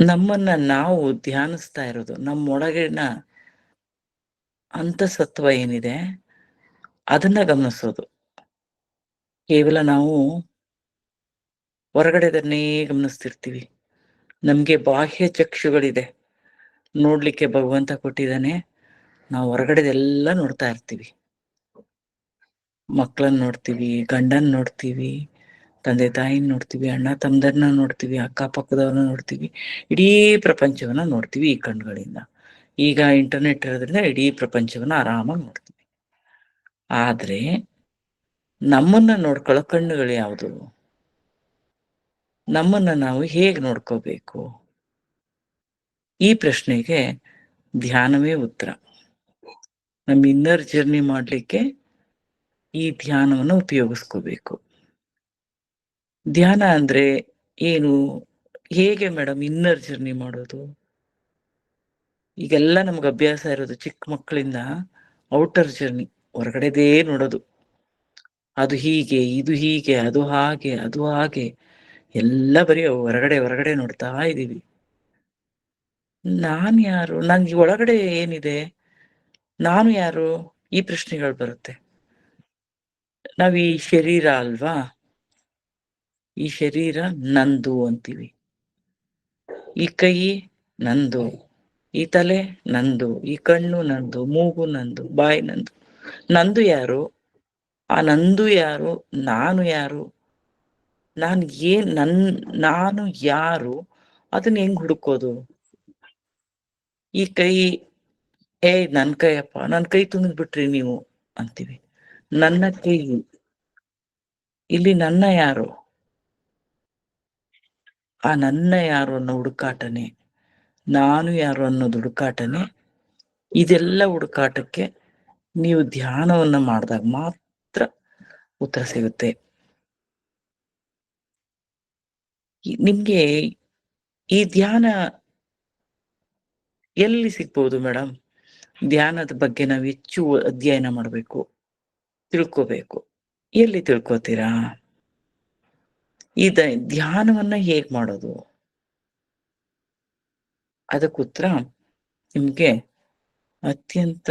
ನಮ್ಮನ್ನ ನಾವು ಧ್ಯಾನಿಸ್ತಾ ಇರೋದು ನಮ್ಮೊಳಗಿನ ಅಂತಸತ್ವ ಏನಿದೆ ಅದನ್ನ ಗಮನಿಸೋದು. ಕೇವಲ ನಾವು ಹೊರಗಡೆದನ್ನೇ ಗಮನಿಸ್ತಿರ್ತೀವಿ. ನಮ್ಗೆ ಬಾಹ್ಯ ಚಕ್ಷುಗಳಿದೆ. ನೋಡ್ಲಿಕ್ಕೆ ಭಗವಂತ ಕೊಟ್ಟಿದ್ದಾನೆ. ನಾವು ಹೊರಗಡೆದೆಲ್ಲ ನೋಡ್ತಾ ಇರ್ತೀವಿ. ಮಕ್ಕಳನ್ನ ನೋಡ್ತೀವಿ, ಗಂಡನ್ ನೋಡ್ತೀವಿ, ತಂದೆ ತಾಯಿನ ನೋಡ್ತೀವಿ, ಅಣ್ಣ ತಮ್ಮದರ್ನ ನೋಡ್ತೀವಿ, ಅಕ್ಕಪಕ್ಕದವ್ರನ್ನ ನೋಡ್ತೀವಿ. ಇಡೀ ಪ್ರಪಂಚವನ್ನ ನೋಡ್ತೀವಿ ಈ ಕಣ್ಗಳಿಂದ. ಈಗ ಇಂಟರ್ನೆಟ್ ಇರೋದ್ರಿಂದ ಇಡೀ ಪ್ರಪಂಚವನ್ನ ಆರಾಮಾಗಿ ನೋಡ್ತೀವಿ. ಆದ್ರೆ ನಮ್ಮನ್ನ ನೋಡ್ಕೊಳ್ಳೋ ಕಣ್ಣುಗಳು ಯಾವುದು? ನಮ್ಮನ್ನ ನಾವು ಹೇಗೆ ನೋಡ್ಕೋಬೇಕು? ಈ ಪ್ರಶ್ನೆಗೆ ಧ್ಯಾನವೇ ಉತ್ತರ. ನಮ್ಮ ಇನ್ನರ್ ಜರ್ನಿ ಮಾಡ್ಲಿಕ್ಕೆ ಈ ಧ್ಯಾನವನ್ನು ಉಪಯೋಗಿಸ್ಕೋಬೇಕು. ಧ್ಯಾನ ಅಂದ್ರೆ ಏನು? ಹೇಗೆ ಮೇಡಮ್ ಇನ್ನರ್ ಜರ್ನಿ ಮಾಡೋದು? ಈಗೆಲ್ಲ ನಮ್ಗೆ ಅಭ್ಯಾಸ ಇರೋದು ಚಿಕ್ಕ ಮಕ್ಕಳಿಂದ ಔಟರ್ ಜರ್ನಿ, ಹೊರಗಡೆದೇ ನೋಡೋದು. ಅದು ಹೀಗೆ, ಇದು ಹೀಗೆ, ಅದು ಹಾಗೆ, ಅದು ಹಾಗೆ, ಎಲ್ಲ ಬರೀ ಹೊರಗಡೆ ನೋಡ್ತಾ ಇದ್ದೀವಿ. ನಾನ್ ಯಾರು? ನನ್ಗೆ ಒಳಗಡೆ ಏನಿದೆ? ನಾನು ಯಾರು? ಈ ಪ್ರಶ್ನೆಗಳು ಬರುತ್ತೆ. ನಾವ್ ಈ ಶರೀರ ಅಲ್ವಾ? ಈ ಶರೀರ ನಂದು ಅಂತೀವಿ. ಈ ಕೈ ನಂದು, ಈ ತಲೆ ನಂದು, ಈ ಕಣ್ಣು ನಂದು, ಮೂಗು ನಂದು, ಬಾಯಿ ನಂದು. ನಂದು ಯಾರು? ಆ ನಂದು ಯಾರು? ನಾನು ಯಾರು? ನಾನು ಯಾರು? ಅದನ್ನ ಹೆಂಗ್ ಹುಡುಕೋದು? ಈ ಕೈ, ನನ್ ಕೈಯಪ್ಪ, ನನ್ ಕೈ ತುಂಬಿದ್ಬಿಟ್ರಿ ನೀವು ಅಂತೀವಿ. ನನ್ನ ಕೈ, ಇಲ್ಲಿ ನನ್ನ ಯಾರು? ಆ ನನ್ನ ಯಾರು ಅನ್ನೋ ಹುಡುಕಾಟನೆ, ನಾನು ಯಾರು ಅನ್ನೋದು ಹುಡುಕಾಟನೆ. ಇದೆಲ್ಲ ಹುಡುಕಾಟಕ್ಕೆ ನೀವು ಧ್ಯಾನವನ್ನ ಮಾಡಿದಾಗ ಮಾತ್ರ ಉತ್ತರ ಸಿಗುತ್ತೆ. ನಿಮ್ಗೆ ಈ ಧ್ಯಾನ ಎಲ್ಲಿ ಸಿಗ್ಬೋದು ಮೇಡಮ್? ಧ್ಯಾನದ ಬಗ್ಗೆ ನಾವು ಹೆಚ್ಚು ಅಧ್ಯಯನ ಮಾಡಬೇಕು, ತಿಳ್ಕೋಬೇಕು. ಎಲ್ಲಿ ತಿಳ್ಕೋತೀರಾ? ಈ ಧ್ಯಾನವನ್ನ ಹೇಗ್ ಮಾಡೋದು? ಅದಕ್ಕುತ್ತರ ನಿಮ್ಗೆ ಅತ್ಯಂತ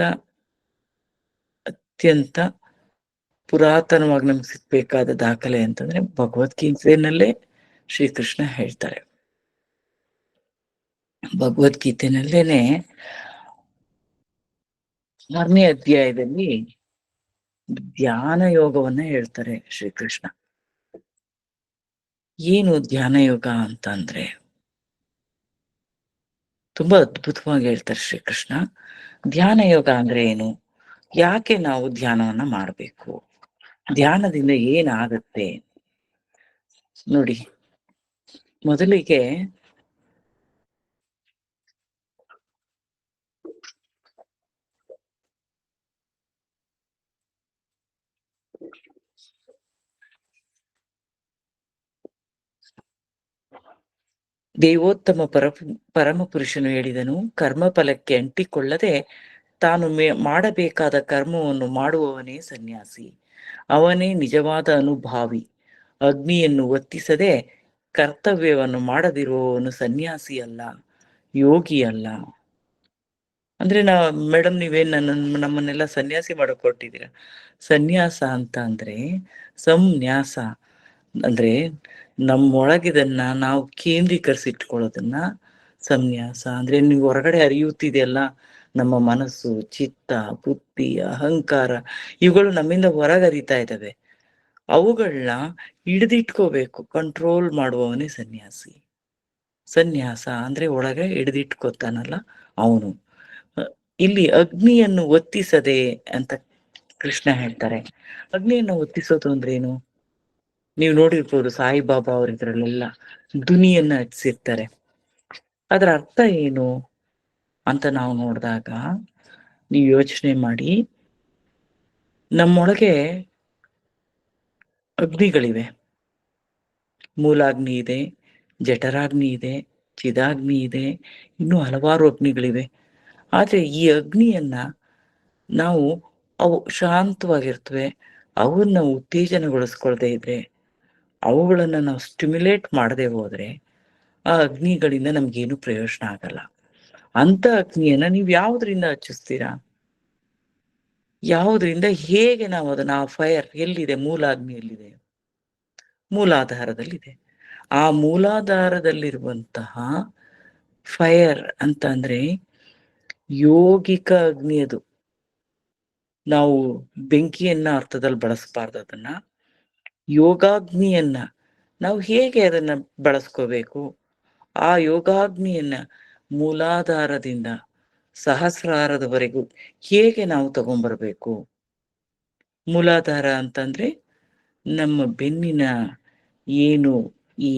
ಪುರಾತನವಾಗಿ ನಮ್ಗೆ ಸಿಗ್ಬೇಕಾದ ದಾಖಲೆ ಅಂತಂದ್ರೆ ಭಗವದ್ಗೀತೆನಲ್ಲೇ ಶ್ರೀಕೃಷ್ಣ ಹೇಳ್ತಾರೆ. ಭಗವದ್ಗೀತೆನಲ್ಲೇನೆ 6ನೇ ಅಧ್ಯಾಯದಲ್ಲಿ ಧ್ಯಾನ ಯೋಗವನ್ನ ಹೇಳ್ತಾರೆ ಶ್ರೀಕೃಷ್ಣ. ಏನು ಧ್ಯಾನ ಯೋಗ ಅಂತಂದ್ರೆ ತುಂಬಾ ಅದ್ಭುತವಾಗಿ ಹೇಳ್ತಾರೆ ಶ್ರೀಕೃಷ್ಣ. ಧ್ಯಾನ ಯೋಗ ಅಂದ್ರೆ ಏನು? ಯಾಕೆ ನಾವು ಧ್ಯಾನವನ್ನ ಮಾಡ್ಬೇಕು? ಧ್ಯಾನದಿಂದ ಏನಾಗತ್ತೆ ನೋಡಿ. ಮೊದಲಿಗೆ ದೇವೋತ್ತಮ ಪರಮ ಪುರುಷನು ಹೇಳಿದನು, ಕರ್ಮ ಫಲಕ್ಕೆ ಅಂಟಿಕೊಳ್ಳದೆ ತಾನು ಮಾಡಬೇಕಾದ ಕರ್ಮವನ್ನು ಮಾಡುವವನೇ ಸನ್ಯಾಸಿ. ಅವನೇ ನಿಜವಾದ ಅನುಭಾವಿ. ಅಗ್ನಿಯನ್ನು ಒತ್ತಿಸದೆ ಕರ್ತವ್ಯವನ್ನು ಮಾಡದಿರುವವನು ಸನ್ಯಾಸಿ ಅಲ್ಲ, ಯೋಗಿ ಅಲ್ಲ. ಅಂದ್ರೆ ಮೇಡಮ್ ನೀವೇನ್ ನಮ್ಮನ್ನೆಲ್ಲ ಸನ್ಯಾಸಿ ಮಾಡಕ್ ಹೊರಟಿದ್ದೀರಾ? ಸನ್ಯಾಸ ಅಂತ ಅಂದ್ರೆ ಸಂನ್ಯಾಸ ಅಂದ್ರೆ ನಮ್ಮೊಳಗಿದನ್ನ ನಾವು ಕೇಂದ್ರೀಕರಿಸಿಟ್ಕೊಳ್ಳೋದನ್ನ ಸಂನ್ಯಾಸ ಅಂದ್ರೆ. ನೀವು ಹೊರಗಡೆ ಹರಿಯುತ್ತಿದೆಯಲ್ಲ ನಮ್ಮ ಮನಸ್ಸು, ಚಿತ್ತ, ಬುದ್ಧಿ, ಅಹಂಕಾರ, ಇವುಗಳು ನಮ್ಮಿಂದ ಹೊರಗರಿತಾ ಇದ್ದಾವೆ. ಅವುಗಳನ್ನ ಹಿಡಿದಿಟ್ಕೋಬೇಕು, ಕಂಟ್ರೋಲ್ ಮಾಡುವವನೇ ಸನ್ಯಾಸಿ. ಸನ್ಯಾಸ ಅಂದ್ರೆ ಒಳಗೆ ಹಿಡಿದಿಟ್ಕೋತಾನಲ್ಲ ಅವನು. ಇಲ್ಲಿ ಅಗ್ನಿಯನ್ನು ಒತ್ತಿಸದೆ ಅಂತ ಕೃಷ್ಣ ಹೇಳ್ತಾರೆ. ಅಗ್ನಿಯನ್ನು ಒತ್ತಿಸೋದು ಅಂದ್ರೆ ಏನು? ನೀವು ನೋಡಿರ್ಬೋದು ಸಾಯಿಬಾಬಾ ಅವ್ರ ಇದ್ರಲ್ಲೆಲ್ಲ ದುನಿಯನ್ನ ಹಚ್ಚಿರ್ತಾರೆ. ಅದರ ಅರ್ಥ ಏನು ಅಂತ ನಾವು ನೋಡಿದಾಗ ನೀವು ಯೋಚನೆ ಮಾಡಿ. ನಮ್ಮೊಳಗೆ ಅಗ್ನಿಗಳಿವೆ. ಮೂಲಾಗ್ನಿ ಇದೆ, ಜಠರಾಗ್ನಿ ಇದೆ, ಚಿದಾಗ್ನಿ ಇದೆ, ಇನ್ನೂ ಹಲವಾರು ಅಗ್ನಿಗಳಿವೆ. ಆದ್ರೆ ಈ ಅಗ್ನಿಯನ್ನ ನಾವು ಅವು ಶಾಂತವಾಗಿರ್ತವೆ. ಅವನ್ನ ಉತ್ತೇಜನಗೊಳಿಸ್ಕೊಳ್ದೇ ಇದ್ರೆ, ಅವುಗಳನ್ನ ನಾವು ಸ್ಟಿಮ್ಯುಲೇಟ್ ಮಾಡದೆ ಹೋದ್ರೆ ಆ ಅಗ್ನಿಗಳಿಂದ ನಮ್ಗೇನು ಪ್ರಯೋಜನ ಆಗಲ್ಲ. ಅಂತ ಅಗ್ನಿಯನ್ನ ನೀವ್ ಯಾವುದ್ರಿಂದ ಹಚ್ಚಿಸ್ತೀರಾ? ಯಾವುದ್ರಿಂದ ಹೇಗೆ ನಾವು ಅದನ್ನ ಆ ಫೈರ್ ಎಲ್ಲಿದೆ? ಮೂಲ ಅಗ್ನಿ ಎಲ್ಲಿದೆ? ಮೂಲಾಧಾರದಲ್ಲಿದೆ. ಆ ಮೂಲಾಧಾರದಲ್ಲಿರುವಂತಹ ಫೈರ್ ಅಂತ ಅಂದ್ರೆ ಯೋಗಿಕ ಅಗ್ನಿ ಅದು. ನಾವು ಬೆಂಕಿಯನ್ನ ಅರ್ಥದಲ್ಲಿ ಬಳಸಬಾರ್ದು ಅದನ್ನ. ಯೋಗಾಗ್ನಿಯನ್ನ ನಾವು ಹೇಗೆ ಅದನ್ನ ಬಳಸ್ಕೋಬೇಕು? ಆ ಯೋಗಾಗ್ನಿಯನ್ನ ಮೂಲಾಧಾರದಿಂದ ಸಹಸ್ರಾರದವರೆಗೂ ಹೇಗೆ ನಾವು ತಗೊಂಬರ್ಬೇಕು? ಮೂಲಾಧಾರ ಅಂತಂದ್ರೆ ನಮ್ಮ ಬೆನ್ನಿನ ಏನು ಈ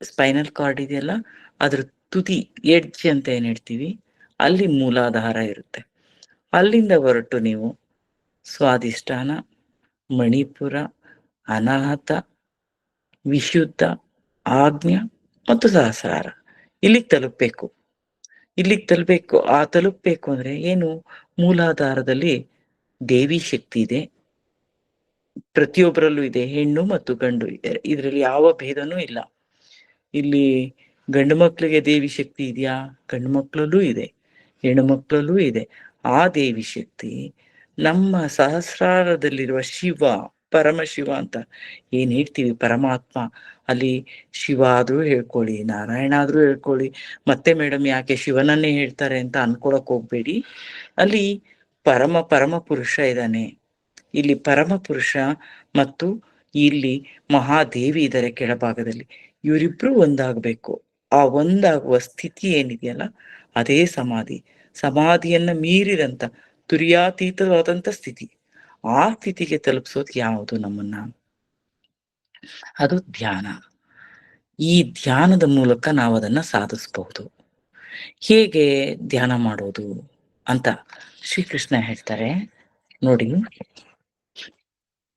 ಸ್ಪೈನಲ್ ಕಾರ್ಡ್ ಇದೆಯಲ್ಲ, ಅದ್ರ ತುದಿ ಎಡ್ಜ್ ಅಂತ ಏನ್ ಹೇಳ್ತೀವಿ, ಅಲ್ಲಿ ಮೂಲಾಧಾರ ಇರುತ್ತೆ. ಅಲ್ಲಿಂದ ಹೊರಟು ನೀವು ಸ್ವಾಧಿಷ್ಠಾನ, ಮಣಿಪುರ, ಅನಾಹತ, ವಿಶುದ್ಧ, ಆಜ್ಞಾ ಮತ್ತು ಸಹಸ್ರಾರ ಇಲ್ಲಿಗೆ ತಲುಪಬೇಕು. ಇಲ್ಲಿಗೆ ತಲುಪಬೇಕು. ತಲುಪಬೇಕು ಅಂದ್ರೆ ಏನು? ಮೂಲಾಧಾರದಲ್ಲಿ ದೇವಿ ಶಕ್ತಿ ಇದೆ. ಪ್ರತಿಯೊಬ್ಬರಲ್ಲೂ ಇದೆ. ಹೆಣ್ಣು ಮತ್ತು ಗಂಡು ಇದರಲ್ಲಿ ಯಾವ ಭೇದನೂ ಇಲ್ಲ. ಇಲ್ಲಿ ಗಂಡು ಮಕ್ಳಿಗೆ ದೇವಿ ಶಕ್ತಿ ಇದೆಯಾ? ಗಂಡು ಮಕ್ಳಲ್ಲೂ ಇದೆ, ಹೆಣ್ಣು ಮಕ್ಳಲ್ಲೂ ಇದೆ. ಆ ದೇವಿ ಶಕ್ತಿ ನಮ್ಮ ಸಹಸ್ರಾರದಲ್ಲಿರುವ ಶಿವ, ಪರಮಶಿವ ಅಂತ ಏನ್ ಹೇಳ್ತೀವಿ, ಪರಮಾತ್ಮ. ಅಲ್ಲಿ ಶಿವ ಆದ್ರೂ ಹೇಳ್ಕೊಳ್ಳಿ, ನಾರಾಯಣ ಆದ್ರೂ ಹೇಳ್ಕೊಳ್ಳಿ. ಮತ್ತೆ ಮೇಡಮ್ ಯಾಕೆ ಶಿವನನ್ನೇ ಹೇಳ್ತಾರೆ ಅಂತ ಅನ್ಕೊಳಕ್ ಹೋಗ್ಬೇಡಿ. ಅಲ್ಲಿ ಪರಮ ಪುರುಷ ಇದ್ದಾನೆ. ಇಲ್ಲಿ ಪರಮ ಪುರುಷ ಮತ್ತು ಇಲ್ಲಿ ಮಹಾದೇವಿ ಇದ್ದಾರೆ ಕೆಳಭಾಗದಲ್ಲಿ. ಇವರಿಬ್ರು ಒಂದಾಗಬೇಕು. ಆ ಒಂದಾಗುವ ಸ್ಥಿತಿ ಏನಿದೆಯಲ್ಲ, ಅದೇ ಸಮಾಧಿ. ಸಮಾಧಿಯನ್ನ ಮೀರಿದಂತ ತುರ್ಯಾತೀತವಾದಂತ ಸ್ಥಿತಿ. ಆ ಸ್ಥಿತಿಗೆ ತಲುಪಿಸೋದು ಯಾವುದು ನಮ್ಮನ್ನ? ಅದು ಧ್ಯಾನ. ಈ ಧ್ಯಾನದ ಮೂಲಕ ನಾವು ಅದನ್ನ ಸಾಧಿಸಬಹುದು. ಹೇಗೆ ಧ್ಯಾನ ಮಾಡೋದು ಅಂತ ಶ್ರೀಕೃಷ್ಣ ಹೇಳ್ತಾರೆ ನೋಡಿ.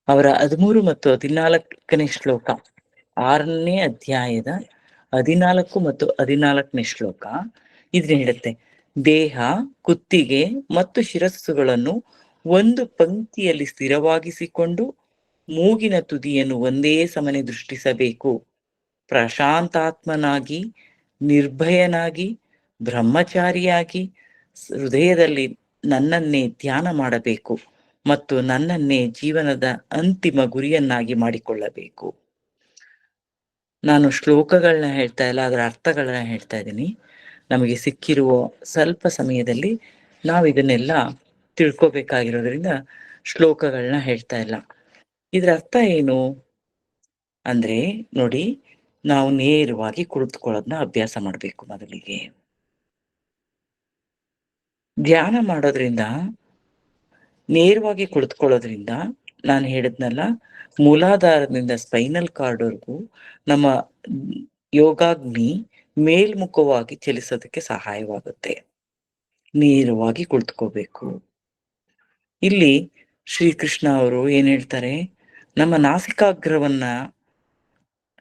ಅವರ 13 ಮತ್ತು 14ನೇ ಶ್ಲೋಕ, 6ನೇ ಅಧ್ಯಾಯದ 14 ಮತ್ತು 14ನೇ ಶ್ಲೋಕ ಇದನ್ನ ಹೇಳುತ್ತೆ. ದೇಹ, ಕುತ್ತಿಗೆ ಮತ್ತು ಶಿರಸ್ಸುಗಳನ್ನು ಒಂದು ಪಂಕ್ತಿಯಲ್ಲಿ ಸ್ಥಿರವಾಗಿಸಿಕೊಂಡು ಮೂಗಿನ ತುದಿಯನ್ನು ಒಂದೇ ಸಮನೆ ದೃಷ್ಟಿಸಬೇಕು. ಪ್ರಶಾಂತಾತ್ಮನಾಗಿ, ನಿರ್ಭಯನಾಗಿ, ಬ್ರಹ್ಮಚಾರಿಯಾಗಿ ಹೃದಯದಲ್ಲಿ ನನ್ನನ್ನೇ ಧ್ಯಾನ ಮಾಡಬೇಕು ಮತ್ತು ನನ್ನನ್ನೇ ಜೀವನದ ಅಂತಿಮ ಗುರಿಯನ್ನಾಗಿ ಮಾಡಿಕೊಳ್ಳಬೇಕು. ನಾನು ಶ್ಲೋಕಗಳನ್ನ ಹೇಳ್ತಾ ಇಲ್ಲ, ಅದರ ಅರ್ಥಗಳನ್ನ ಹೇಳ್ತಾ ಇದ್ದೀನಿ. ನಮಗೆ ಸಿಕ್ಕಿರುವ ಸ್ವಲ್ಪ ಸಮಯದಲ್ಲಿ ನಾವು ಇದನ್ನೆಲ್ಲ ತಿಳ್ಕೊಬೇಕಾಗಿರೋದ್ರಿಂದ ಶ್ಲೋಕಗಳನ್ನ ಹೇಳ್ತಾ ಇಲ್ಲ. ಇದ್ರ ಅರ್ಥ ಏನು ಅಂದ್ರೆ ನೋಡಿ, ನಾವು ನೇರವಾಗಿ ಕುಳಿತುಕೊಳ್ಳೋದನ್ನ ಅಭ್ಯಾಸ ಮಾಡ್ಬೇಕು. ಮೊದಲಿಗೆ ಧ್ಯಾನ ಮಾಡೋದ್ರಿಂದ, ನೇರವಾಗಿ ಕುಳಿತುಕೊಳ್ಳೋದ್ರಿಂದ, ನಾನು ಹೇಳಿದ್ನಲ್ಲ, ಮೂಲಾಧಾರದಿಂದ ಸ್ಪೈನಲ್ ಕಾರ್ಡ್ವರೆಗೂ ನಮ್ಮ ಯೋಗಾಗ್ನಿ ಮೇಲ್ಮುಖವಾಗಿ ಚಲಿಸೋದಕ್ಕೆ ಸಹಾಯವಾಗುತ್ತೆ. ನೇರವಾಗಿ ಕುಳಿತುಕೋಬೇಕು. ಇಲ್ಲಿ ಶ್ರೀಕೃಷ್ಣ ಅವರು ಏನ್ ಹೇಳ್ತಾರೆ, ನಮ್ಮ ನಾಸಿಕಾಗ್ರವನ್ನ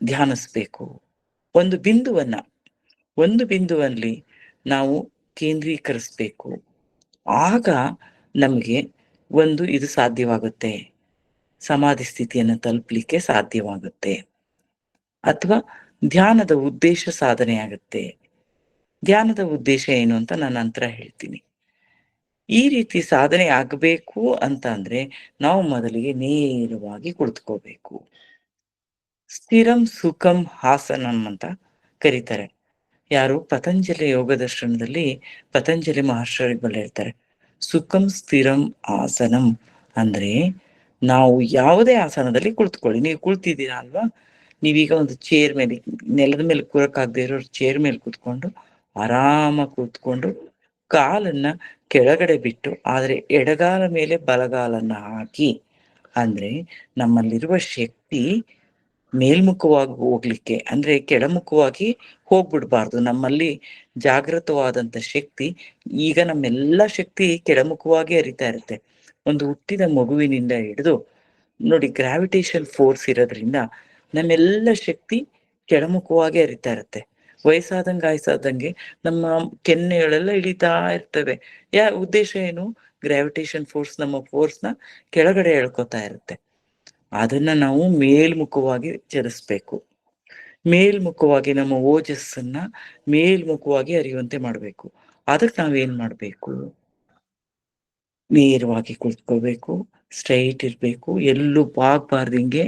ಧ್ಯಾನಿಸ್ಬೇಕು. ಒಂದು ಬಿಂದುವಲ್ಲಿ ನಾವು ಕೇಂದ್ರೀಕರಿಸ್ಬೇಕು. ಆಗ ನಮಗೆ ಇದು ಸಾಧ್ಯವಾಗುತ್ತೆ, ಸಮಾಧಿ ಸ್ಥಿತಿಯನ್ನು ತಲುಪಲಿಕ್ಕೆ ಸಾಧ್ಯವಾಗುತ್ತೆ, ಅಥವಾ ಧ್ಯಾನದ ಉದ್ದೇಶ ಸಾಧನೆ ಆಗುತ್ತೆ. ಧ್ಯಾನದ ಉದ್ದೇಶ ಏನು ಅಂತ ನಾನು ನಂತರ ಹೇಳ್ತೀನಿ. ಈ ರೀತಿ ಸಾಧನೆ ಆಗಬೇಕು ಅಂತ ಅಂದ್ರೆ ನಾವು ಮೊದಲಿಗೆ ನೇರವಾಗಿ ಕುಳಿತುಕೋಬೇಕು. ಸ್ಥಿರಂ ಸುಖಂ ಹಾಸನಂ ಅಂತ ಕರೀತಾರೆ. ಯಾರು? ಪತಂಜಲಿ ಯೋಗ ದರ್ಶನದಲ್ಲಿ ಪತಂಜಲಿ ಮಹರ್ಷಿಗಳು ಹೇಳ್ತಾರೆ, ಸುಖಂ ಸ್ಥಿರಂ ಆಸನಂ ಅಂದ್ರೆ ನಾವು ಯಾವುದೇ ಆಸನದಲ್ಲಿ ಕುಳಿತುಕೊಳ್ಳಿ. ನೀವು ಕುಳಿತಿದ್ದೀರಾ ಅಲ್ವಾ? ನೀವೀಗ ಒಂದು ಚೇರ್ ಮೇಲೆ, ನೆಲದ ಮೇಲೆ ಕೂರಕ್ಕಾಗದೇ ಇರೋ ಚೇರ್ ಮೇಲೆ ಕೂತ್ಕೊಂಡು ಆರಾಮಾಗಿ ಕೂತ್ಕೊಂಡು ಕಾಲನ್ನ ಕೆಳಗಡೆ ಬಿಟ್ಟು, ಆದ್ರೆ ಎಡಗಾಲ ಮೇಲೆ ಬಲಗಾಲನ್ನ ಹಾಕಿ, ಅಂದ್ರೆ ನಮ್ಮಲ್ಲಿರುವ ಶಕ್ತಿ ಮೇಲ್ಮುಖವಾಗಿ ಹೋಗ್ಲಿಕ್ಕೆ, ಅಂದ್ರೆ ಕೆಳಮುಖವಾಗಿ ಹೋಗ್ಬಿಡ್ಬಾರ್ದು. ನಮ್ಮಲ್ಲಿ ಜಾಗೃತವಾದಂತ ಶಕ್ತಿ, ಈಗ ನಮ್ಮೆಲ್ಲ ಶಕ್ತಿ ಕೆಳಮುಖವಾಗಿ ಹರಿತಾ ಇರುತ್ತೆ. ಒಂದು ಹುಟ್ಟಿದ ಮಗುವಿನಿಂದ ಹಿಡಿದು ನೋಡಿ, ಗ್ರಾವಿಟೇಷನ್ ಫೋರ್ಸ್ ಇರೋದ್ರಿಂದ ನಮ್ಮೆಲ್ಲ ಶಕ್ತಿ ಕೆಳಮುಖವಾಗಿ ಹರಿತಾ ಇರುತ್ತೆ. ವಯಸ್ಸಾದಂಗೆ ನಮ್ಮ ಕೆನ್ನೆಗಳೆಲ್ಲ ಇಳಿತಾ ಇರ್ತವೆ. ಉದ್ದೇಶ ಏನು? ಗ್ರಾವಿಟೇಷನ್ ಫೋರ್ಸ್ ನಮ್ಮ ಫೋರ್ಸ್ನ ಕೆಳಗಡೆ ಎಳ್ಕೊತಾ ಇರುತ್ತೆ. ಅದನ್ನ ನಾವು ಮೇಲ್ಮುಖವಾಗಿ ಚಲಿಸ್ಬೇಕು. ಮೇಲ್ಮುಖವಾಗಿ ನಮ್ಮ ಓಜಸ್ಸನ್ನ ಮೇಲ್ಮುಖವಾಗಿ ಹರಿಯುವಂತೆ ಮಾಡ್ಬೇಕು. ಅದಕ್ಕೆ ನಾವೇನ್ ಮಾಡ್ಬೇಕು? ನೇರವಾಗಿ ಕುಳಿತ್ಕೋಬೇಕು, ಸ್ಟ್ರೈಟ್ ಇರ್ಬೇಕು, ಎಲ್ಲೂ ಬಾಗ್ಬಾರ್ದು ಹಿಂಗೆ,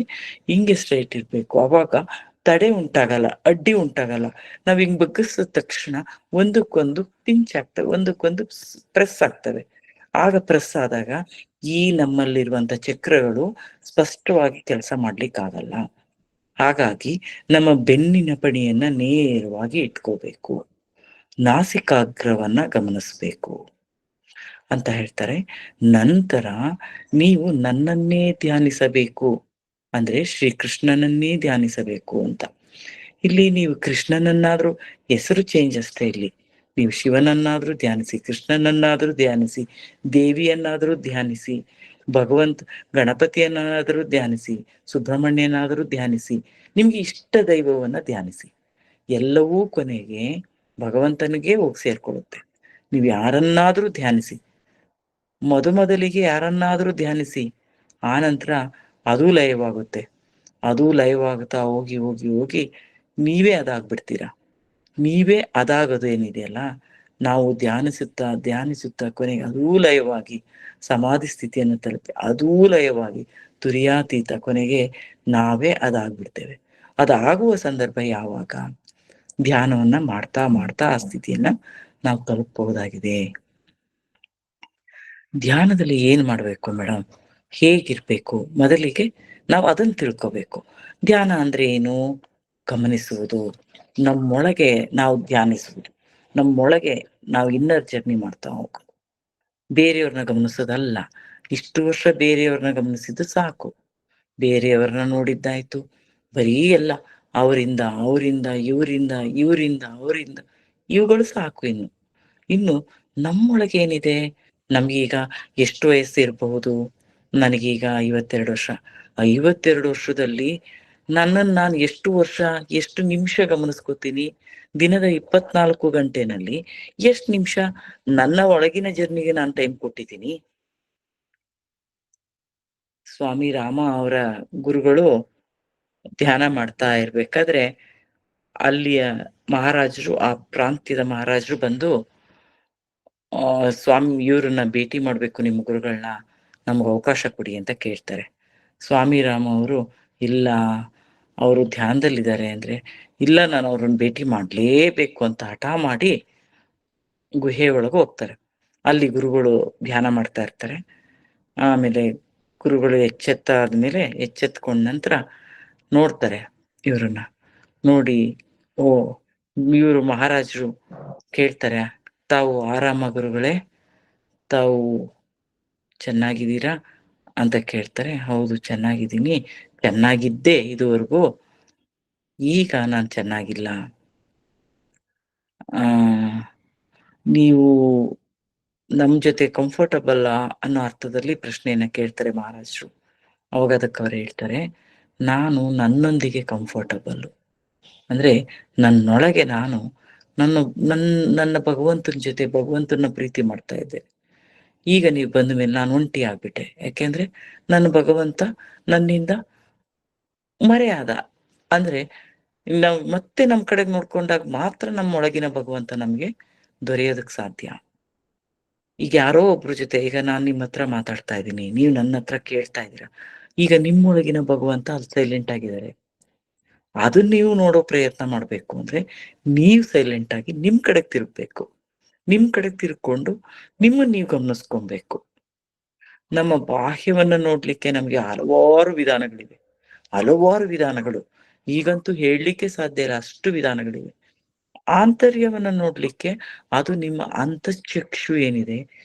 ಹಿಂಗೆ ಸ್ಟ್ರೈಟ್ ಇರ್ಬೇಕು. ಅವಾಗ ತಡೆ ಉಂಟಾಗಲ್ಲ, ಅಡ್ಡಿ ಉಂಟಾಗಲ್ಲ. ನಾವ್ ಹಿಂಗ್ ಬಗ್ಗಿಸಿದ ತಕ್ಷಣ ಒಂದಕ್ಕೊಂದು ಪಿಂಚ್ ಆಗ್ತವೆ, ಒಂದಕ್ಕೊಂದು ಪ್ರೆಸ್ ಆಗ್ತವೆ. ಆಗ ಪ್ರೆಸ್ ಆದಾಗ ಈ ನಮ್ಮಲ್ಲಿರುವಂತ ಚಕ್ರಗಳು ಸ್ಪಷ್ಟವಾಗಿ ಕೆಲಸ ಮಾಡ್ಲಿಕ್ಕಾಗಲ್ಲ. ಹಾಗಾಗಿ ನಮ್ಮ ಬೆನ್ನಿನ ಪಣಿಯನ್ನ ನೇರವಾಗಿ ಇಟ್ಕೋಬೇಕು. ನಾಸಿಕಾಗ್ರವನ್ನ ಗಮನಿಸ್ಬೇಕು ಅಂತ ಹೇಳ್ತಾರೆ. ನಂತರ ನೀವು ನನ್ನನ್ನೇ ಧ್ಯಾನಿಸಬೇಕು ಅಂದ್ರೆ ಶ್ರೀಕೃಷ್ಣನನ್ನೇ ಧ್ಯಾನಿಸಬೇಕು ಅಂತ. ಇಲ್ಲಿ ನೀವು ಕೃಷ್ಣನನ್ನಾದ್ರೂ ಹೆಸರು ಚೇಂಜ್ ಅಷ್ಟೇ ಇಲ್ಲಿ. ನೀವು ಶಿವನನ್ನಾದ್ರೂ ಧ್ಯಾನಿಸಿ, ಕೃಷ್ಣನನ್ನಾದ್ರೂ ಧ್ಯಾನಿಸಿ, ದೇವಿಯನ್ನಾದ್ರೂ ಧ್ಯಾನಿಸಿ, ಭಗವಂತ ಗಣಪತಿಯನ್ನಾದ್ರೂ ಧ್ಯಾನಿಸಿ, ಸುಬ್ರಹ್ಮಣ್ಯನಾದ್ರೂ ಧ್ಯಾನಿಸಿ, ನಿಮ್ಗೆ ಇಷ್ಟ ದೈವವನ್ನ ಧ್ಯಾನಿಸಿ. ಎಲ್ಲವೂ ಕೊನೆಗೆ ಭಗವಂತನಿಗೆ ಹೋಗಿ ಸೇರ್ಕೊಳ್ಳುತ್ತೆ. ನೀವು ಯಾರನ್ನಾದ್ರೂ ಧ್ಯಾನಿಸಿ, ಮೊದಲಿಗೆ ಯಾರನ್ನಾದ್ರೂ ಧ್ಯಾನಿಸಿ, ಆ ನಂತರ ಅದೂ ಲಯವಾಗುತ್ತೆ. ಅದೂ ಲಯವಾಗುತ್ತಾ ಹೋಗಿ ಹೋಗಿ ಹೋಗಿ ನೀವೇ ಅದಾಗ್ಬಿಡ್ತೀರಾ. ನೀವೇ ಅದಾಗೋದೇನಿದೆಯಲ್ಲ, ನಾವು ಧ್ಯಾನಿಸುತ್ತಾ ಧ್ಯಾನಿಸುತ್ತಾ ಕೊನೆಗೆ ಅದೂ ಲಯವಾಗಿ ಸಮಾಧಿ ಸ್ಥಿತಿಯನ್ನು ತಲುಪಿ ಅದೂ ಲಯವಾಗಿ ತುರಿಯಾತೀತ ಕೊನೆಗೆ ನಾವೇ ಅದಾಗ್ಬಿಡ್ತೇವೆ. ಅದಾಗುವ ಸಂದರ್ಭ ಯಾವಾಗ? ಧ್ಯಾನವನ್ನ ಮಾಡ್ತಾ ಮಾಡ್ತಾ ಆ ಸ್ಥಿತಿಯನ್ನ ನಾವು ತಲುಪಬಹುದಾಗಿದೆ. ಧ್ಯಾನದಲ್ಲಿ ಏನ್ ಮಾಡ್ಬೇಕು ಮೇಡಮ್? ಹೇಗಿರ್ಬೇಕು? ಮೊದಲಿಗೆ ನಾವು ಅದನ್ನ ತಿಳ್ಕೋಬೇಕು. ಧ್ಯಾನ ಅಂದ್ರೆ ಏನು? ಗಮನಿಸುವುದು. ನಮ್ಮೊಳಗೆ ನಾವು ಧ್ಯಾನಿಸುವುದು. ನಮ್ಮೊಳಗೆ ನಾವು ಇನ್ನರ್ ಜರ್ನಿ ಮಾಡ್ತಾ ಹೋಗೋದು. ಬೇರೆಯವ್ರನ್ನ ಗಮನಿಸೋದಲ್ಲ. ಇಷ್ಟು ವರ್ಷ ಬೇರೆಯವ್ರನ್ನ ಗಮನಿಸಿದ್ದು ಸಾಕು. ಬೇರೆಯವ್ರನ್ನ ನೋಡಿದ್ದಾಯ್ತು. ಬರೀ ಎಲ್ಲ ಅವರಿಂದ, ಅವರಿಂದ, ಇವರಿಂದ, ಇವರಿಂದ, ಅವರಿಂದ ಇವುಗಳು ಸಾಕು ಇನ್ನು. ಇನ್ನು ನಮ್ಮೊಳಗೆ ಏನಿದೆ? ನಮ್ಗೀಗ ಎಷ್ಟು ವಯಸ್ಸಿರಬಹುದು? ನನಗೀಗ 52 ವರ್ಷ. 52 ವರ್ಷದಲ್ಲಿ ನನ್ನನ್ನು ನಾನು ಎಷ್ಟು ವರ್ಷ, ಎಷ್ಟು ನಿಮಿಷ ಗಮನಿಸ್ಕೋತೀನಿ? ದಿನದ 24 ಗಂಟೆನಲ್ಲಿ ಎಷ್ಟು ನಿಮಿಷ ನನ್ನ ಒಳಗಿನ ಜರ್ನಿಗೆ ನಾನು ಟೈಮ್ ಕೊಟ್ಟಿದ್ದೀನಿ? ಸ್ವಾಮಿ ರಾಮ ಅವರ ಗುರುಗಳು ಧ್ಯಾನ ಮಾಡ್ತಾ ಇರ್ಬೇಕಾದ್ರೆ ಅಲ್ಲಿಯ ಮಹಾರಾಜರು, ಆ ಪ್ರಾಂತ್ಯದ ಮಹಾರಾಜರು ಬಂದು ಸ್ವಾಮಿ ಇವ್ರನ್ನ ಭೇಟಿ ಮಾಡ್ಬೇಕು ನಿಮ್ಮ ಗುರುಗಳನ್ನ, ನಮ್ಗೆ ಅವಕಾಶ ಕೊಡಿ ಅಂತ ಕೇಳ್ತಾರೆ. ಸ್ವಾಮಿ ರಾಮ ಅವರು ಇಲ್ಲ, ಅವರು ಧ್ಯಾನದಲ್ಲಿದ್ದಾರೆ ಅಂದ್ರೆ, ಇಲ್ಲ ನಾನು ಅವ್ರನ್ನ ಭೇಟಿ ಮಾಡ್ಲೇಬೇಕು ಅಂತ ಹಠ ಮಾಡಿ ಗುಹೆ ಒಳಗೆ ಹೋಗ್ತಾರೆ. ಅಲ್ಲಿ ಗುರುಗಳು ಧ್ಯಾನ ಮಾಡ್ತಾ ಇರ್ತಾರೆ. ಆಮೇಲೆ ಗುರುಗಳು ಎಚ್ಚೆತ್ತಾದ್ಮೇಲೆ ಎಚ್ಚೆತ್ಕೊಂಡ ನಂತರ ನೋಡ್ತಾರೆ ಇವ್ರನ್ನ. ನೋಡಿ, ಓ ಇವರು ಮಹಾರಾಜರು ಕೇಳ್ತಾರೆ, ತಾವು ಆರಾಮ ಗುರುಗಳೇ? ತಾವು ಚೆನ್ನಾಗಿದ್ದೀರಾ ಅಂತ ಕೇಳ್ತಾರೆ. ಹೌದು ಚೆನ್ನಾಗಿದ್ದೀನಿ, ಚೆನ್ನಾಗಿದ್ದೆ ಇದುವರೆಗೂ, ಈಗ ನಾನು ಚೆನ್ನಾಗಿಲ್ಲ. ಆ ನೀವು ನಮ್ ಜೊತೆ ಕಂಫರ್ಟಬಲ್ ಅನ್ನೋ ಅರ್ಥದಲ್ಲಿ ಪ್ರಶ್ನೆಯನ್ನ ಕೇಳ್ತಾರೆ ಮಹಾರಾಜರು. ಅವಾಗ ಅದಕ್ಕೆ ಅವ್ರು ಹೇಳ್ತಾರೆ, ನಾನು ನನ್ನೊಂದಿಗೆ ಕಂಫರ್ಟಬಲ್. ಅಂದ್ರೆ ನನ್ನೊಳಗೆ ನಾನು ನನ್ನ ನನ್ ನನ್ನ ಭಗವಂತನ ಜೊತೆ ಭಗವಂತನ ಪ್ರೀತಿ ಮಾಡ್ತಾ ಇದ್ದೆ. ಈಗ ನೀವು ಬಂದ ಮೇಲೆ ನಾನು ಒಂಟಿ ಆಗ್ಬಿಟ್ಟೆ. ಯಾಕೆಂದ್ರೆ ನನ್ನ ಭಗವಂತ ನನ್ನಿಂದ ಮರೆಯಾದ. ಅಂದ್ರೆ ನಾವು ಮತ್ತೆ ನಮ್ ಕಡೆಗ್ ನೋಡ್ಕೊಂಡಾಗ ಮಾತ್ರ ನಮ್ಮೊಳಗಿನ ಭಗವಂತ ನಮ್ಗೆ ದೊರೆಯೋದಕ್ ಸಾಧ್ಯ. ಈಗ ಯಾರೋ ಒಬ್ರ ಜೊತೆ, ಈಗ ನಾನ್ ನಿಮ್ ಹತ್ರ ಮಾತಾಡ್ತಾ ಇದ್ದೀನಿ, ನೀವು ನನ್ನ ಹತ್ರ ಕೇಳ್ತಾ ಇದ್ದೀರಾ. ಈಗ ನಿಮ್ಮೊಳಗಿನ ಭಗವಂತ ಅಲ್ಲಿ ಸೈಲೆಂಟ್ ಆಗಿದ್ದಾರೆ. ಅದನ್ನ ನೀವು ನೋಡೋ ಪ್ರಯತ್ನ ಮಾಡ್ಬೇಕು ಅಂದ್ರೆ ನೀವು ಸೈಲೆಂಟ್ ಆಗಿ ನಿಮ್ ಕಡೆಗ್ ತಿರುಗ್ಬೇಕು. ನಿಮ್ ಕಡೆಗ್ ತಿರ್ಕೊಂಡು ನಿಮ್ಮನ್ನ ನೀವು ಗಮನಿಸ್ಕೊಬೇಕು. ನಮ್ಮ ಬಾಹ್ಯವನ್ನ ನೋಡ್ಲಿಕ್ಕೆ ನಮ್ಗೆ ಹಲವಾರು ವಿಧಾನಗಳಿವೆ. ಹಲವಾರು ವಿಧಾನಗಳು. ಈಗಂತೂ ಹೇಳಲಿಕ್ಕೆ ಸಾಧ್ಯ ಇಲ್ಲ, ಅಷ್ಟು ವಿಧಾನಗಳಿವೆ. ಆಂತರ್ಯವನ್ನ ನೋಡ್ಲಿಕ್ಕೆ ಅದು ನಿಮ್ಮ ಅಂತಃಚಕ್ಷು ಏನಿದೆ,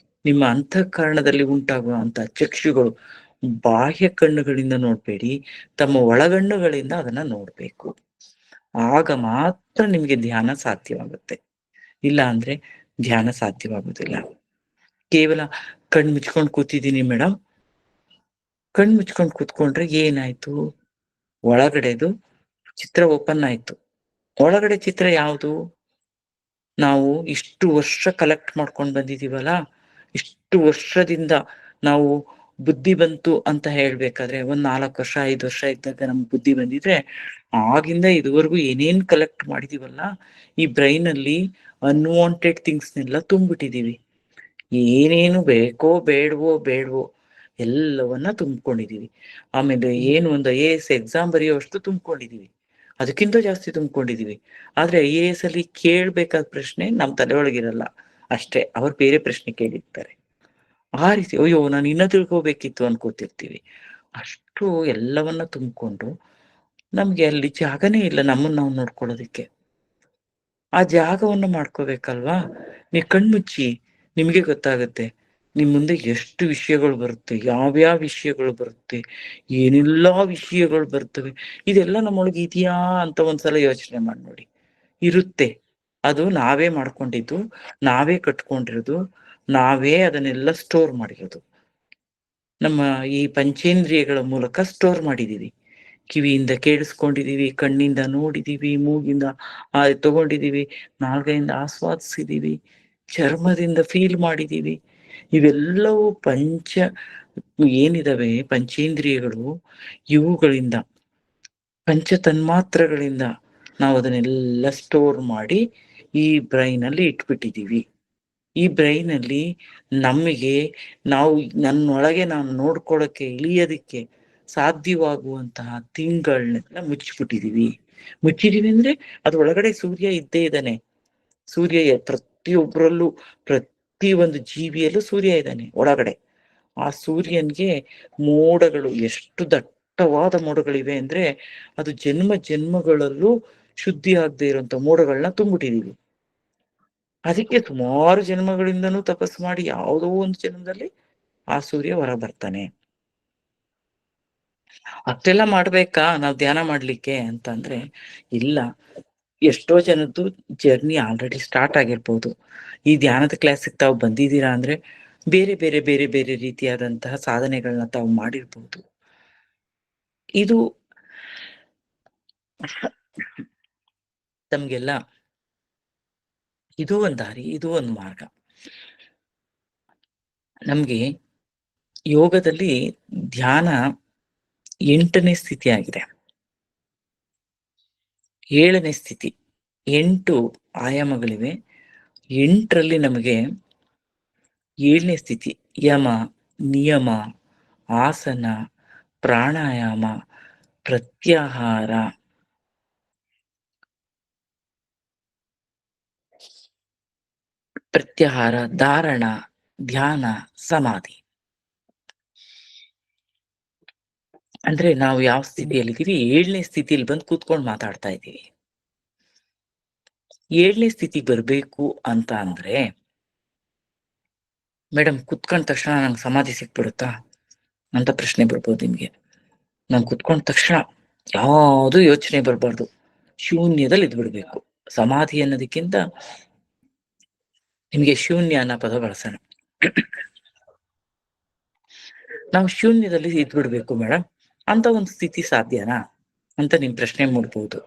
ನಿಮ್ಮ ಅಂತಃಕರಣದಲ್ಲಿ ಉಂಟಾಗುವಂತ ಚಕ್ಷುಗಳು, ಬಾಹ್ಯ ಕಣ್ಣುಗಳಿಂದ ನೋಡ್ಬೇಡಿ, ತಮ್ಮ ಒಳಗಣ್ಣುಗಳಿಂದ ಅದನ್ನ ನೋಡ್ಬೇಕು. ಆಗ ಮಾತ್ರ ನಿಮ್ಗೆ ಧ್ಯಾನ ಸಾಧ್ಯವಾಗುತ್ತೆ. ಇಲ್ಲ ಅಂದ್ರೆ ಧ್ಯಾನ ಸಾಧ್ಯವಾಗುವುದಿಲ್ಲ. ಕೇವಲ ಕಣ್ ಮುಚ್ಕೊಂಡ್ ಕೂತಿದ್ದೀನಿ ಮೇಡಮ್. ಕಣ್ ಮುಚ್ಕೊಂಡ್ ಕೂತ್ಕೊಂಡ್ರೆ ಏನಾಯ್ತು? ಒಳಗಡೆದು ಚಿತ್ರ ಓಪನ್ ಆಯ್ತು. ಒಳಗಡೆ ಚಿತ್ರ ಯಾವುದು? ನಾವು ಇಷ್ಟು ವರ್ಷ ಕಲೆಕ್ಟ್ ಮಾಡ್ಕೊಂಡ್ ಬಂದಿದೀವಲ್ಲ, ಇಷ್ಟು ವರ್ಷದಿಂದ ನಾವು ಬುದ್ಧಿ ಬಂತು ಅಂತ ಹೇಳ್ಬೇಕಾದ್ರೆ ಒಂದ್ 4 ವರ್ಷ 5 ವರ್ಷ ಇದ್ದಾಗ ನಮ್ಗೆ ಬುದ್ಧಿ ಬಂದಿದ್ರೆ ಆಗಿಂದ ಇದುವರೆಗೂ ಏನೇನ್ ಕಲೆಕ್ಟ್ ಮಾಡಿದೀವಲ್ಲ ಈ ಬ್ರೈನ್ ಅಲ್ಲಿ ಅನ್ವಾಂಟೆಡ್ ಥಿಂಗ್ಸ್ನೆಲ್ಲ ತುಂಬಿಟ್ಟಿದೀವಿ. ಏನೇನು ಬೇಕೋ ಬೇಡವೋ ಎಲ್ಲವನ್ನ ತುಂಬ್ಕೊಂಡಿದೀವಿ. ಆಮೇಲೆ ಏನು ಒಂದು IAS ಎಕ್ಸಾಮ್ ಬರೆಯುವಷ್ಟು ತುಂಬ್ಕೊಂಡಿದೀವಿ. ಅದಕ್ಕಿಂತ ಜಾಸ್ತಿ ತುಂಬ್ಕೊಂಡಿದೀವಿ. ಆದ್ರೆ IAS ಅಲ್ಲಿ ಕೇಳ್ಬೇಕಾದ ಪ್ರಶ್ನೆ ನಮ್ ತಲೆ ಒಳಗಿರಲ್ಲ ಅಷ್ಟೇ. ಅವ್ರು ಬೇರೆ ಪ್ರಶ್ನೆ ಕೇಳಿರ್ತಾರೆ. ಆ ರೀತಿ ಅಯ್ಯೋ ನಾನು ಇನ್ನ ತಿಳ್ಕೋಬೇಕಿತ್ತು ಅನ್ಕೋತಿರ್ತೀವಿ. ಅಷ್ಟು ಎಲ್ಲವನ್ನ ತುಂಬ್ಕೊಂಡು ನಮ್ಗೆ ಅಲ್ಲಿ ಜಾಗನೇ ಇಲ್ಲ ನಮ್ಮನ್ನ ನಾವು ನೋಡ್ಕೊಳ್ಳೋದಿಕ್ಕೆ. ಆ ಜಾಗವನ್ನ ಮಾಡ್ಕೋಬೇಕಲ್ವಾ? ನೀವ್ ಕಣ್ಮುಚ್ಚಿ ನಿಮ್ಗೆ ಗೊತ್ತಾಗತ್ತೆ. ನಿಮ್ ಮುಂದೆ ಎಷ್ಟು ವಿಷಯಗಳು ಬರುತ್ತೆ, ಯಾವ್ಯಾವ ವಿಷಯಗಳು ಬರುತ್ತೆ, ಏನೆಲ್ಲಾ ವಿಷಯಗಳು ಬರ್ತವೆ. ಇದೆಲ್ಲ ನಮ್ಮೊಳಗೆ ಇದೆಯಾ ಅಂತ ಒಂದ್ಸಲ ಯೋಚನೆ ಮಾಡಿ ನೋಡಿ. ಇರುತ್ತೆ. ಅದು ನಾವೇ ಮಾಡ್ಕೊಂಡಿದ್ದು, ನಾವೇ ಕಟ್ಕೊಂಡಿರೋದು, ನಾವೇ ಅದನ್ನೆಲ್ಲ ಸ್ಟೋರ್ ಮಾಡಿರೋದು. ನಮ್ಮ ಈ ಪಂಚೇಂದ್ರಿಯಗಳ ಮೂಲಕ ಸ್ಟೋರ್ ಮಾಡಿದೀವಿ. ಕಿವಿಯಿಂದ ಕೇಳಿಸ್ಕೊಂಡಿದೀವಿ, ಕಣ್ಣಿಂದ ನೋಡಿದೀವಿ, ಮೂಗಿಂದ ತಗೊಂಡಿದೀವಿ, ನಾಲ್ಗೆಯಿಂದ ಆಸ್ವಾದಿಸಿದೀವಿ, ಚರ್ಮದಿಂದ ಫೀಲ್ ಮಾಡಿದೀವಿ. ಇವೆಲ್ಲವೂ ಏನಿದಾವೆ ಪಂಚೇಂದ್ರಿಯಗಳು, ಇವುಗಳಿಂದ ಪಂಚ ತನ್ಮಾತ್ರಗಳಿಂದ ನಾವು ಅದನ್ನೆಲ್ಲ ಸ್ಟೋರ್ ಮಾಡಿ ಈ ಬ್ರೈನ್ ಅಲ್ಲಿ ಇಟ್ಬಿಟ್ಟಿದೀವಿ. ಈ ಬ್ರೈನ್ ಅಲ್ಲಿ ನಮಗೆ ನಾವು ನನ್ನೊಳಗೆ ನಾನು ನೋಡ್ಕೊಳಕ್ಕೆ ಇಳಿಯೋದಿಕ್ಕೆ ಸಾಧ್ಯವಾಗುವಂತಹ ಥಿಂಗ್‌ಗಳನ್ನೆಲ್ಲ ಮುಚ್ಚಿಬಿಟ್ಟಿದೀವಿ. ಮುಚ್ಚಿದೀವಿ ಅಂದ್ರೆ ಅದ್ರ ಒಳಗಡೆ ಸೂರ್ಯ ಇದ್ದೇ ಇದ್ದಾನೆ. ಸೂರ್ಯ ಪ್ರತಿಯೊಬ್ಬರಲ್ಲೂ, ಪ್ರತಿ ಒಂದು ಜೀವಿಯಲ್ಲೂ ಸೂರ್ಯ ಇದ್ದಾನೆ ಒಳಗಡೆ. ಆ ಸೂರ್ಯನ್ಗೆ ಮೋಡಗಳು ಎಷ್ಟು ದಟ್ಟವಾದ ಮೋಡಗಳಿವೆ ಅಂದ್ರೆ ಅದು ಜನ್ಮ ಜನ್ಮಗಳಲ್ಲೂ ಶುದ್ಧಿ ಆಗದೆ ಇರುವಂತ ಮೋಡಗಳನ್ನ ತುಂಬಿಟ್ಟಿದೀವಿ. ಅದಕ್ಕೆ ಸುಮಾರು ಜನ್ಮಗಳಿಂದನೂ ತಪಸ್ಸು ಮಾಡಿ ಯಾವುದೋ ಒಂದು ಜನ್ಮದಲ್ಲಿ ಆ ಸೂರ್ಯ ಹೊರ ಬರ್ತಾನೆ. ಅಷ್ಟೆಲ್ಲ ಮಾಡ್ಬೇಕಾ ನಾವ್ ಧ್ಯಾನ ಮಾಡ್ಲಿಕ್ಕೆ ಅಂತಂದ್ರೆ ಇಲ್ಲ. ಎಷ್ಟೋ ಜನದ್ದು ಜರ್ನಿ ಆಲ್ರೆಡಿ ಸ್ಟಾರ್ಟ್ ಆಗಿರ್ಬೋದು. ಈ ಧ್ಯಾನದ ಕ್ಲಾಸಿಗೆ ತಾವು ಬಂದಿದ್ದೀರಾ ಅಂದ್ರೆ ಬೇರೆ ರೀತಿಯಾದಂತಹ ಸಾಧನೆಗಳನ್ನ ತಾವು ಮಾಡಿರ್ಬೋದು. ಇದು ತಮ್ಗೆಲ್ಲ ಇದು ಒಂದ್ ದಾರಿ, ಇದು ಒಂದ್ ಮಾರ್ಗ. ನಮ್ಗೆ ಯೋಗದಲ್ಲಿ ಧ್ಯಾನ 8ನೇ ಸ್ಥಿತಿ ಆಗಿದೆ. 7ನೇ ಸ್ಥಿತಿ. 8 ಆಯಾಮಗಳಿವೆ. 8ರಲ್ಲಿ ನಮಗೆ 7ನೇ ಸ್ಥಿತಿ ಯಮ, ನಿಯಮ, ಆಸನ, ಪ್ರಾಣಾಯಾಮ, ಪ್ರತ್ಯಾಹಾರ, ಧಾರಣ, ಧ್ಯಾನ, ಸಮಾಧಿ. ಅಂದ್ರೆ ನಾವು ಯಾವ ಸ್ಥಿತಿಯಲ್ಲಿದ್ದೀವಿ? 7ನೇ ಸ್ಥಿತಿಯಲ್ಲಿ ಬಂದು ಕೂತ್ಕೊಂಡು ಮಾತಾಡ್ತಾ ಇದ್ದೀವಿ. 7ನೇ ಸ್ಥಿತಿ ಬರ್ಬೇಕು ಅಂತ ಅಂದ್ರೆ ಮೇಡಮ್ ಕುತ್ಕೊಂಡ ತಕ್ಷಣ ನಂಗೆ ಸಮಾಧಿ ಸಿಕ್ಬಿಡುತ್ತಾ ಅಂತ ಪ್ರಶ್ನೆ ಬರ್ಬೋದು ನಿಮ್ಗೆ. ನಾನ್ ಕುತ್ಕೊಂಡ ತಕ್ಷಣ ಯಾವುದು ಯೋಚನೆ ಬರ್ಬಾರ್ದು, ಶೂನ್ಯದಲ್ಲಿ ಇದ್ಬಿಡ್ಬೇಕು. ಸಮಾಧಿ ಅನ್ನೋದಕ್ಕಿಂತ ನಿಮ್ಗೆ ಶೂನ್ಯ ಅನ್ನೋ ಪದ ಬಳಸೋಣ. ನಾವು ಶೂನ್ಯದಲ್ಲಿ ಇದ್ಬಿಡ್ಬೇಕು ಮೇಡಮ್ ಅಂತ ಒಂದು ಸ್ಥಿತಿ ಸಾಧ್ಯನಾ ಅಂತ ನಿಮ್ ಪ್ರಶ್ನೆ ಮೂಡ್ಬೋದು.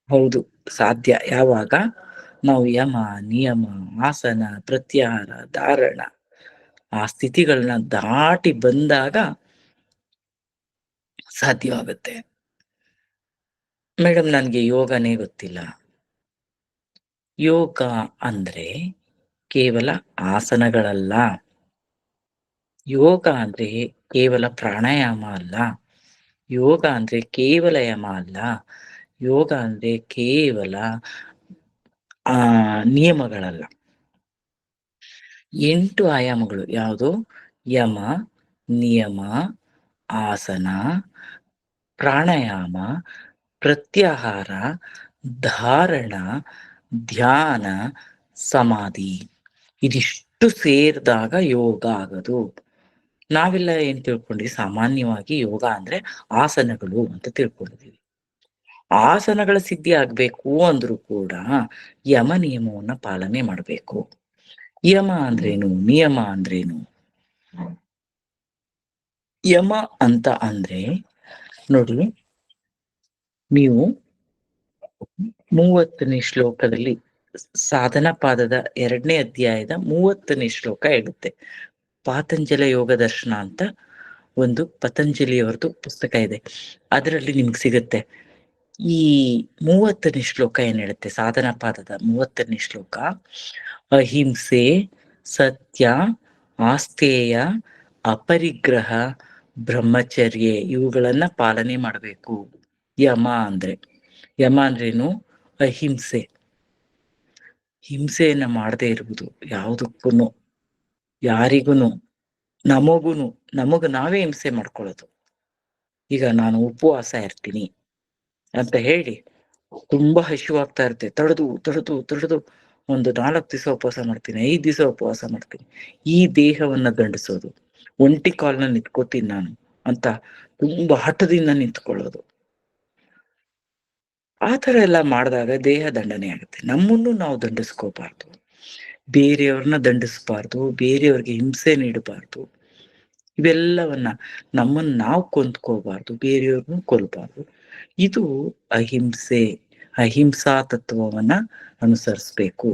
ಹೌದು, ಸಾಧ್ಯ. ಯಾವಾಗ ನಾವು ಯಮ, ನಿಯಮ, ಆಸನ, ಪ್ರತ್ಯಾಹಾರ, ಧಾರಣ ಆ ಸ್ಥಿತಿಗಳನ್ನ ದಾಟಿ ಬಂದಾಗ ಸಾಧ್ಯವಾಗುತ್ತೆ. ಮೇಡಮ್ ನನ್ಗೆ ಯೋಗನೇ ಗೊತ್ತಿಲ್ಲ. ಯೋಗ ಅಂದ್ರೆ ಕೇವಲ ಆಸನಗಳಲ್ಲ. ಯೋಗ ಅಂದ್ರೆ ಕೇವಲ ಪ್ರಾಣಾಯಾಮ ಅಲ್ಲ. ಯೋಗ ಅಂದ್ರೆ ಕೇವಲ ಯಮ ಅಲ್ಲ. ಯೋಗ ಅಂದ್ರೆ ಕೇವಲ ನಿಯಮಗಳಲ್ಲ. 8 ಆಯಾಮಗಳು ಯಾವುದು? ಯಮ, ನಿಯಮ, ಆಸನ, ಪ್ರಾಣಾಯಾಮ, ಪ್ರತ್ಯಾಹಾರ, ಧಾರಣ, ಧ್ಯಾನ, ಸಮಾಧಿ. ಇದಿಷ್ಟು ಸೇರಿದಾಗ ಯೋಗ ಆಗೋದು. ನಾವೆಲ್ಲ ಏನ್ ತಿಳ್ಕೊಂಡ್ವಿ? ಸಾಮಾನ್ಯವಾಗಿ ಯೋಗ ಅಂದ್ರೆ ಆಸನಗಳು ಅಂತ ತಿಳ್ಕೊಂಡಿದೀವಿ. ಆಸನಗಳ ಸಿದ್ಧಿ ಆಗ್ಬೇಕು ಅಂದ್ರೂ ಕೂಡ ಯಮ ನಿಯಮವನ್ನ ಪಾಲನೆ ಮಾಡ್ಬೇಕು. ಯಮ ಅಂದ್ರೇನು? ನಿಯಮ ಅಂದ್ರೇನು? ಯಮ ಅಂತ ಅಂದ್ರೆ ನೋಡಿ, ನೀವು 30ನೇ ಶ್ಲೋಕದಲ್ಲಿ ಸಾಧನ ಪಾದದ 2ನೇ ಅಧ್ಯಾಯದ 30ನೇ ಶ್ಲೋಕ ಹೇಳುತ್ತೆ. ಪಾತಂಜಲ ಯೋಗ ದರ್ಶನ ಅಂತ ಒಂದು ಪತಂಜಲಿಯವರದು ಪುಸ್ತಕ ಇದೆ. ಅದರಲ್ಲಿ ನಿಮ್ಗೆ ಸಿಗುತ್ತೆ. ಈ 30ನೇ ಶ್ಲೋಕ ಏನ್ ಹೇಳುತ್ತೆ, ಸಾಧನಾ ಪಾದದ 30ನೇ ಶ್ಲೋಕ, ಅಹಿಂಸೆ, ಸತ್ಯ, ಆಸ್ತೇಯ, ಅಪರಿಗ್ರಹ, ಬ್ರಹ್ಮಚರ್ಯೆ ಇವುಗಳನ್ನ ಪಾಲನೆ ಮಾಡಬೇಕು. ಯಮ ಅಂದ್ರೆ, ಯಮ ಅಂದ್ರೇನು? ಅಹಿಂಸೆ. ಹಿಂಸೆಯನ್ನ ಮಾಡದೇ ಇರುವುದು ಯಾವುದಕ್ಕೂನು, ಯಾರಿಗೂನು, ನಮಗೂನು. ನಾವೇ ಹಿಂಸೆ ಮಾಡ್ಕೊಳ್ಳೋದು. ಈಗ ನಾನು ಉಪವಾಸ ಇರ್ತೀನಿ ಅಂತ ಹೇಳಿ ತುಂಬಾ ಹಸಿವಾಗ್ತಾ ಇರುತ್ತೆ, ತಡೆದು ತಡೆದು ತಡೆದು ಒಂದು 4 ದಿವಸ ಉಪವಾಸ ಮಾಡ್ತೀನಿ, 5 ದಿವಸ ಉಪವಾಸ ಮಾಡ್ತೀನಿ. ಈ ದೇಹವನ್ನ ದಂಡಿಸೋದು. ಒಂಟಿ ಕಾಲ್ನ ನಿಂತ್ಕೋತೀನಿ ನಾನು ಅಂತ ತುಂಬಾ ಹಠದಿಂದ ನಿಂತ್ಕೊಳ್ಳೋದು. ಆ ತರ ಎಲ್ಲ ಮಾಡಿದಾಗ ದೇಹ ದಂಡನೆ ಆಗುತ್ತೆ. ನಮ್ಮನ್ನು ನಾವು ದಂಡಿಸ್ಕೋಬಾರ್ದು, ಬೇರೆಯವ್ರನ್ನ ದಂಡಿಸ್ಬಾರ್ದು, ಬೇರೆಯವ್ರಿಗೆ ಹಿಂಸೆ ನೀಡಬಾರ್ದು. ಇವೆಲ್ಲವನ್ನ, ನಮ್ಮನ್ನ ನಾವು ಕೊಂದ್ಕೋಬಾರ್ದು, ಬೇರೆಯವ್ರನ್ನು ಕೊಲ್ಬಾರ್ದು. ಇದು ಅಹಿಂಸೆ. ಅಹಿಂಸಾ ತತ್ವವನ್ನ ಅನುಸರಿಸ್ಬೇಕು.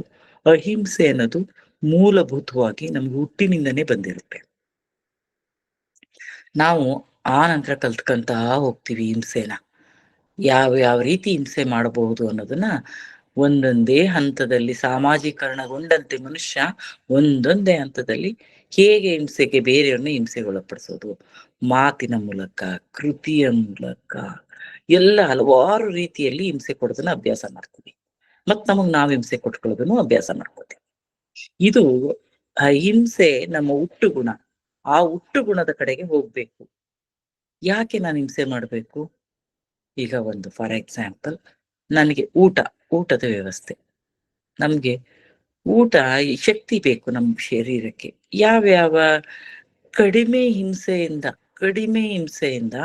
ಅಹಿಂಸೆ ಅನ್ನೋದು ಮೂಲಭೂತವಾಗಿ ನಮ್ಗೆ ಹುಟ್ಟಿನಿಂದನೇ ಬಂದಿರುತ್ತೆ. ನಾವು ಆ ನಂತರ ಕಲ್ತ್ಕಂತ ಹೋಗ್ತೀವಿ ಹಿಂಸೆನ. ಯಾವ ಯಾವ ರೀತಿ ಹಿಂಸೆ ಮಾಡಬಹುದು ಅನ್ನೋದನ್ನ ಒಂದೊಂದೇ ಹಂತದಲ್ಲಿ ಸಾಮಾಜೀಕರಣಗೊಂಡಂತೆ ಮನುಷ್ಯ ಒಂದೊಂದೇ ಹಂತದಲ್ಲಿ ಹೇಗೆ ಹಿಂಸೆಗೆ, ಬೇರೆಯವ್ರನ್ನ ಹಿಂಸೆಗೊಳಪಡಿಸೋದು, ಮಾತಿನ ಮೂಲಕ, ಕೃತಿಯ ಮೂಲಕ, ಎಲ್ಲ ಹಲವಾರು ರೀತಿಯಲ್ಲಿ ಹಿಂಸೆ ಕೊಡೋದನ್ನ ಅಭ್ಯಾಸ ಮಾಡ್ತೀವಿ. ಮತ್ ನಮಗ್ ನಾವ್ ಹಿಂಸೆ ಕೊಟ್ಕೊಳ್ಳೋದನ್ನು ಅಭ್ಯಾಸ ಮಾಡ್ಕೋತೀವಿ. ಇದು ಅಹಿಂಸೆ ನಮ್ಮ ಹುಟ್ಟು ಗುಣ. ಆ ಹುಟ್ಟು ಗುಣದ ಕಡೆಗೆ ಹೋಗ್ಬೇಕು. ಯಾಕೆ ನಾನು ಹಿಂಸೆ ಮಾಡ್ಬೇಕು? ಈಗ ಒಂದು ಫಾರ್ ಎಕ್ಸಾಂಪಲ್, ನನಗೆ ಊಟದ ವ್ಯವಸ್ಥೆ. ನಮ್ಗೆ ಊಟ, ಈ ಶಕ್ತಿ ಬೇಕು ನಮ್ಮ ಶರೀರಕ್ಕೆ. ಯಾವ್ಯಾವ ಕಡಿಮೆ ಹಿಂಸೆಯಿಂದ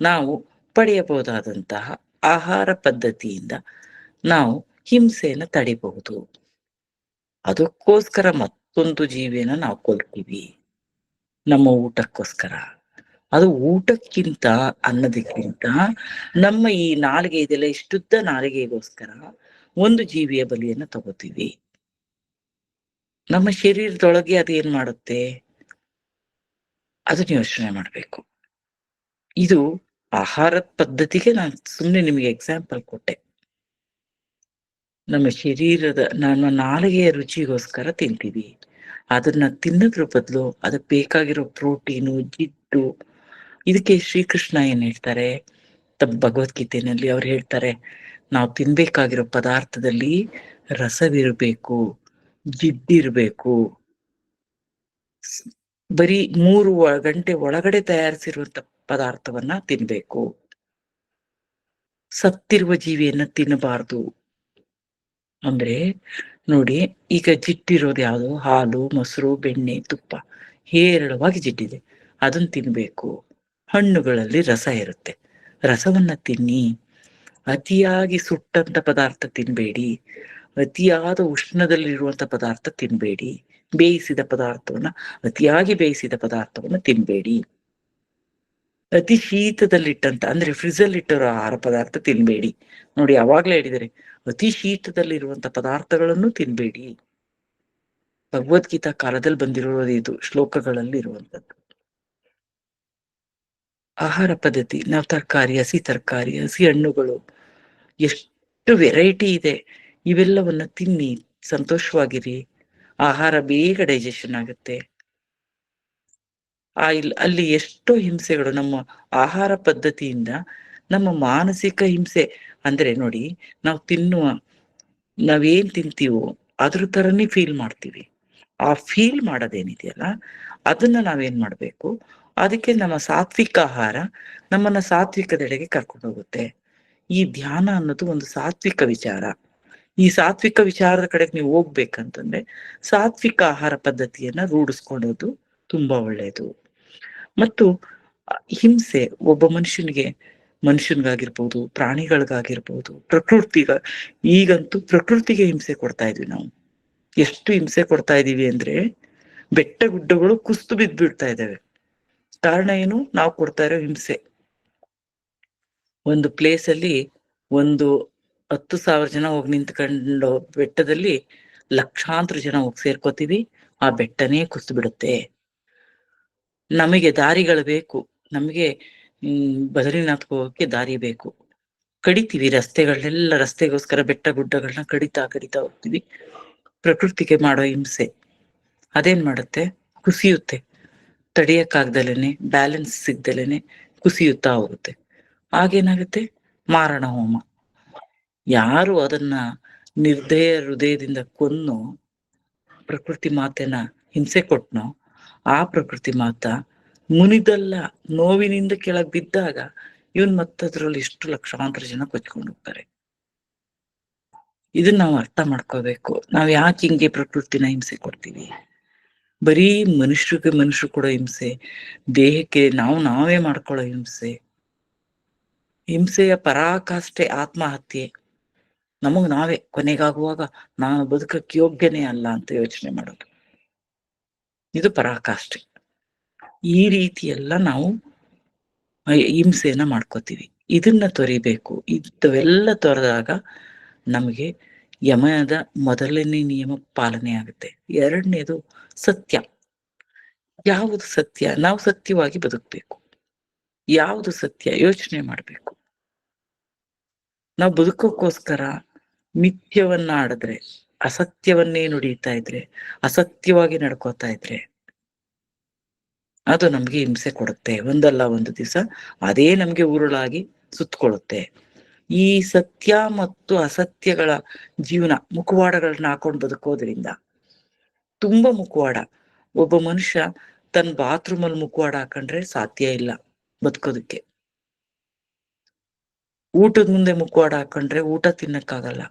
ನಾವು ಪಡೆಯಬಹುದಾದಂತಹ ಆಹಾರ ಪದ್ಧತಿಯಿಂದ ನಾವು ಹಿಂಸೆಯನ್ನು ತಡಿಬಹುದು. ಅದಕ್ಕೋಸ್ಕರ ಮತ್ತೊಂದು ಜೀವಿಯನ್ನ ನಾವು ಕೊಲ್ತೀವಿ, ನಮ್ಮ ಊಟಕ್ಕೋಸ್ಕರ. ಅದು ಊಟಕ್ಕಿಂತ, ಅನ್ನೋದಕ್ಕಿಂತ ನಮ್ಮ ಈ ನಾಲಿಗೆ ಇದೆಲ್ಲ, ಇಷ್ಟುದ್ದ ನಾಲಿಗೆಗೋಸ್ಕರ ಒಂದು ಜೀವಿಯ ಬಲಿಯನ್ನ ತಗೋತೀವಿ. ನಮ್ಮ ಶರೀರದೊಳಗೆ ಅದು ಏನ್ ಮಾಡುತ್ತೆ, ಅದನ್ನ ಯೋಚನೆ ಮಾಡ್ಬೇಕು. ಇದು ಆಹಾರದ ಪದ್ಧತಿಗೆ ನಾನು ಸುಮ್ಮನೆ ನಿಮಗೆ ಎಕ್ಸಾಂಪಲ್ ಕೊಟ್ಟೆ. ನಮ್ಮ ನಾಲಿಗೆಯ ರುಚಿಗೋಸ್ಕರ ತಿಂತೀವಿ. ಅದನ್ನ ತಿನ್ನೋದ್ರ ಬದಲು ಅದಕ್ಕೆ ಬೇಕಾಗಿರೋ ಪ್ರೋಟೀನು, ಜಿಡ್ಡು, ಇದಕ್ಕೆ ಶ್ರೀಕೃಷ್ಣ ಏನ್ ಹೇಳ್ತಾರೆ ತಮ್ಮ ಭಗವದ್ಗೀತೆಯಲ್ಲಿ? ಅವ್ರು ಹೇಳ್ತಾರೆ, ನಾವು ತಿನ್ಬೇಕಾಗಿರೋ ಪದಾರ್ಥದಲ್ಲಿ ರಸವಿರ್ಬೇಕು, ಜಿಡ್ಡಿರ್ಬೇಕು, ಬರೀ 3 ಗಂಟೆ ಒಳಗಡೆ ತಯಾರಿಸಿರುವಂತ ಪದಾರ್ಥವನ್ನ ತಿನ್ಬೇಕು. ಸತ್ತಿರುವ ಜೀವಿಯನ್ನ ತಿನ್ನಬಾರ್ದು. ಅಂದ್ರೆ ನೋಡಿ, ಈಗ ಜಿಟ್ಟಿರೋದು ಯಾವುದು? ಹಾಲು, ಮೊಸರು, ಬೆಣ್ಣೆ, ತುಪ್ಪ, ಹೇರಳವಾಗಿ ಜಿಟ್ಟಿದೆ, ಅದನ್ನ ತಿನ್ಬೇಕು. ಹಣ್ಣುಗಳಲ್ಲಿ ರಸ ಇರುತ್ತೆ, ರಸವನ್ನ ತಿನ್ನಿ. ಅತಿಯಾಗಿ ಸುಟ್ಟಂತ ಪದಾರ್ಥ ತಿನ್ಬೇಡಿ, ಅತಿಯಾದ ಉಷ್ಣದಲ್ಲಿರುವಂತ ಪದಾರ್ಥ ತಿನ್ಬೇಡಿ, ಅತಿಯಾಗಿ ಬೇಯಿಸಿದ ಪದಾರ್ಥವನ್ನ ತಿನ್ಬೇಡಿ. ಅತಿ ಶೀತದಲ್ಲಿಟ್ಟಂತ, ಅಂದ್ರೆ ಫ್ರಿಜ್ ಅಲ್ಲಿ ಇಟ್ಟಿರೋ ಆಹಾರ ಪದಾರ್ಥ ತಿನ್ಬೇಡಿ. ನೋಡಿ, ಅವಾಗ್ಲೇ ಹೇಳಿದರೆ ಅತಿ ಶೀತದಲ್ಲಿರುವಂತ ಪದಾರ್ಥಗಳನ್ನು ತಿನ್ಬೇಡಿ. ಭಗವದ್ಗೀತಾ ಕಾಲದಲ್ಲಿ ಬಂದಿರೋದು ಇದು, ಶ್ಲೋಕಗಳಲ್ಲಿ ಇರುವಂತದ್ದು. ಆಹಾರ ಪದ್ಧತಿ, ನಾವು ಹಸಿ ತರಕಾರಿ, ಹಸಿ ಹಣ್ಣುಗಳು, ಎಷ್ಟು ವೆರೈಟಿ ಇದೆ. ಇವೆಲ್ಲವನ್ನ ತಿನ್ನಿ, ಸಂತೋಷವಾಗಿರಿ. ಆಹಾರ ಬೇಗ ಡೈಜೆಷನ್ ಆಗುತ್ತೆ. ಅಲ್ಲಿ ಎಷ್ಟೋ ಹಿಂಸೆಗಳು ನಮ್ಮ ಆಹಾರ ಪದ್ಧತಿಯಿಂದ, ನಮ್ಮ ಮಾನಸಿಕ ಹಿಂಸೆ. ಅಂದ್ರೆ ನೋಡಿ, ನಾವೇನ್ ತಿಂತೀವೋ ಅದ್ರ ತರನೇ ಫೀಲ್ ಮಾಡ್ತೀವಿ. ಆ ಫೀಲ್ ಮಾಡೋದೇನಿದೆಯಲ್ಲ, ಅದನ್ನ ನಾವೇನ್ ಮಾಡ್ಬೇಕು, ಅದಕ್ಕೆ ನಮ್ಮ ಸಾತ್ವಿಕ ಆಹಾರ ನಮ್ಮನ್ನ ಸಾತ್ವಿಕದೆಡೆಗೆ ಕರ್ಕೊಂಡು ಹೋಗುತ್ತೆ. ಈ ಧ್ಯಾನ ಅನ್ನೋದು ಒಂದು ಸಾತ್ವಿಕ ವಿಚಾರ. ಈ ಸಾತ್ವಿಕ ವಿಚಾರದ ಕಡೆಗೆ ನೀವು ಹೋಗ್ಬೇಕಂತಂದ್ರೆ ಸಾತ್ವಿಕ ಆಹಾರ ಪದ್ಧತಿಯನ್ನ ರೂಢಿಸ್ಕೊಳ್ಳೋದು ತುಂಬಾ ಒಳ್ಳೆಯದು. ಮತ್ತು ಹಿಂಸೆ ಒಬ್ಬ ಮನುಷ್ಯನ್ಗಾಗಿರ್ಬೋದು, ಪ್ರಾಣಿಗಳಿಗಾಗಿರ್ಬೋದು, ಈಗಂತೂ ಪ್ರಕೃತಿಗೆ ಹಿಂಸೆ ಕೊಡ್ತಾ ಇದ್ವಿ ನಾವು. ಎಷ್ಟು ಹಿಂಸೆ ಕೊಡ್ತಾ ಇದೀವಿ ಅಂದ್ರೆ, ಬೆಟ್ಟ ಗುಡ್ಡಗಳು ಕುಸಿದು ಬಿದ್ದ್ಬಿಡ್ತಾ ಇದ್ದಾವೆ. ಕಾರಣ ಏನು? ನಾವು ಕೊಡ್ತಾ ಇರೋ ಹಿಂಸೆ. ಒಂದು ಪ್ಲೇಸ್ ಅಲ್ಲಿ ಒಂದು 10,000 ಜನ ಹೋಗಿ ನಿಂತ್ಕೊಂಡು ಬೆಟ್ಟದಲ್ಲಿ ಲಕ್ಷಾಂತರ ಜನ ಹೋಗಿ ಸೇರ್ಕೋತೀವಿ, ಆ ಬೆಟ್ಟನೇ ಕುಸಿದು ಬಿಡುತ್ತೆ. ನಮಗೆ ದಾರಿಗಳು ಬೇಕು. ನಮಗೆ ಬದರಿನಾಥ್ಗೆ ಹೋಗಕ್ಕೆ ದಾರಿ ಬೇಕು. ಕಡಿತೀವಿ ರಸ್ತೆಗಳನ್ನೆಲ್ಲ, ರಸ್ತೆಗೋಸ್ಕರ ಬೆಟ್ಟ ಗುಡ್ಡಗಳನ್ನ ಕಡಿತಾ ಹೋಗ್ತೀವಿ. ಪ್ರಕೃತಿಗೆ ಮಾಡೋ ಹಿಂಸೆ ಅದೇನ್ ಮಾಡುತ್ತೆ? ಕುಸಿಯುತ್ತೆ. ತಡೆಯಕ್ಕಾಗ್ದಲೇನೆ, ಬ್ಯಾಲೆನ್ಸ್ ಸಿಗ್ದಲೇನೆ ಕುಸಿಯುತ್ತಾ ಹೋಗುತ್ತೆ. ಆಗೇನಾಗುತ್ತೆ? ಮಾರಣ ಹೋಮ. ಯಾರು ಅದನ್ನ ನಿರ್ದಯ ಹೃದಯದಿಂದ ಕೊಂದು ಪ್ರಕೃತಿ ಮಾತೆನ ಹಿಂಸೆ ಕೊಟ್ನೋ, ಆ ಪ್ರಕೃತಿ ಮಾತ ಮುನಿದಲ್ಲ, ನೋವಿನಿಂದ ಕೆಳಗ್ ಬಿದ್ದಾಗ ಇವನ್ ಮತ್ತದ್ರಲ್ಲಿ ಇಷ್ಟು ಲಕ್ಷಾಂತರ ಜನ ಕೊಚ್ಕೊಂಡು ಹೋಗ್ತಾರೆ. ಇದನ್ನ ನಾವು ಅರ್ಥ ಮಾಡ್ಕೋಬೇಕು. ನಾವ್ ಯಾಕೆ ಹಿಂಗೆ ಪ್ರಕೃತಿನ ಹಿಂಸೆ ಕೊಡ್ತೀವಿ? ಬರೀ ಮನುಷ್ಯರು ಕೊಡೋ ಹಿಂಸೆ, ದೇಹಕ್ಕೆ ನಾವೇ ಮಾಡ್ಕೊಳ್ಳೋ ಹಿಂಸೆ. ಹಿಂಸೆಯ ಪರಾಕಾಷ್ಠೆ ಆತ್ಮಹತ್ಯೆ. ನಮಗ್ ನಾವೇ ಕೊನೆಗಾಗುವಾಗ ನಾನು ಬದುಕಕ್ಕೆ ಯೋಗ್ಯನೇ ಅಲ್ಲ ಅಂತ ಯೋಚನೆ ಮಾಡೋದು. ಇದು ಪರಾಕಾಷ್ಠೆ. ಈ ರೀತಿ ಎಲ್ಲ ನಾವು ಹಿಂಸೆಯನ್ನ ಮಾಡ್ಕೋತೀವಿ. ಇದನ್ನ ತೊರಿಬೇಕು. ಇಂಥವೆಲ್ಲ ತೊರೆದಾಗ ನಮಗೆ ಯಮದ ಮೊದಲನೇ ನಿಯಮ ಪಾಲನೆ ಆಗುತ್ತೆ. ಎರಡನೇದು ಸತ್ಯ. ಯಾವುದು ಸತ್ಯ? ನಾವು ಸತ್ಯವಾಗಿ ಬದುಕಬೇಕು. ಯಾವುದು ಸತ್ಯ? ಯೋಚನೆ ಮಾಡ್ಬೇಕು. ನಾವು ಬದುಕೋಕ್ಕೋಸ್ಕರ ಮಿಥ್ಯವನ್ನ ಆಡಿದ್ರೆ, ಅಸತ್ಯವನ್ನೇ ನುಡಿತಾ ಇದ್ರೆ, ಅಸತ್ಯವಾಗಿ ನಡ್ಕೋತಾ ಇದ್ರೆ ಅದು ನಮ್ಗೆ ಹಿಂಸೆ ಕೊಡುತ್ತೆ. ಒಂದಲ್ಲ ಒಂದು ದಿವಸ ಅದೇ ನಮ್ಗೆ ಉರುಳಾಗಿ ಸುತ್ತಕೊಳ್ಳುತ್ತೆ. ಈ ಸತ್ಯ ಮತ್ತು ಅಸತ್ಯಗಳ ಜೀವನ, ಮುಖವಾಡಗಳನ್ನ ಹಾಕೊಂಡು ಬದುಕೋದ್ರಿಂದ ತುಂಬಾ ಮುಖವಾಡ. ಒಬ್ಬ ಮನುಷ್ಯ ತನ್ನ ಬಾತ್ರೂಮ್ ಅಲ್ಲಿ ಮುಖವಾಡ ಹಾಕೊಂಡ್ರೆ ಸಾಧ್ಯ ಇಲ್ಲ ಬದುಕೋದಕ್ಕೆ. ಊಟದ ಮುಂದೆ ಮುಖವಾಡ ಹಾಕೊಂಡ್ರೆ ಊಟ ತಿನ್ನಕ್ಕಾಗಲ್ಲ.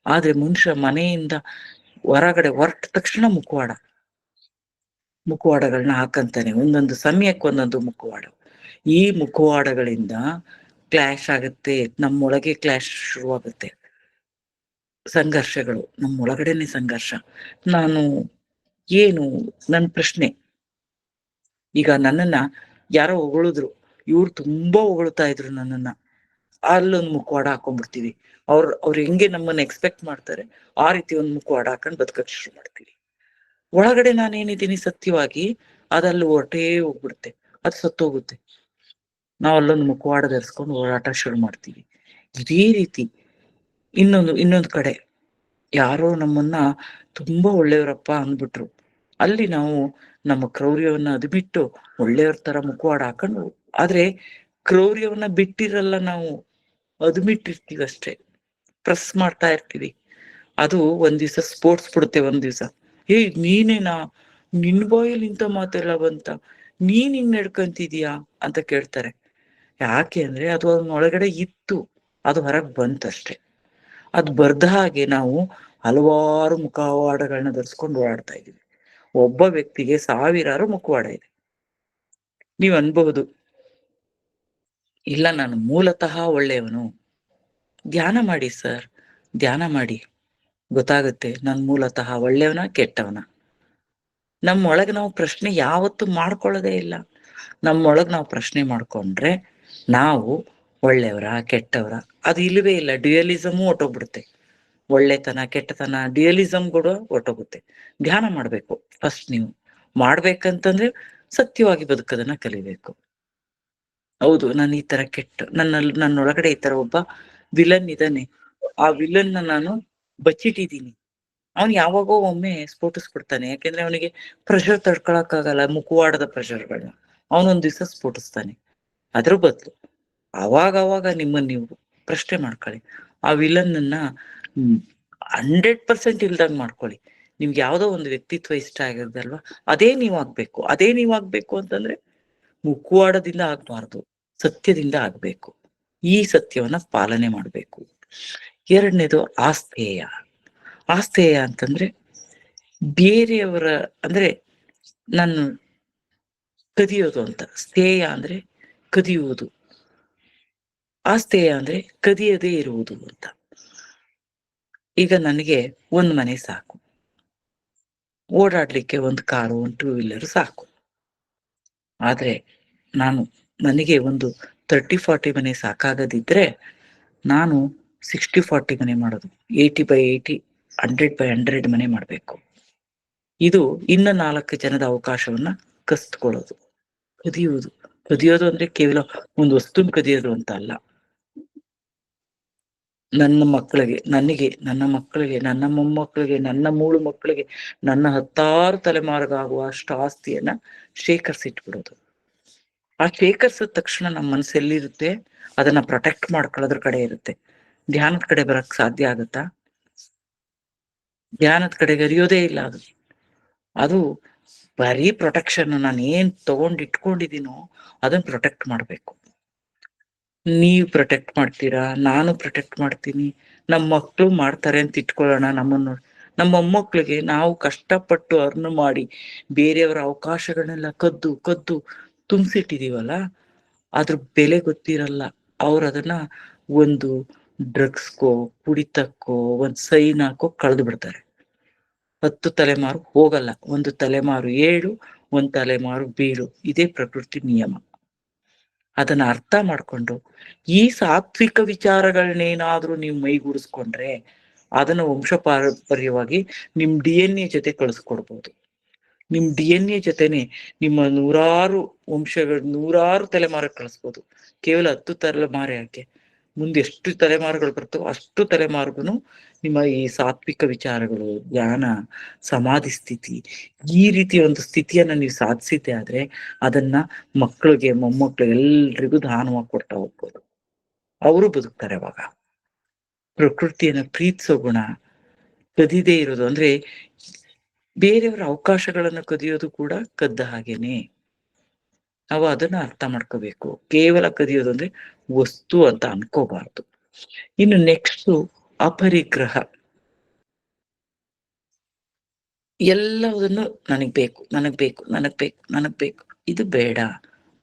ಆದ್ರೆ ಮನುಷ್ಯ ಮನೆಯಿಂದ ಹೊರಗಡೆ ಹೊರಟ ತಕ್ಷಣ ಮುಖವಾಡಗಳನ್ನ ಹಾಕಂತಾನೆ. ಒಂದೊಂದು ಸಮಯಕ್ಕೆ ಒಂದೊಂದು ಮುಖವಾಡ. ಈ ಮುಖವಾಡಗಳಿಂದ ಕ್ಲಾಶ್ ಆಗುತ್ತೆ. ನಮ್ಮೊಳಗೆ ಕ್ಲಾಶ್ ಶುರುವಾಗುತ್ತೆ. ಸಂಘರ್ಷಗಳು ನಮ್ಮೊಳಗಡೆನೆ ಸಂಘರ್ಷ. ನಾನು ಏನು ನನ್ ಪ್ರಶ್ನೆ, ಈಗ ನನ್ನನ್ನ ಯಾರೋ ಹೊಗಳಿದ್ರು, ಇವ್ರು ತುಂಬಾ ಹೊಗಳ್ತಾ ಇದ್ರು ನನ್ನನ್ನ, ಅಲ್ಲೊಂದು ಮುಖವಾಡ ಹಾಕೊಂಡ್ಬಿಡ್ತೀವಿ. ಅವ್ರು ಹೆಂಗೆ ನಮ್ಮನ್ನ ಎಕ್ಸ್ಪೆಕ್ಟ್ ಮಾಡ್ತಾರೆ ಆ ರೀತಿ ಒಂದು ಮುಖವಾಡ ಹಾಕೊಂಡ್ ಬದುಕಕ್ ಶುರು ಮಾಡ್ತೀವಿ. ಒಳಗಡೆ ನಾನೇನಿದ್ದೀನಿ ಸತ್ಯವಾಗಿ ಅದಲ್ಲಿ ಹೊರಟೇ ಹೋಗ್ಬಿಡುತ್ತೆ. ಅದು ಸತ್ತೋಗುತ್ತೆ. ನಾವು ಅಲ್ಲೊಂದು ಮುಖವಾಡ ಧರಿಸ್ಕೊಂಡು ಹೋರಾಟ ಶುರು ಮಾಡ್ತೀವಿ. ಇದೇ ರೀತಿ ಇನ್ನೊಂದು ಕಡೆ ಯಾರೋ ನಮ್ಮನ್ನ ತುಂಬಾ ಒಳ್ಳೆಯವರಪ್ಪ ಅಂದ್ಬಿಟ್ರು, ಅಲ್ಲಿ ನಾವು ನಮ್ಮ ಕ್ರೌರ್ಯವನ್ನ ಅದು ಬಿಟ್ಟು ಒಳ್ಳೆಯವ್ರ ತರ ಮುಖವಾಡ ಹಾಕೊಂಡು, ಆದ್ರೆ ಕ್ರೌರ್ಯವನ್ನ ಬಿಟ್ಟಿರಲ್ಲ ನಾವು, ಅದು ಬಿಟ್ಟಿರ್ತೀವಿ ಅಷ್ಟೇ. ಪ್ರೆಸ್ ಮಾಡ್ತಾ ಇರ್ತೀವಿ. ಅದು ಒಂದ್ ದಿವ್ಸ ಸ್ಪೋರ್ಟ್ಸ್ ಬಿಡುತ್ತೆ. ಒಂದ್ ದಿವ್ಸ ನೀನೇನಾ, ನಿನ್ ಬಾಯಲ್ಲಿ ಇಂಥ ಮಾತೆಲ್ಲ ಬಂತ, ನೀನ್ ಹಿಂಗ್ ನಡ್ಕಂತಿದೀಯಾ ಅಂತ ಕೇಳ್ತಾರೆ. ಯಾಕೆ ಅಂದ್ರೆ ಅದು ಒಳಗಡೆ ಇತ್ತು, ಅದು ಹೊರಗ್ ಬಂತಷ್ಟೆ. ಅದು ಬರ್ದ ಹಾಗೆ ನಾವು ಹಲವಾರು ಮುಖವಾಡಗಳನ್ನ ಧರಿಸ್ಕೊಂಡು ಓಡಾಡ್ತಾ ಇದೀವಿ. ಒಬ್ಬ ವ್ಯಕ್ತಿಗೆ ಸಾವಿರಾರು ಮುಖವಾಡ ಇದೆ. ನೀವ್ ಅನ್ಬಹುದು, ಇಲ್ಲ ನಾನು ಮೂಲತಃ ಒಳ್ಳೆಯವನು. ಧ್ಯಾನ ಮಾಡಿ ಸರ್, ಧ್ಯಾನ ಮಾಡಿ, ಗೊತ್ತಾಗುತ್ತೆ ನಾನ್ ಮೂಲತಃ ಒಳ್ಳೆಯವನ ಕೆಟ್ಟವನ. ನಮ್ಮೊಳಗೆ ನಾವು ಪ್ರಶ್ನೆ ಯಾವತ್ತೂ ಮಾಡ್ಕೊಳ್ಳೋದೇ ಇಲ್ಲ. ನಮ್ಮೊಳಗ್ ನಾವು ಪ್ರಶ್ನೆ ಮಾಡ್ಕೊಂಡ್ರೆ ನಾವು ಒಳ್ಳೆಯವರ ಕೆಟ್ಟವರ ಅದು ಇಲ್ಲವೇ ಇಲ್ಲ. ಡ್ಯುಯಲಿಸಮು ಹೊಟ್ಟೋಗ್ಬಿಡುತ್ತೆ. ಒಳ್ಳೆತನ ಕೆಟ್ಟತನ ಡ್ಯುಯಲಿಸಮ್ ಕೂಡ ಹೊಟ್ಟೋಗುತ್ತೆ. ಧ್ಯಾನ ಮಾಡ್ಬೇಕು ಫಸ್ಟ್. ನೀವು ಮಾಡ್ಬೇಕಂತಂದ್ರೆ ಸತ್ಯವಾಗಿ ಬದುಕೋದನ್ನ ಕಲಿಬೇಕು. ಹೌದು, ನಾನು ಈ ತರ ನನ್ನೊಳಗಡೆ ಈ ತರ ಒಬ್ಬ ವಿಲನ್ ಇದ್ದಾನೆ. ಆ ವಿಲನ್ ನಾನು ಬಚ್ಚಿಟ್ಟಿದ್ದೀನಿ. ಅವ್ನು ಯಾವಾಗೋ ಒಮ್ಮೆ ಸ್ಫೋಟಿಸ್ಬಿಡ್ತಾನೆ. ಯಾಕೆಂದ್ರೆ ಅವನಿಗೆ ಪ್ರೆಷರ್ ತಡ್ಕೊಳಕ್ಕಾಗಲ್ಲ, ಮುಖವಾಡದ ಪ್ರೆಷರ್ಗಳನ್ನ. ಅವನೊಂದ್ ದಿವ್ಸ ಸ್ಫೋಟಿಸ್ತಾನೆ. ಅದ್ರ ಬದಲು ಅವಾಗ ನಿಮ್ಮನ್ನ ನೀವು ಪ್ರಶ್ನೆ ಮಾಡ್ಕೊಳ್ಳಿ. ಆ ವಿಲನ್ನ 100% ಇಲ್ದಂಗ್ ಮಾಡ್ಕೊಳ್ಳಿ. ನಿಮ್ಗೆ ಯಾವ್ದೋ ಒಂದು ವ್ಯಕ್ತಿತ್ವ ಇಷ್ಟ ಆಗಿರ್ದಲ್ವಾ, ಅದೇ ನೀವಾಗ್ಬೇಕು. ಅದೇ ನೀವಾಗ್ಬೇಕು ಅಂತಂದ್ರೆ ಮುಖವಾಡದಿಂದ ಆಗ್ಬಾರ್ದು, ಸತ್ಯದಿಂದ ಆಗ್ಬೇಕು. ಈ ಸತ್ಯವನ್ನ ಪಾಲನೆ ಮಾಡ್ಬೇಕು. ಎರಡನೇದು ಆಸ್ಥೇಯ. ಆಸ್ಥೇಯ ಅಂತಂದ್ರೆ ಬೇರೆಯವರ ಅಂದ್ರೆ ನಾನು ಕದಿಯೋದು ಅಂತ. ಸ್ಥೇಯ ಅಂದ್ರೆ ಕದಿಯುವುದು, ಆಸ್ಥೇಯ ಅಂದ್ರೆ ಕದಿಯದೇ ಇರುವುದು ಅಂತ. ಈಗ ನನಗೆ ಒಂದ್ ಮನೆ ಸಾಕು, ಓಡಾಡ್ಲಿಕ್ಕೆ ಒಂದು ಕಾರು, ಒಂದು 2 ವೀಲರ್ ಸಾಕು. ಆದ್ರೆ ನನಗೆ ಒಂದು 30-40 ಮನೆ ಸಾಕಾಗದಿದ್ರೆ ನಾನು 60-40 ಮನೆ ಮಾಡೋದು, 80/80, 100/100 ಮನೆ ಮಾಡ್ಬೇಕು. ಇದು ಇನ್ನ 4 ಜನದ ಅವಕಾಶವನ್ನ ಕಸ್ತ್ಕೊಳ್ಳೋದು. ಕದಿಯುವುದು. ಕದಿಯೋದು ಅಂದ್ರೆ ಕೇವಲ ಒಂದು ವಸ್ತುನ್ ಕದಿಯೋದು ಅಂತ ಅಲ್ಲ. ನನ್ನ ಮಕ್ಕಳಿಗೆ, ನನಗೆ, ನನ್ನ ಮಕ್ಕಳಿಗೆ, ನನ್ನ ಮೊಮ್ಮಕ್ಕಳಿಗೆ, ನನ್ನ ಮೂಳು ಮಕ್ಕಳಿಗೆ, ನನ್ನ 10 ತಲೆಮಾರಿಗಾಗುವಷ್ಟು ಆಸ್ತಿಯನ್ನ ಶೇಖರಿಸಿಟ್ಬಿಡೋದು. ಆ ಶೇಖರಿಸಿದ ತಕ್ಷಣ ನಮ್ಮ ಮನಸ್ಸೆಲ್ಲಿರುತ್ತೆ, ಅದನ್ನ ಪ್ರೊಟೆಕ್ಟ್ ಮಾಡ್ಕೊಳ್ಳೋದ್ರ ಕಡೆ ಇರುತ್ತೆ. ಧ್ಯಾನದ ಕಡೆ ಬರಕ್ ಸಾಧ್ಯ ಆಗುತ್ತಾ? ಧ್ಯಾನದ ಕಡೆಗೆ ಅರಿಯೋದೇ ಇಲ್ಲ ಅದು. ಅದು ಬರೀ ಪ್ರೊಟೆಕ್ಷನ್. ನಾನು ಏನ್ ತಗೊಂಡ್ ಇಟ್ಕೊಂಡಿದೀನೋ ಅದನ್ನ ಪ್ರೊಟೆಕ್ಟ್ ಮಾಡ್ಬೇಕು. ನೀವ್ ಪ್ರೊಟೆಕ್ಟ್ ಮಾಡ್ತೀರಾ, ನಾನು ಪ್ರೊಟೆಕ್ಟ್ ಮಾಡ್ತೀನಿ, ನಮ್ಮ ಮಕ್ಳು ಮಾಡ್ತಾರೆ ಅಂತ ಇಟ್ಕೊಳ್ಳೋಣ. ನಮ್ಮನ್ನು ನಮ್ಮ ಮೊಮ್ಮಕ್ಳಿಗೆ ನಾವು ಕಷ್ಟಪಟ್ಟು ಅರ್ನ್ ಮಾಡಿ ಬೇರೆಯವರ ಅವಕಾಶಗಳನ್ನೆಲ್ಲ ಕದ್ದು ಕದ್ದು ತುಂಬಿಸಿಟ್ಟಿದೀವಲ್ಲ, ಅದ್ರ ಬೆಲೆ ಗೊತ್ತಿರಲ್ಲ. ಅವ್ರು ಅದನ್ನ ಒಂದು ಡ್ರಗ್ಸ್‌ಗೋ, ಕುಡಿತಕ್ಕೋ, ಒಂದ್ ಸೈನ್ ಹಾಕೋ ಕಳ್ದು ಬಿಡ್ತಾರೆ. 10 ತಲೆಮಾರು ಹೋಗಲ್ಲ. ಒಂದು ತಲೆಮಾರು ಏಳು, ಒಂದ್ ತಲೆಮಾರು ಬೀಳು. ಇದೇ ಪ್ರಕೃತಿ ನಿಯಮ. ಅದನ್ನ ಅರ್ಥ ಮಾಡ್ಕೊಂಡು ಈ ಸಾತ್ವಿಕ ವಿಚಾರಗಳನ್ನೇನಾದ್ರೂ ನೀವು ಮೈಗೂಡಿಸ್ಕೊಂಡ್ರೆ ಅದನ್ನ ವಂಶ ಪಾರಂಪರ್ಯವಾಗಿ ನಿಮ್ DNA ಜೊತೆ ಕಳಿಸ್ಕೊಡ್ಬೋದು. ನಿಮ್ DNA ಜೊತೆನೆ ನಿಮ್ಮ ನೂರಾರು ವಂಶಗಳು, ನೂರಾರು ತಲೆಮಾರು ಕಳಿಸ್ಬೋದು. ಕೇವಲ 10 ತಲೆಮಾರು ಯಾಕೆ, ಮುಂದೆ ಎಷ್ಟು ತಲೆಮಾರುಗಳು ಬರ್ತವೋ ಅಷ್ಟು ತಲೆಮಾರಿಗೂ ನಿಮ್ಮ ಈ ಸಾತ್ವಿಕ ವಿಚಾರಗಳು, ಧ್ಯಾನ, ಸಮಾಧಿ ಸ್ಥಿತಿ, ಈ ರೀತಿಯ ಒಂದು ಸ್ಥಿತಿಯನ್ನ ನೀವು ಸಾಧಿಸಿದ್ದೆ ಆದ್ರೆ ಅದನ್ನ ಮಕ್ಕಳಿಗೆ, ಮೊಮ್ಮಕ್ಳು ಎಲ್ರಿಗೂ ದಾನವಾಗಿ ಕೊಡ್ತಾ ಹೋಗ್ಬೋದು. ಅವರು ಬದುಕ್ತಾರೆ ಅವಾಗ. ಪ್ರಕೃತಿಯನ್ನ ಪ್ರೀತಿಸೋ ಗುಣ ಕದಿದೇ ಇರೋದು ಅಂದ್ರೆ ಬೇರೆಯವರ ಅವಕಾಶಗಳನ್ನ ಕದಿಯೋದು ಕೂಡ ಕದ್ದ ಹಾಗೇನೆ. ನಾವು ಅದನ್ನ ಅರ್ಥ ಮಾಡ್ಕೋಬೇಕು. ಕೇವಲ ಕದಿಯೋದು ಅಂದ್ರೆ ವಸ್ತು ಅಂತ ಅನ್ಕೋಬಾರ್ದು. ಇನ್ನು ನೆಕ್ಸ್ಟ್ ಅಪರಿಗ್ರಹ. ಎಲ್ಲವುದನ್ನು ನನಗ್ ಬೇಕು, ನನಗ್ ಬೇಕು, ನನಗ್ ಬೇಕು, ನನಗ್ ಬೇಕು, ಇದು ಬೇಡ.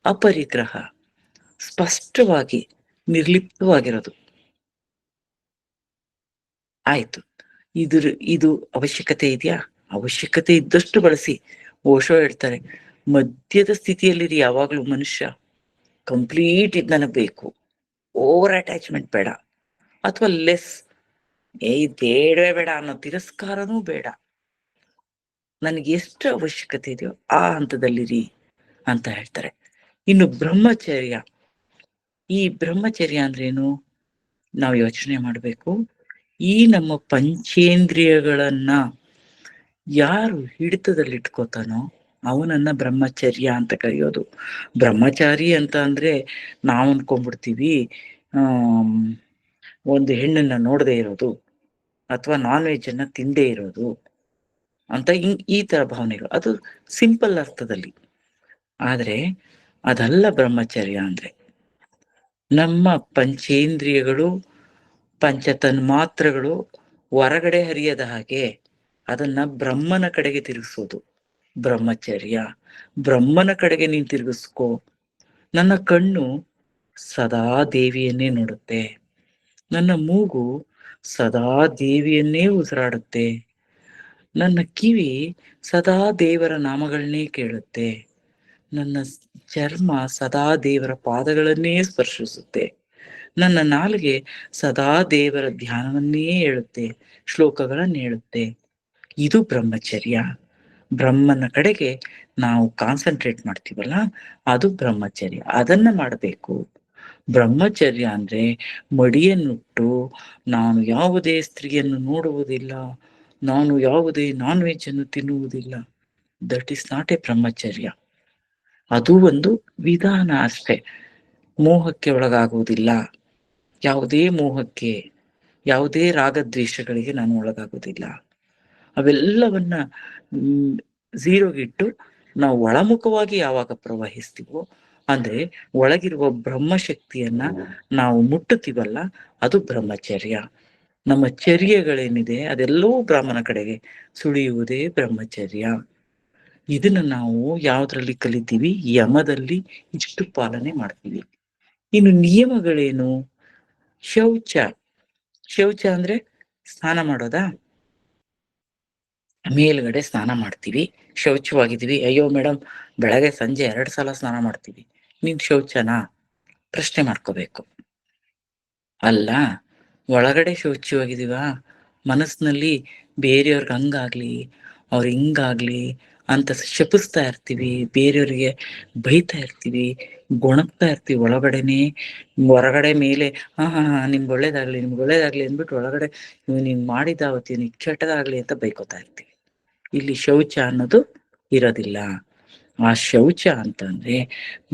ಅಪರಿಗ್ರಹ ಸ್ಪಷ್ಟವಾಗಿ ನಿರ್ಲಿಪ್ತವಾಗಿರೋದು. ಆಯ್ತು, ಇದು ಅವಶ್ಯಕತೆ ಇದೆಯಾ, ಅವಶ್ಯಕತೆ ಇದ್ದಷ್ಟು ಬಳಸಿ. ಓಶೋ ಹೇಳ್ತಾರೆ, ಮಧ್ಯದ ಸ್ಥಿತಿಯಲ್ಲಿರಿ ಯಾವಾಗ್ಲೂ ಮನುಷ್ಯ. ಕಂಪ್ಲೀಟ್ ಇದ್ ನನಗ್ ಬೇಕು, ಓವರ್ ಅಟ್ಯಾಚ್ಮೆಂಟ್ ಬೇಡ, ಅಥವಾ ಲೆಸ್, ಇದ್ ಬೇಡವೇ ಬೇಡ ಅನ್ನೋ ತಿರಸ್ಕಾರನೂ ಬೇಡ. ನನಗೆ ಎಷ್ಟು ಅವಶ್ಯಕತೆ ಇದೆಯೋ ಆ ಹಂತದಲ್ಲಿರಿ ಅಂತ ಹೇಳ್ತಾರೆ. ಇನ್ನು ಬ್ರಹ್ಮಚರ್ಯ. ಈ ಬ್ರಹ್ಮಚರ್ಯ ಅಂದ್ರೇನು? ನಾವು ಯೋಚನೆ ಮಾಡ್ಬೇಕು. ಈ ನಮ್ಮ ಪಂಚೇಂದ್ರಿಯಗಳನ್ನ ಯಾರು ಹಿಡಿತದಲ್ಲಿಟ್ಕೋತಾನೋ ಅವನನ್ನ ಬ್ರಹ್ಮಚರ್ಯ ಅಂತ ಕರೆಯೋದು. ಬ್ರಹ್ಮಚಾರಿ ಅಂತ ಅಂದ್ರೆ ನಾವ್ ಅನ್ಕೊಂಡ್ಬಿಡ್ತೀವಿ ಆಮ್ ಒಂದು ಹೆಣ್ಣನ್ನ ನೋಡದೇ ಇರೋದು, ಅಥವಾ ನಾನ್ ವೆಜ್ ಅನ್ನ ತಿಂದೇ ಇರೋದು ಅಂತ ಈ ತರ ಭಾವನೆಗಳು. ಅದು ಸಿಂಪಲ್ ಅರ್ಥದಲ್ಲಿ. ಆದ್ರೆ ಅದಲ್ಲ ಬ್ರಹ್ಮಚರ್ಯ ಅಂದ್ರೆ. ನಮ್ಮ ಪಂಚೇಂದ್ರಿಯಗಳು, ಪಂಚ ತನ್ಮಾತ್ರಗಳು ಹೊರಗಡೆ ಹರಿಯದ ಹಾಗೆ ಅದನ್ನ ಬ್ರಹ್ಮನ ಕಡೆಗೆ ತಿರುಗಿಸೋದು ಬ್ರಹ್ಮಚರ್ಯ. ಬ್ರಹ್ಮನ ಕಡೆಗೆ ನೀನ್ ತಿರುಗಿಸ್ಕೋ. ನನ್ನ ಕಣ್ಣು ಸದಾ ದೇವಿಯನ್ನೇ ನೋಡುತ್ತೆ, ನನ್ನ ಮೂಗು ಸದಾ ದೇವಿಯನ್ನೇ ಉಸಿರಾಡುತ್ತೆ, ನನ್ನ ಕಿವಿ ಸದಾ ದೇವರ ನಾಮಗಳನ್ನೇ ಕೇಳುತ್ತೆ, ನನ್ನ ಚರ್ಮ ಸದಾ ದೇವರ ಪಾದಗಳನ್ನೇ ಸ್ಪರ್ಶಿಸುತ್ತೆ, ನನ್ನ ನಾಲಿಗೆ ಸದಾ ದೇವರ ಧ್ಯಾನವನ್ನೇ ಹೇಳುತ್ತೆ, ಶ್ಲೋಕಗಳನ್ನ ಹೇಳುತ್ತೆ. ಇದು ಬ್ರಹ್ಮಚರ್ಯ. ಬ್ರಹ್ಮನ ಕಡೆಗೆ ನಾವು ಕಾನ್ಸಂಟ್ರೇಟ್ ಮಾಡ್ತೀವಲ್ಲ, ಅದು ಬ್ರಹ್ಮಚರ್ಯ. ಅದನ್ನ ಮಾಡಬೇಕು. ಬ್ರಹ್ಮಚರ್ಯ ಅಂದ್ರೆ ಮಡಿಯನ್ನುಟ್ಟು ನಾನು ಯಾವುದೇ ಸ್ತ್ರೀಯನ್ನು ನೋಡುವುದಿಲ್ಲ, ನಾನು ಯಾವುದೇ ನಾನ್ ವೆಜ್ ಅನ್ನು ತಿನ್ನುವುದಿಲ್ಲ. ದಟ್ ಈಸ್ ನಾಟ್ ಎ ಬ್ರಹ್ಮಚರ್ಯ. ಅದು ಒಂದು ವಿಧಾನ ಅಷ್ಟೇ. ಮೋಹಕ್ಕೆ ಒಳಗಾಗುವುದಿಲ್ಲ. ಯಾವುದೇ ಮೋಹಕ್ಕೆ, ಯಾವುದೇ ರಾಗದ್ವೇಷಗಳಿಗೆ ನಾನು ಒಳಗಾಗುವುದಿಲ್ಲ. ಅವೆಲ್ಲವನ್ನ ಝೀರೋಗಿಟ್ಟು ನಾವು ಒಳಮುಖವಾಗಿ ಯಾವಾಗ ಪ್ರವಹಿಸ್ತೀವೋ, ಅಂದ್ರೆ ಒಳಗಿರುವ ಬ್ರಹ್ಮಶಕ್ತಿಯನ್ನ ನಾವು ಮುಟ್ಟುತ್ತೀವಲ್ಲ, ಅದು ಬ್ರಹ್ಮಚರ್ಯ. ನಮ್ಮ ಚರ್ಯಗಳೇನಿದೆ ಅದೆಲ್ಲವೂ ಬ್ರಾಹ್ಮಣ ಕಡೆಗೆ ಸುಳಿಯುವುದೇ ಬ್ರಹ್ಮಚರ್ಯ. ಇದನ್ನ ನಾವು ಯಾವ್ದ್ರಲ್ಲಿ ಕಲಿತೀವಿ? ಯಮದಲ್ಲಿ ಇಷ್ಟು ಪಾಲನೆ ಮಾಡ್ತೀವಿ. ಇನ್ನು ನಿಯಮಗಳೇನು? ಶೌಚ. ಶೌಚ ಅಂದ್ರೆ ಸ್ನಾನ ಮಾಡೋದಾ? ಮೇಲ್ಗಡೆ ಸ್ನಾನ ಮಾಡ್ತೀವಿ, ಶೌಚವಾಗಿದ್ದೀವಿ. ಅಯ್ಯೋ ಮೇಡಮ್, ಬೆಳಗ್ಗೆ ಸಂಜೆ 2 ಸಲ ಸ್ನಾನ ಮಾಡ್ತೀವಿ, ನೀನ್ ಶೌಚನಾ? ಪ್ರಶ್ನೆ ಮಾಡ್ಕೋಬೇಕು. ಅಲ್ಲ, ಒಳಗಡೆ ಶೌಚವಾಗಿದೀವ, ಮನಸ್ಸಿನಲ್ಲಿ ಬೇರೆಯವ್ರಿಗೆ ಹಂಗಾಗ್ಲಿ, ಅವ್ರ ಹಿಂಗಾಗ್ಲಿ, ಅಂತ ಶಪಿಸ್ತಾ ಇರ್ತೀವಿ, ಬೇರೆಯವ್ರಿಗೆ ಬೈತಾ ಇರ್ತೀವಿ, ಗೊಣಗ್ತಾ ಇರ್ತೀವಿ ಒಳಗಡೆನೆ. ಹೊರಗಡೆ ಮೇಲೆ ನಿಮ್ಗೆ ಒಳ್ಳೇದಾಗ್ಲಿ ನಿಮ್ಗೆ ಒಳ್ಳೇದಾಗ್ಲಿ ಅಂದ್ಬಿಟ್ಟು ಒಳಗಡೆ ನೀನ್ ಮಾಡಿದ ಅವತ್ತು ನೀನ್ ಕೆಟ್ಟದಾಗ್ಲಿ ಅಂತ ಬೈಕೋತಾ ಇರ್ತೀವಿ. ಇಲ್ಲಿ ಶೌಚ ಅನ್ನೋದು ಇರೋದಿಲ್ಲ. ಆ ಶೌಚ ಅಂತಂದ್ರೆ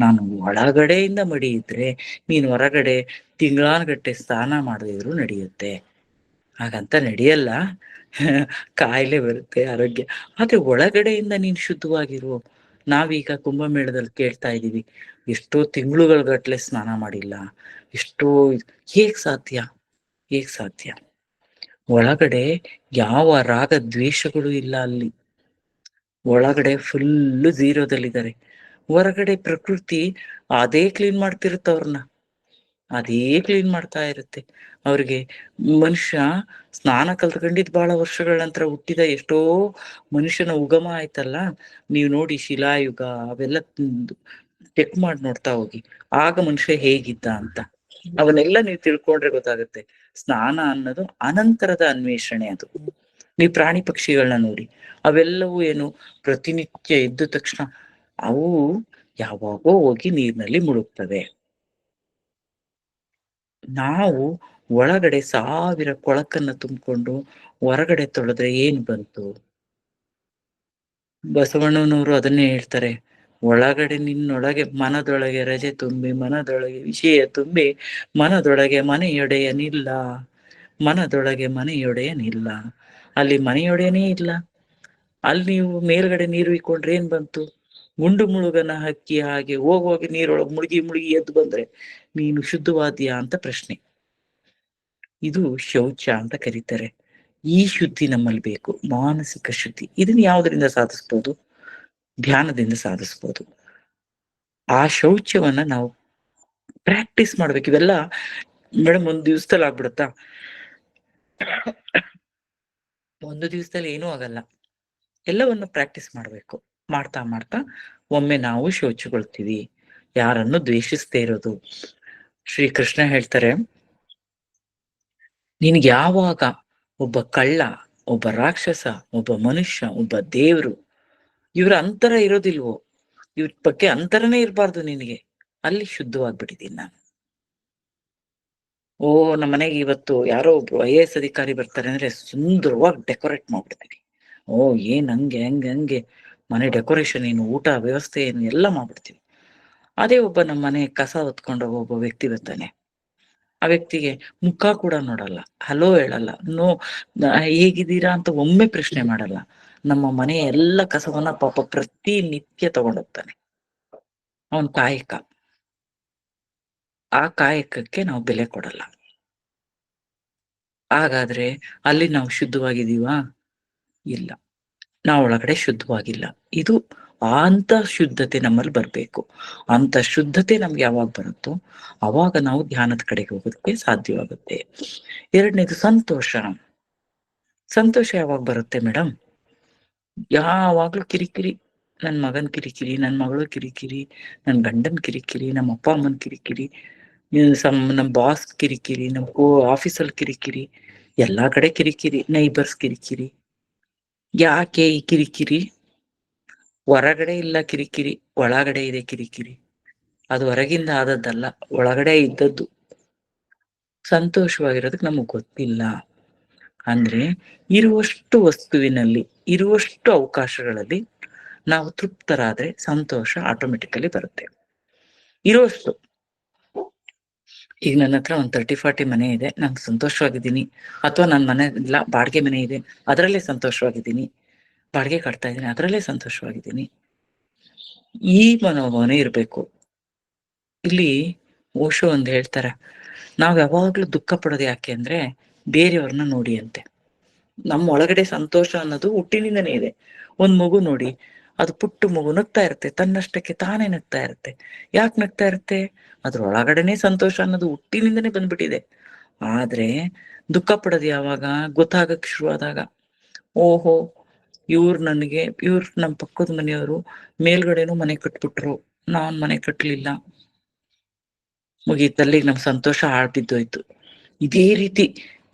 ನಾನು ಒಳಗಡೆಯಿಂದ ಮಡಿ ಇದ್ರೆ ನೀನ್ ಹೊರಗಡೆ ತಿಂಗಳಾನ್ಗಟ್ಟೆ ಸ್ನಾನ ಮಾಡದಿದ್ರು ನಡೆಯುತ್ತೆ. ಹಾಗಂತ ನಡೆಯಲ್ಲ, ಕಾಯಿಲೆ ಬರುತ್ತೆ, ಆರೋಗ್ಯ. ಆದ್ರೆ ಒಳಗಡೆಯಿಂದ ನೀನ್ ಶುದ್ಧವಾಗಿರು. ನಾವೀಗ ಕುಂಭಮೇಳದಲ್ಲಿ ಕೇಳ್ತಾ ಇದೀವಿ, ಎಷ್ಟೋ ತಿಂಗಳುಗಳ ಗಟ್ಲೆ ಸ್ನಾನ ಮಾಡಿಲ್ಲ, ಎಷ್ಟೋ ಹೇಗ್ ಸಾಧ್ಯ? ಹೇಗ್ ಸಾಧ್ಯ? ಒಳಗಡೆ ಯಾವ ರಾಗ ದ್ವೇಷಗಳು ಇಲ್ಲ ಅಲ್ಲಿ. ಒಳಗಡೆ ಫುಲ್ಲು ಝೀರೋದಲ್ಲಿದ್ದಾರೆ. ಹೊರಗಡೆ ಪ್ರಕೃತಿ ಅದೇ ಕ್ಲೀನ್ ಮಾಡ್ತಿರುತ್ತ ಅವ್ರನ್ನ, ಅದೇ ಕ್ಲೀನ್ ಮಾಡ್ತಾ ಇರುತ್ತೆ ಅವ್ರಿಗೆ. ಮನುಷ್ಯ ಸ್ನಾನ ಕಲ್ತ್ಕೊಂಡಿದ್ ಬಹಳ ವರ್ಷಗಳ ನಂತರ ಹುಟ್ಟಿದ ಎಷ್ಟೋ ಮನುಷ್ಯನ ಉಗಮ ಆಯ್ತಲ್ಲ. ನೀವು ನೋಡಿ ಶಿಲಾಯುಗ ಅವೆಲ್ಲ ಚೆಕ್ ಮಾಡಿ ನೋಡ್ತಾ ಹೋಗಿ, ಆಗ ಮನುಷ್ಯ ಹೇಗಿದ್ದ ಅಂತ. ಅವನ್ನೆಲ್ಲ ನೀವು ತಿಳ್ಕೊಂಡ್ರೆ ಗೊತ್ತಾಗುತ್ತೆ. ಸ್ನಾನ ಅನ್ನೋದು ಅನಂತರದ ಅನ್ವೇಷಣೆ. ಅದು ನೀವು ಪ್ರಾಣಿ ಪಕ್ಷಿಗಳನ್ನ ನೋಡಿ, ಅವೆಲ್ಲವೂ ಏನು ಪ್ರತಿನಿತ್ಯ ಎದ್ದ ತಕ್ಷಣ ಅವು ಯಾವಾಗೋ ಹೋಗಿ ನೀರಿನಲ್ಲಿ ಮುಳುಗ್ತವೆ. ನಾವು ಒಳಗಡೆ 1000 ಕೊಳಕನ್ನ ತುಂಬಿಕೊಂಡು ಹೊರಗಡೆ ತೊಳೆದ್ರೆ ಏನ್ ಬಂತು? ಬಸವಣ್ಣನವರು ಅದನ್ನೇ ಹೇಳ್ತಾರೆ. ಒಳಗಡೆ ನಿನ್ನೊಳಗೆ ಮನದೊಳಗೆ ರಜೆ ತುಂಬಿ ಮನದೊಳಗೆ ವಿಷಯ ತುಂಬಿ ಮನದೊಳಗೆ ಮನೆಯೊಡೆಯನಿಲ್ಲ, ಮನದೊಳಗೆ ಮನೆಯೊಡೆಯನಿಲ್ಲ. ಅಲ್ಲಿ ಮನೆಯೊಡೆಯನೇ ಇಲ್ಲ. ಅಲ್ಲಿ ನೀವು ಮೇಲ್ಗಡೆ ನೀರು ಇಕ್ಕೊಂಡ್ರೆ ಏನ್ ಬಂತು? ಗುಂಡು ಮುಳುಗನ ಹಕ್ಕಿ ಹಾಗೆ ಹೋಗಿ ನೀರೊಳಗೆ ಮುಳುಗಿ ಮುಳುಗಿ ಎದ್ದು ಬಂದ್ರೆ ನೀನು ಶುದ್ಧವಾದ್ಯಾ ಅಂತ ಪ್ರಶ್ನೆ. ಇದು ಶೌಚ ಅಂತ ಕರೀತಾರೆ. ಈ ಶುದ್ಧಿ ನಮ್ಮಲ್ಲಿ ಬೇಕು, ಮಾನಸಿಕ ಶುದ್ಧಿ. ಇದನ್ನ ಯಾವುದರಿಂದ ಸಾಧಿಸ್ಬೋದು? ಧ್ಯಾನದಿಂದ ಸಾಧಿಸ್ಬೋದು. ಆ ಶೌಚವನ್ನ ನಾವು ಪ್ರಾಕ್ಟೀಸ್ ಮಾಡ್ಬೇಕು. ಇವೆಲ್ಲ ಮೇಡಮ್ ಒಂದ್ ದಿವ್ಸದಲ್ಲಿ ಆಗ್ಬಿಡುತ್ತಾ? ಒಂದು ದಿವಸದಲ್ಲಿ ಏನೂ ಆಗಲ್ಲ. ಎಲ್ಲವನ್ನು ಪ್ರಾಕ್ಟೀಸ್ ಮಾಡ್ಬೇಕು. ಮಾಡ್ತಾ ಮಾಡ್ತಾ ಒಮ್ಮೆ ನಾವು ಶೌಚಗೊಳ್ತೀವಿ. ಯಾರನ್ನು ದ್ವೇಷಿಸದೇ ಇರೋದು. ಶ್ರೀಕೃಷ್ಣ ಹೇಳ್ತಾರೆ, ನಿನ್ಗೆ ಯಾವಾಗ ಒಬ್ಬ ಕಳ್ಳ, ಒಬ್ಬ ರಾಕ್ಷಸ, ಒಬ್ಬ ಮನುಷ್ಯ, ಒಬ್ಬ ದೇವ್ರು ಇವ್ರ ಅಂತರ ಇರೋದಿಲ್ವೋ, ಇವ್ರ ಬಗ್ಗೆ ಅಂತರನೇ ಇರಬಾರ್ದು ನಿನಗೆ, ಅಲ್ಲಿ ಶುದ್ಧವಾಗ್ಬಿಟ್ಟಿದ್ದೀನಿ ನಾನು. ನಮ್ಮ ಮನೆಗೆ ಇವತ್ತು ಯಾರೋ ಒಬ್ರು IAS ಅಧಿಕಾರಿ ಬರ್ತಾರೆ ಅಂದ್ರೆ ಸುಂದರವಾಗಿ ಡೆಕೋರೇಟ್ ಮಾಡ್ಬಿಡ್ತೀನಿ. ಏನ್ ಹಂಗೆ ಹಂಗೆ ಹಂಗೆ ಮನೆ ಡೆಕೋರೇಷನ್ ಏನು, ಊಟ ವ್ಯವಸ್ಥೆ ಏನು ಎಲ್ಲ ಮಾಡ್ಬಿಡ್ತೀವಿ. ಅದೇ ಒಬ್ಬ ನಮ್ಮ ಮನೆ ಕಸ ಹೊತ್ಕೊಂಡು ಒಬ್ಬ ವ್ಯಕ್ತಿ ಬರ್ತಾನೆ. ಆ ವ್ಯಕ್ತಿಗೆ ಮುಖ ಕೂಡ ನೋಡಲ್ಲ, ಹಲೋ ಹೇಳಲ್ಲ, ಹೇಗಿದ್ದೀರಾ ಅಂತ ಒಮ್ಮೆ ಪ್ರಶ್ನೆ ಮಾಡಲ್ಲ. ನಮ್ಮ ಮನೆಯ ಎಲ್ಲ ಕಸವನ್ನ ಪಾಪ ಪ್ರತಿನಿತ್ಯ ತಗೊಂಡೋಗ್ತಾನೆ. ಅವನ್ ಕಾಯಕ. ಆ ಕಾಯಕಕ್ಕೆ ನಾವು ಬೆಲೆ ಕೊಡಲ್ಲ. ಹಾಗಾದ್ರೆ ಅಲ್ಲಿ ನಾವು ಶುದ್ಧವಾಗಿದ್ದೀವಾ? ಇಲ್ಲ. ನಾವು ಒಳಗಡೆ ಶುದ್ಧವಾಗಿಲ್ಲ. ಇದು ಅಂತ ಶುದ್ಧತೆ ನಮ್ಮಲ್ಲಿ ಬರ್ಬೇಕು. ಅಂತ ಶುದ್ಧತೆ ನಮ್ಗೆ ಯಾವಾಗ ಬರುತ್ತೋ ಅವಾಗ ನಾವು ಧ್ಯಾನದ ಕಡೆಗೆ ಹೋಗೋದಕ್ಕೆ ಸಾಧ್ಯವಾಗುತ್ತೆ. ಎರಡನೇದು ಸಂತೋಷ. ಸಂತೋಷ ಯಾವಾಗ ಬರುತ್ತೆ ಮೇಡಮ್? ಯಾವಾಗ್ಲೂ ಕಿರಿಕಿರಿ. ನನ್ ಮಗನ್ ಕಿರಿಕಿರಿ, ನನ್ ಮಗಳು ಕಿರಿಕಿರಿ, ನನ್ ಗಂಡನ್ ಕಿರಿಕಿರಿ, ನಮ್ಮ ಅಪ್ಪ ಅಮ್ಮನ್ ಕಿರಿಕಿರಿ, ನಮ್ ಬಾಸ್ ಕಿರಿಕಿರಿ, ಆಫೀಸಲ್ಲಿ ಕಿರಿಕಿರಿ, ಎಲ್ಲಾ ಕಡೆ ಕಿರಿಕಿರಿ, ನೈಬರ್ಸ್ ಕಿರಿಕಿರಿ. ಯಾಕೆ ಈ ಕಿರಿಕಿರಿ? ಹೊರಗಡೆ ಇಲ್ಲ ಕಿರಿಕಿರಿ, ಒಳಗಡೆ ಇದೆ ಕಿರಿಕಿರಿ. ಅದು ಹೊರಗಿಂದ ಆದದ್ದಲ್ಲ, ಒಳಗಡೆ ಇದ್ದದ್ದು. ಸಂತೋಷವಾಗಿರೋದಕ್ಕೆ ನಮಗ್ ಗೊತ್ತಿಲ್ಲ. ಅಂದ್ರೆ ಇರುವಷ್ಟು ವಸ್ತುವಿನಲ್ಲಿ, ಇರುವಷ್ಟು ಅವಕಾಶಗಳಲ್ಲಿ ನಾವು ತೃಪ್ತರಾದ್ರೆ ಸಂತೋಷ ಆಟೋಮೆಟಿಕಲಿ ಬರುತ್ತೆ. ಇರುವಷ್ಟು. ಈಗ ನನ್ನ ಹತ್ರ ಒಂದು 30-40 ಮನೆ ಇದೆ, ನಾನು ಸಂತೋಷವಾಗಿದ್ದೀನಿ. ಅಥವಾ ನನ್ನ ಮನೆ ಇಲ್ಲ, ಬಾಡಿಗೆ ಮನೆ ಇದೆ, ಅದರಲ್ಲೇ ಸಂತೋಷವಾಗಿದ್ದೀನಿ. ಬಾಡಿಗೆ ಕಟ್ತಾ ಇದ್ದೀನಿ, ಅದರಲ್ಲೇ ಸಂತೋಷವಾಗಿದ್ದೀನಿ. ಈ ಮನೋಭಾವನೆ ಇರ್ಬೇಕು. ಇಲ್ಲಿ ಓಶೋ ಒಂದ್ ಹೇಳ್ತಾರೆ, ನಾವ್ ಯಾವಾಗ್ಲೂ ದುಃಖ ಪಡೋದು ಯಾಕೆ ಅಂದ್ರೆ ಬೇರೆಯವ್ರನ್ನ ನೋಡಿ ಅಂತೆ. ನಮ್ಮ ಒಳಗಡೆ ಸಂತೋಷ ಅನ್ನೋದು ಹುಟ್ಟಿನಿಂದನೇ ಇದೆ. ಒಂದ್ ಮಗು ನೋಡಿ, ಅದು ಪುಟ್ಟು ಮಗು ನಗ್ತಾ ಇರುತ್ತೆ, ತನ್ನಷ್ಟಕ್ಕೆ ತಾನೇ ನಗ್ತಾ ಇರುತ್ತೆ. ಯಾಕೆ ನಗ್ತಾ ಇರುತ್ತೆ? ಅದ್ರ ಒಳಗಡೆನೆ ಸಂತೋಷ ಅನ್ನೋದು ಹುಟ್ಟಿನಿಂದನೇ ಬಂದ್ಬಿಟ್ಟಿದೆ. ಆದ್ರೆ ದುಃಖ ಪಡೋದು ಯಾವಾಗ? ಗೊತ್ತಾಗಕ್ ಶುರುವಾದಾಗ. ಓಹೋ, ಇವ್ರು ನಮ್ ಪಕ್ಕದ ಮನೆಯವರು ಮೇಲ್ಗಡೆನೂ ಮನೆ ಕಟ್ಬಿಟ್ರು, ನಾನ್ ಮನೆ ಕಟ್ಲಿಲ್ಲ. ಮುಗೀತಲ್ಲಿಗೆ ನಮ್ ಸಂತೋಷ ಹಾಳ್ ಬಿದ್ದೋಯ್ತು. ಇದೇ ರೀತಿ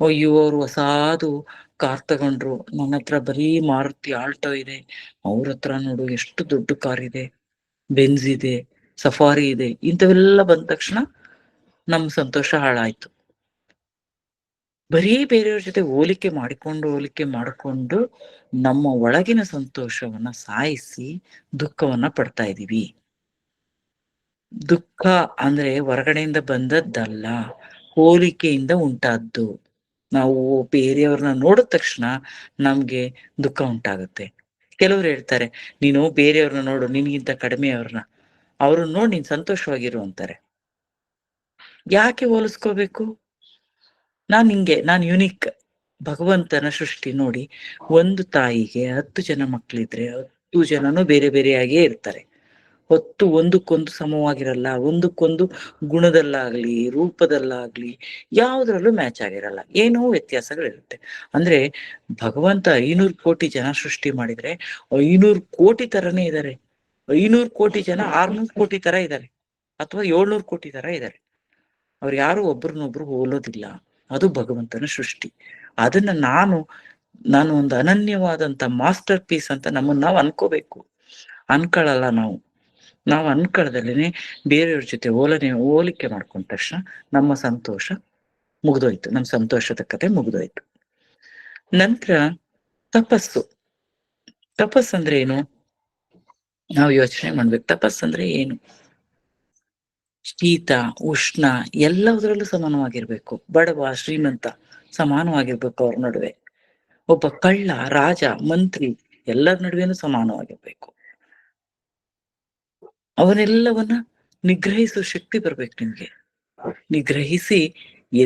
ಅಯ್ಯೋ ಅವ್ರು ಹೊಸಾದು ಕಾರ್ ತಗೊಂಡ್ರು. ನನ್ನ ಹತ್ರ ಬರೀ ಮಾರುತಿ ಆಲ್ಟೋ ಇದೆ. ಅವ್ರ ಹತ್ರ ನೋಡು ಎಷ್ಟು ದೊಡ್ಡ ಕಾರ್ ಇದೆ, ಬೆನ್ಸ್ ಇದೆ, ಸಫಾರಿ ಇದೆ. ಇಂಥವೆಲ್ಲ ಬಂದ ತಕ್ಷಣ ನಮ್ ಸಂತೋಷ ಹಾಳಾಯ್ತು. ಬರೀ ಬೇರೆಯವ್ರ ಜೊತೆ ಹೋಲಿಕೆ ಮಾಡಿಕೊಂಡು ನಮ್ಮ ಒಳಗಿನ ಸಂತೋಷವನ್ನ ಸಾಯಿಸಿ ದುಃಖವನ್ನ ಪಡ್ತಾ ಇದೀವಿ. ದುಃಖ ಅಂದ್ರೆ ಹೊರಗಡೆಯಿಂದ ಬಂದದ್ದಲ್ಲ, ಹೋಲಿಕೆಯಿಂದ ಉಂಟಾದ್ದು. ನಾವು ಬೇರೆಯವ್ರನ್ನ ನೋಡಿದ ತಕ್ಷಣ ನಮ್ಗೆ ದುಃಖ ಉಂಟಾಗುತ್ತೆ. ಕೆಲವ್ರು ಹೇಳ್ತಾರೆ, ನೀನು ಬೇರೆಯವ್ರನ್ನ ನೋಡು, ನಿನ್ಗಿಂತ ಕಡಿಮೆಯವ್ರನ್ನ, ಅವ್ರನ್ನ ನೋಡಿ ನೀನ್ ಸಂತೋಷವಾಗಿರು ಅಂತಾರೆ. ಯಾಕೆ ಹೋಲಿಸ್ಕೋಬೇಕು? ನಾನ್ ಯುನಿಕ್. ಭಗವಂತನ ಸೃಷ್ಟಿ ನೋಡಿ, ಒಂದು ತಾಯಿಗೆ 10 ಜನ ಮಕ್ಳಿದ್ರೆ 10 ಜನನು ಬೇರೆ ಬೇರೆಯಾಗೇ ಇರ್ತಾರೆ. ಒಂದಕ್ಕೊಂದು ಸಮವಾಗಿರಲ್ಲ. ಒಂದಕ್ಕೊಂದು ಗುಣದಲ್ಲಾಗ್ಲಿ, ರೂಪದಲ್ಲಾಗ್ಲಿ ಯಾವುದ್ರಲ್ಲೂ ಮ್ಯಾಚ್ ಆಗಿರಲ್ಲ. ಏನೋ ವ್ಯತ್ಯಾಸಗಳಿರುತ್ತೆ. ಅಂದ್ರೆ ಭಗವಂತ 500 ಕೋಟಿ ಜನ ಸೃಷ್ಟಿ ಮಾಡಿದ್ರೆ 500 ಕೋಟಿ ತರನೇ ಇದಾರೆ. 500 ಕೋಟಿ ಜನ 600 ಕೋಟಿ ತರ ಇದಾರೆ, ಅಥವಾ 700 ಕೋಟಿ ತರ ಇದಾರೆ. ಅವ್ರು ಯಾರು ಒಬ್ರನ್ನೊಬ್ರು ಹೋಲೋದಿಲ್ಲ. ಅದು ಭಗವಂತನ ಸೃಷ್ಟಿ. ಅದನ್ನ ನಾನು ಒಂದು ಅನನ್ಯವಾದಂತ ಮಾಸ್ಟರ್ ಪೀಸ್ ಅಂತ ನಮ್ಮನ್ನ ನಾವು ಅನ್ಕೋಬೇಕು. ಅನ್ಕೊಳ್ಳಲ್ಲ ನಾವು. ನಾವು ಅನ್ಕೊಳ್ಳದಲ್ಲೇನೆ ಬೇರೆಯವ್ರ ಜೊತೆ ಹೋಲಿಕೆ ಮಾಡ್ಕೊಂಡ ತಕ್ಷಣ ನಮ್ಮ ಸಂತೋಷ ಮುಗ್ದೋಯ್ತು. ನಮ್ಮ ಸಂತೋಷದ ಕತೆ ಮುಗ್ದೋಯ್ತು. ನಂತರ ತಪಸ್ಸು. ತಪಸ್ಸಂದ್ರೆ ಏನು? ನಾವು ಯೋಚನೆ ಮಾಡ್ಬೇಕು. ತಪಸ್ಸಂದ್ರೆ ಏನು? ಶೀತ, ಉಷ್ಣ ಎಲ್ಲದರಲ್ಲೂ ಸಮಾನವಾಗಿರ್ಬೇಕು. ಬಡವ, ಶ್ರೀಮಂತ ಸಮಾನವಾಗಿರ್ಬೇಕು ಅವ್ರ ನಡುವೆ. ಒಬ್ಬ ಕಳ್ಳ, ರಾಜ, ಮಂತ್ರಿ ಎಲ್ಲರ ನಡುವೆನೂ ಸಮಾನವಾಗಿರ್ಬೇಕು. ಅವನೆಲ್ಲವನ್ನ ನಿಗ್ರಹಿಸುವ ಶಕ್ತಿ ಬರ್ಬೇಕು ನಿಮ್ಗೆ. ನಿಗ್ರಹಿಸಿ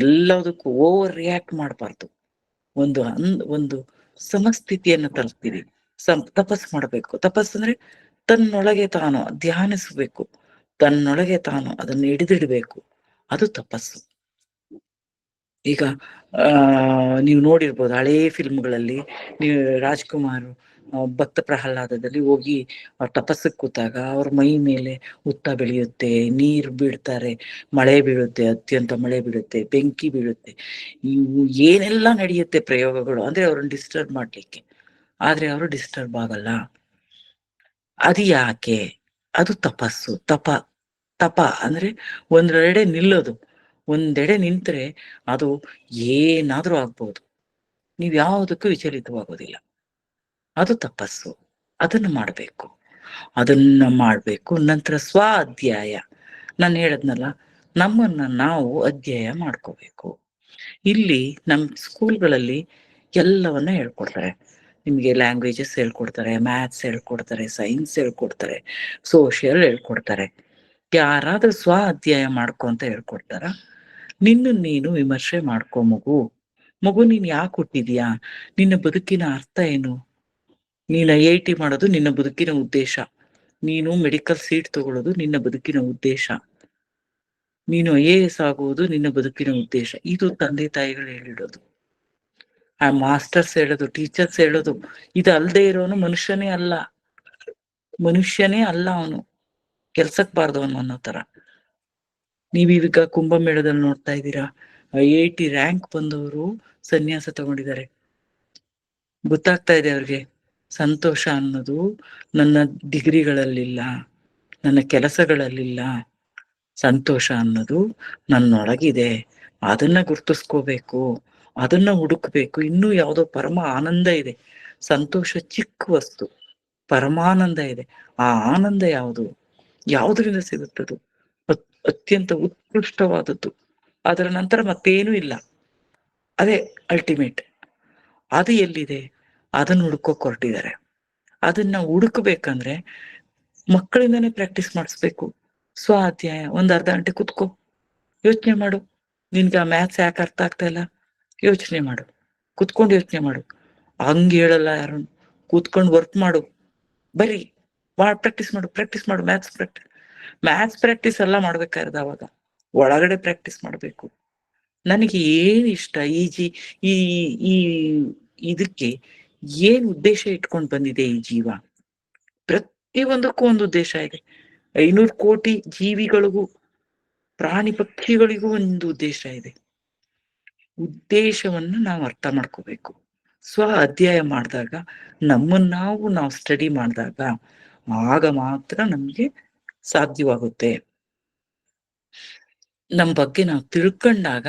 ಎಲ್ಲದಕ್ಕೂ ಓವರ್ ರಿಯಾಕ್ಟ್ ಮಾಡಬಾರ್ದು. ಒಂದು ಸಮಸ್ಥಿತಿಯನ್ನ ತಲುಪ್ತೀವಿ. ತಪಸ್ ಮಾಡ್ಬೇಕು. ತಪಸ್ಸಂದ್ರೆ ತನ್ನೊಳಗೆ ತಾನು ಧ್ಯಾನಿಸ್ಬೇಕು. ತನ್ನೊಳಗೆ ತಾನು ಅದನ್ನ ಹಿಡಿದಿಡ್ಬೇಕು. ಅದು ತಪಸ್ಸು. ಈಗ ನೀವು ನೋಡಿರ್ಬೋದು ಹಳೇ ಫಿಲ್ಮ್ಗಳಲ್ಲಿ, ನೀವು ರಾಜ್‌ಕುಮಾರ್ ಭಕ್ತ ಪ್ರಹ್ಲಾದದಲ್ಲಿ ಹೋಗಿ ತಪಸ್ಸಕ್ಕೆ ಕೂತಾಗ ಅವ್ರ ಮೈ ಮೇಲೆ ಹುತ್ತ ಬೆಳೆಯುತ್ತೆ, ನೀರು ಬೀಳ್ತಾರೆ, ಮಳೆ ಬೀಳುತ್ತೆ, ಅತ್ಯಂತ ಮಳೆ ಬೀಳುತ್ತೆ, ಬೆಂಕಿ ಬೀಳುತ್ತೆ, ಇವು ಏನೆಲ್ಲ ನಡೆಯುತ್ತೆ ಪ್ರಯೋಗಗಳು, ಅಂದ್ರೆ ಅವ್ರನ್ನ ಡಿಸ್ಟರ್ಬ್ ಮಾಡ್ಲಿಕ್ಕೆ. ಆದ್ರೆ ಅವರು ಡಿಸ್ಟರ್ಬ್ ಆಗಲ್ಲ. ಅದು ಯಾಕೆ? ಅದು ತಪಸ್ಸು. ತಪ ಅಂದ್ರೆ ಒಂದೆಡೆ ನಿಲ್ಲೋದು. ಒಂದೆಡೆ ನಿಂತ್ರೆ ಅದು ಏನಾದ್ರೂ ಆಗ್ಬೋದು. ನೀವ್ ಯಾವುದಕ್ಕೂ ವಿಚಲಿತವಾಗೋದಿಲ್ಲ. ಅದು ತಪಸ್ಸು. ಅದನ್ನ ಮಾಡ್ಬೇಕು. ನಂತರ ಸ್ವ ಅಧ್ಯಾಯ. ನಾನು ಹೇಳದ್ನಲ್ಲ, ನಮ್ಮನ್ನ ನಾವು ಅಧ್ಯಯ ಮಾಡ್ಕೋಬೇಕು. ಇಲ್ಲಿ ನಮ್ ಸ್ಕೂಲ್ಗಳಲ್ಲಿ ಎಲ್ಲವನ್ನ ಹೇಳ್ಕೊಡ್ತಾರೆ. ನಿಮ್ಗೆ ಲ್ಯಾಂಗ್ವೇಜಸ್ ಹೇಳ್ಕೊಡ್ತಾರೆ, ಮ್ಯಾಥ್ಸ್ ಹೇಳ್ಕೊಡ್ತಾರೆ, ಸೈನ್ಸ್ ಹೇಳ್ಕೊಡ್ತಾರೆ, ಸೋಷಿಯಲ್ ಹೇಳ್ಕೊಡ್ತಾರೆ. ಯಾರಾದ್ರೂ ಸ್ವ ಅಧ್ಯಯ ಮಾಡ್ಕೊ ಅಂತ ಹೇಳ್ಕೊಡ್ತಾರ? ನೀನು ವಿಮರ್ಶೆ ಮಾಡ್ಕೊ ಮಗು ನೀನ್ ಯಾಕೆ ಹುಟ್ಟಿದ್ಯಾ? ನಿನ್ನ ಬದುಕಿನ ಅರ್ಥ ಏನು? ನೀನ್ IIT ಮಾಡೋದು ನಿನ್ನ ಬದುಕಿನ ಉದ್ದೇಶ. ನೀನು ಮೆಡಿಕಲ್ ಸೀಟ್ ತಗೊಳ್ಳೋದು ನಿನ್ನ ಬದುಕಿನ ಉದ್ದೇಶ. ನೀನು IAS ಆಗುವುದು ನಿನ್ನ ಬದುಕಿನ ಉದ್ದೇಶ. ಇದು ತಂದೆ ತಾಯಿಗಳು ಹೇಳಿಡೋದು. ಆ ಮಾಸ್ಟರ್ಸ್ ಹೇಳೋದು, ಟೀಚರ್ಸ್ ಹೇಳೋದು. ಇದು ಅಲ್ದೇ ಇರೋನು ಮನುಷ್ಯನೇ ಅಲ್ಲ ಅವನು. ಕೆಲ್ಸಕ್ ಬಾರ್ದವನು ಅನ್ನೋ ತರ. ನೀವೀಗ ಕುಂಭಮೇಳದಲ್ಲಿ ನೋಡ್ತಾ ಇದ್ದೀರಾ, IIT ರ್ಯಾಂಕ್ ಬಂದವರು ಸನ್ಯಾಸ ತಗೊಂಡಿದ್ದಾರೆ. ಗೊತ್ತಾಗ್ತಾ ಇದೆ ಅವ್ರಿಗೆ, ಸಂತೋಷ ಅನ್ನೋದು ನನ್ನ ಡಿಗ್ರಿಗಳಲ್ಲಿಲ್ಲ, ನನ್ನ ಕೆಲಸಗಳಲ್ಲಿಲ್ಲ. ಸಂತೋಷ ಅನ್ನೋದು ನನ್ನೊಳಗಿದೆ. ಅದನ್ನ ಗುರ್ತಿಸ್ಕೋಬೇಕು, ಅದನ್ನ ಹುಡುಕ್ಬೇಕು. ಇನ್ನೂ ಯಾವುದೋ ಪರಮ ಆನಂದ ಇದೆ. ಸಂತೋಷ ಚಿಕ್ಕ ವಸ್ತು, ಪರಮಾನಂದ ಇದೆ. ಆ ಆನಂದ ಯಾವುದರಿಂದ ಸಿಗುತ್ತದು? ಅತ್ಯಂತ ಉತ್ಕೃಷ್ಟವಾದದ್ದು. ಅದರ ನಂತರ ಮತ್ತೇನೂ ಇಲ್ಲ. ಅದೇ ಅಲ್ಟಿಮೇಟ್. ಅದು ಎಲ್ಲಿದೆ? ಅದನ್ನ ಹುಡುಕೋಕ್ ಹೊರಟಿದ್ದಾರೆ. ಅದನ್ನ ಹುಡುಕ್ಬೇಕಂದ್ರೆ ಮಕ್ಕಳಿಂದಾನೇ ಪ್ರಾಕ್ಟೀಸ್ ಮಾಡಿಸ್ಬೇಕು. ಸ್ವಾಧ್ಯಾಯ ಒಂದ್ ಅರ್ಧ ಗಂಟೆ ಕುತ್ಕೋ, ಯೋಚನೆ ಮಾಡು. ನಿನ್ಗೆ ಆ ಮ್ಯಾಥ್ಸ್ ಯಾಕೆ ಅರ್ಥ ಆಗ್ತಾ ಇಲ್ಲ? ಯೋಚನೆ ಮಾಡು, ಕುತ್ಕೊಂಡು ಯೋಚನೆ ಮಾಡು. ಹಂಗ ಹೇಳಲ್ಲ ಯಾರು. ಕೂತ್ಕೊಂಡು ವರ್ಕ್ ಮಾಡು, ಬರೀ ಪ್ರಾಕ್ಟೀಸ್ ಮಾಡು. ಮ್ಯಾಥ್ಸ್ ಪ್ರಾಕ್ಟೀಸ್ ಎಲ್ಲ ಮಾಡ್ಬೇಕಾಗಿರೋದು ಅವಾಗ ಒಳಗಡೆ ಪ್ರಾಕ್ಟೀಸ್ ಮಾಡ್ಬೇಕು. ನನಗೆ ಏನ್ ಇಷ್ಟ, ಈ ಈ ಇದಕ್ಕೆ ಏನ್ ಉದ್ದೇಶ ಇಟ್ಕೊಂಡು ಬಂದಿದೆ ಈ ಜೀವ? ಪ್ರತಿಯೊಂದಕ್ಕೂ ಒಂದು ಉದ್ದೇಶ ಇದೆ. 500 ಕೋಟಿ ಜೀವಿಗಳಿಗೂ, ಪ್ರಾಣಿ ಪಕ್ಷಿಗಳಿಗೂ ಒಂದು ಉದ್ದೇಶ ಇದೆ. ಉದ್ದೇಶವನ್ನ ನಾವು ಅರ್ಥ ಮಾಡ್ಕೋಬೇಕು. ಸ್ವ ಅಧ್ಯಯನ ಮಾಡಿದಾಗ ನಾವು ಸ್ಟಡಿ ಮಾಡಿದಾಗ ಆಗ ಮಾತ್ರ ನಮ್ಗೆ ಸಾಧ್ಯವಾಗುತ್ತೆ. ನಮ್ ಬಗ್ಗೆ ನಾವು ತಿಳ್ಕೊಂಡಾಗ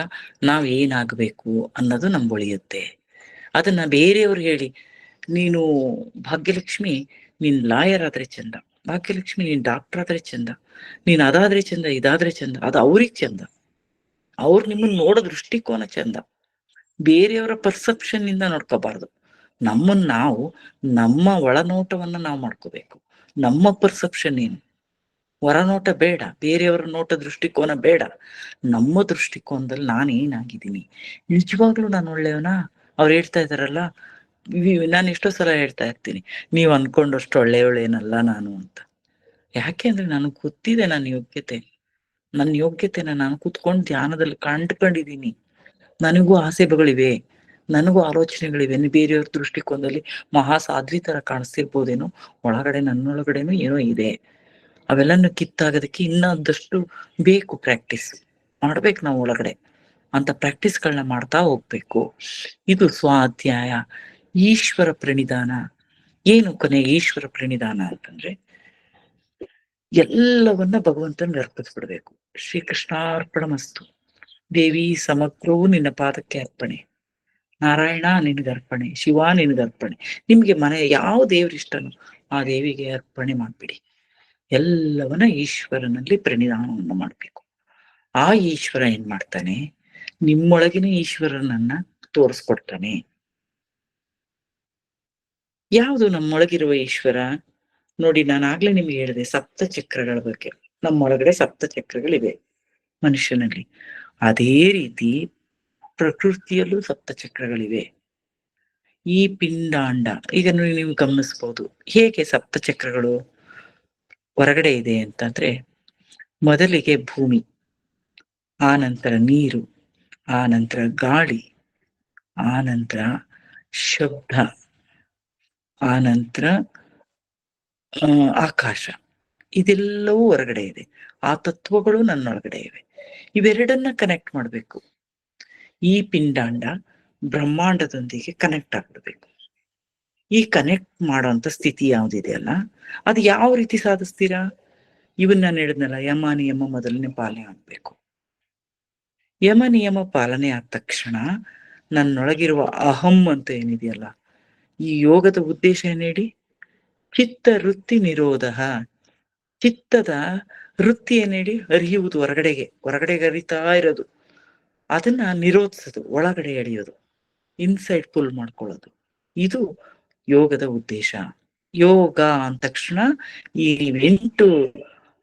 ನಾವ್ ಏನಾಗ್ಬೇಕು ಅನ್ನೋದು ನಮ್ಗೆ ಉಳಿಯುತ್ತೆ. ಅದನ್ನ ಬೇರೆಯವ್ರು ಹೇಳಿ, ನೀನು ಭಾಗ್ಯಲಕ್ಷ್ಮಿ ನೀನ್ ಲಾಯರ್ ಆದ್ರೆ ಚಂದ, ಭಾಗ್ಯಲಕ್ಷ್ಮಿ ನೀನ್ ಡಾಕ್ಟರ್ ಆದ್ರೆ ಚಂದ, ನೀನ್ ಅದಾದ್ರೆ ಚಂದ ಇದಾದ್ರೆ ಚಂದ, ಅದು ಅವ್ರಿಗೆ ಚಂದ. ಅವ್ರು ನಿಮ್ಮನ್ನ ನೋಡೋ ದೃಷ್ಟಿಕೋನ ಚಂದ. ಬೇರೆಯವರ ಪರ್ಸೆಪ್ಷನ್ ಇಂದ ನೋಡ್ಕೋಬಾರ್ದು. ನಮ್ಮನ್ನ ನಾವು ನಮ್ಮ ಒಳನೋಟವನ್ನ ನಾವು ಮಾಡ್ಕೋಬೇಕು. ನಮ್ಮ ಪರ್ಸೆಪ್ಷನ್ ಏನು, ಹೊರನೋಟ ಬೇಡ, ಬೇರೆಯವರ ನೋಟ ದೃಷ್ಟಿಕೋನ ಬೇಡ. ನಮ್ಮ ದೃಷ್ಟಿಕೋನದಲ್ಲಿ ನಾನು ಏನಾಗಿದ್ದೀನಿ, ನಿಜವಾಗ್ಲೂ ನಾನು ಒಳ್ಳೆಯವನಾ? ಅವ್ರು ಹೇಳ್ತಾ ಇದಾರಲ್ಲ, ನಾನು ಎಷ್ಟೋ ಸಲ ಹೇಳ್ತಾ ಇರ್ತೀನಿ, ನೀವ್ ಅನ್ಕೊಂಡಷ್ಟು ಒಳ್ಳೆಯವಳೇನಲ್ಲ ನಾನು ಅಂತ. ಯಾಕೆ ಅಂದ್ರೆ ನನಗ್ ಗೊತ್ತಿದೆ ನನ್ನ ಯೋಗ್ಯತೆನ ನಾನು ಕೂತ್ಕೊಂಡು ಧ್ಯಾನದಲ್ಲಿ ಕಂಡ್ಕೊಂಡಿದೀನಿ. ನನಗೂ ಆಸೆಗಳಿವೆ, ನನಗೂ ಆಲೋಚನೆಗಳಿವೆ. ಬೇರೆಯವ್ರ ದೃಷ್ಟಿಕೋನದಲ್ಲಿ ಮಹಾ ಸಾಧ್ವಿ ತರ ಕಾಣಿಸ್ತಿರ್ಬೋದೇನೋ, ಒಳಗಡೆ ನನ್ನೊಳಗಡೆನೂ ಏನೋ ಇದೆ. ಅವೆಲ್ಲನೂ ಕಿತ್ತಾಗೋದಕ್ಕೆ ಇನ್ನೊಂದಷ್ಟು ಬೇಕು, ಪ್ರಾಕ್ಟೀಸ್ ಮಾಡ್ಬೇಕು ನಾವು ಒಳಗಡೆ. ಅಂತ ಪ್ರಾಕ್ಟೀಸ್ಗಳನ್ನ ಮಾಡ್ತಾ ಹೋಗ್ಬೇಕು. ಇದು ಸ್ವಾಧ್ಯಾಯ. ಈಶ್ವರ ಪ್ರಣಿಧಾನ ಏನು? ಕೊನೆಗೆ ಈಶ್ವರ ಪ್ರಣಿಧಾನ ಅಂತಂದ್ರೆ ಎಲ್ಲವನ್ನ ಭಗವಂತನಿಗೆ ಅರ್ಪಿಸ್ಬಿಡ್ಬೇಕು. ಶ್ರೀಕೃಷ್ಣಾರ್ಪಣಮಸ್ತು. ದೇವಿ ಸಮಗ್ರವೂ ನಿನ್ನ ಪಾದಕ್ಕೆ ಅರ್ಪಣೆ, ನಾರಾಯಣ ನಿನಗರ್ಪಣೆ, ಶಿವ ನಿನಗರ್ಪಣೆ. ನಿಮ್ಗೆ ಮನೆ ಯಾವ ದೇವ್ರ ಇಷ್ಟನೋ ಆ ದೇವಿಗೆ ಅರ್ಪಣೆ ಮಾಡ್ಬಿಡಿ. ಎಲ್ಲವನ್ನ ಈಶ್ವರನಲ್ಲಿ ಪ್ರಣಿಧಾನವನ್ನು ಮಾಡ್ಬೇಕು. ಆ ಈಶ್ವರ ಏನ್ ಮಾಡ್ತಾನೆ, ನಿಮ್ಮೊಳಗಿನ ಈಶ್ವರನನ್ನ ತೋರಿಸ್ಕೊಡ್ತಾನೆ. ಯಾವುದು ನಮ್ಮೊಳಗಿರುವ ಈಶ್ವರ? ನೋಡಿ, ನಾನು ಆಗ್ಲೇ ನಿಮ್ಗೆ ಹೇಳಿದೆ ಸಪ್ತ ಚಕ್ರಗಳ ಬಗ್ಗೆ. ನಮ್ಮೊಳಗಡೆ ಸಪ್ತ ಚಕ್ರಗಳಿವೆ ಮನುಷ್ಯನಲ್ಲಿ. ಅದೇ ರೀತಿ ಪ್ರಕೃತಿಯಲ್ಲೂ ಸಪ್ತ ಚಕ್ರಗಳಿವೆ. ಈ ಪಿಂಡಾಂಡ ಈಗ ನೀವು ಗಮನಿಸ್ಬೋದು, ಹೇಗೆ ಸಪ್ತ ಚಕ್ರಗಳು ಹೊರಗಡೆ ಇದೆ ಅಂತಂದ್ರೆ, ಮೊದಲಿಗೆ ಭೂಮಿ, ಆ ನಂತರ ನೀರು, ಆ ನಂತರ ಗಾಳಿ, ಆ ನಂತರ ಶಬ್ದ, ಆ ನಂತರ ಆಕಾಶ. ಇದೆಲ್ಲವೂ ಹೊರಗಡೆ ಇದೆ. ಆ ತತ್ವಗಳು ನನ್ನೊಳಗಡೆ ಇವೆ. ಇವೆರಡನ್ನ ಕನೆಕ್ಟ್ ಮಾಡ್ಬೇಕು. ಈ ಪಿಂಡಾಂಡ ಬ್ರಹ್ಮಾಂಡದೊಂದಿಗೆ ಕನೆಕ್ಟ್ ಆಗ್ಬಿಡ್ಬೇಕು. ಈ ಕನೆಕ್ಟ್ ಮಾಡೋಂಥ ಸ್ಥಿತಿ ಯಾವ್ದಿದೆಯಲ್ಲ, ಅದು ಯಾವ ರೀತಿ ಸಾಧಿಸ್ತೀರಾ? ಇವನ್ ನಾನು ಹೇಳಿದ್ನಲ್ಲ, ಯಮ ನಿಯಮ ಮೊದಲನೇ ಪಾಲನೆ ಆಗ್ಬೇಕು. ಯಮ ನಿಯಮ ಪಾಲನೆ ಆದ ತಕ್ಷಣ ನನ್ನೊಳಗಿರುವ ಅಹಂ ಅಂತ ಏನಿದೆಯಲ್ಲ, ಈ ಯೋಗದ ಉದ್ದೇಶ ಏನ್ ಹೇಳಿ? ಚಿತ್ತ ವೃತ್ತಿ ನಿರೋಧ. ಚಿತ್ತದ ವೃತ್ತಿ ಏನ್ ಹೇಳಿ? ಅರಿಯುವುದು, ಹೊರಗಡೆಗೆ ಅರಿತಾ ಇರೋದು, ಅದನ್ನ ನಿರೋಧಿಸೋದು, ಒಳಗಡೆ ಎಳೆಯೋದು, ಇನ್ಸೈಡ್ ಪುಲ್ ಮಾಡ್ಕೊಳ್ಳೋದು. ಇದು ಯೋಗದ ಉದ್ದೇಶ. ಯೋಗ ಅಂದ ತಕ್ಷಣ ಈ 8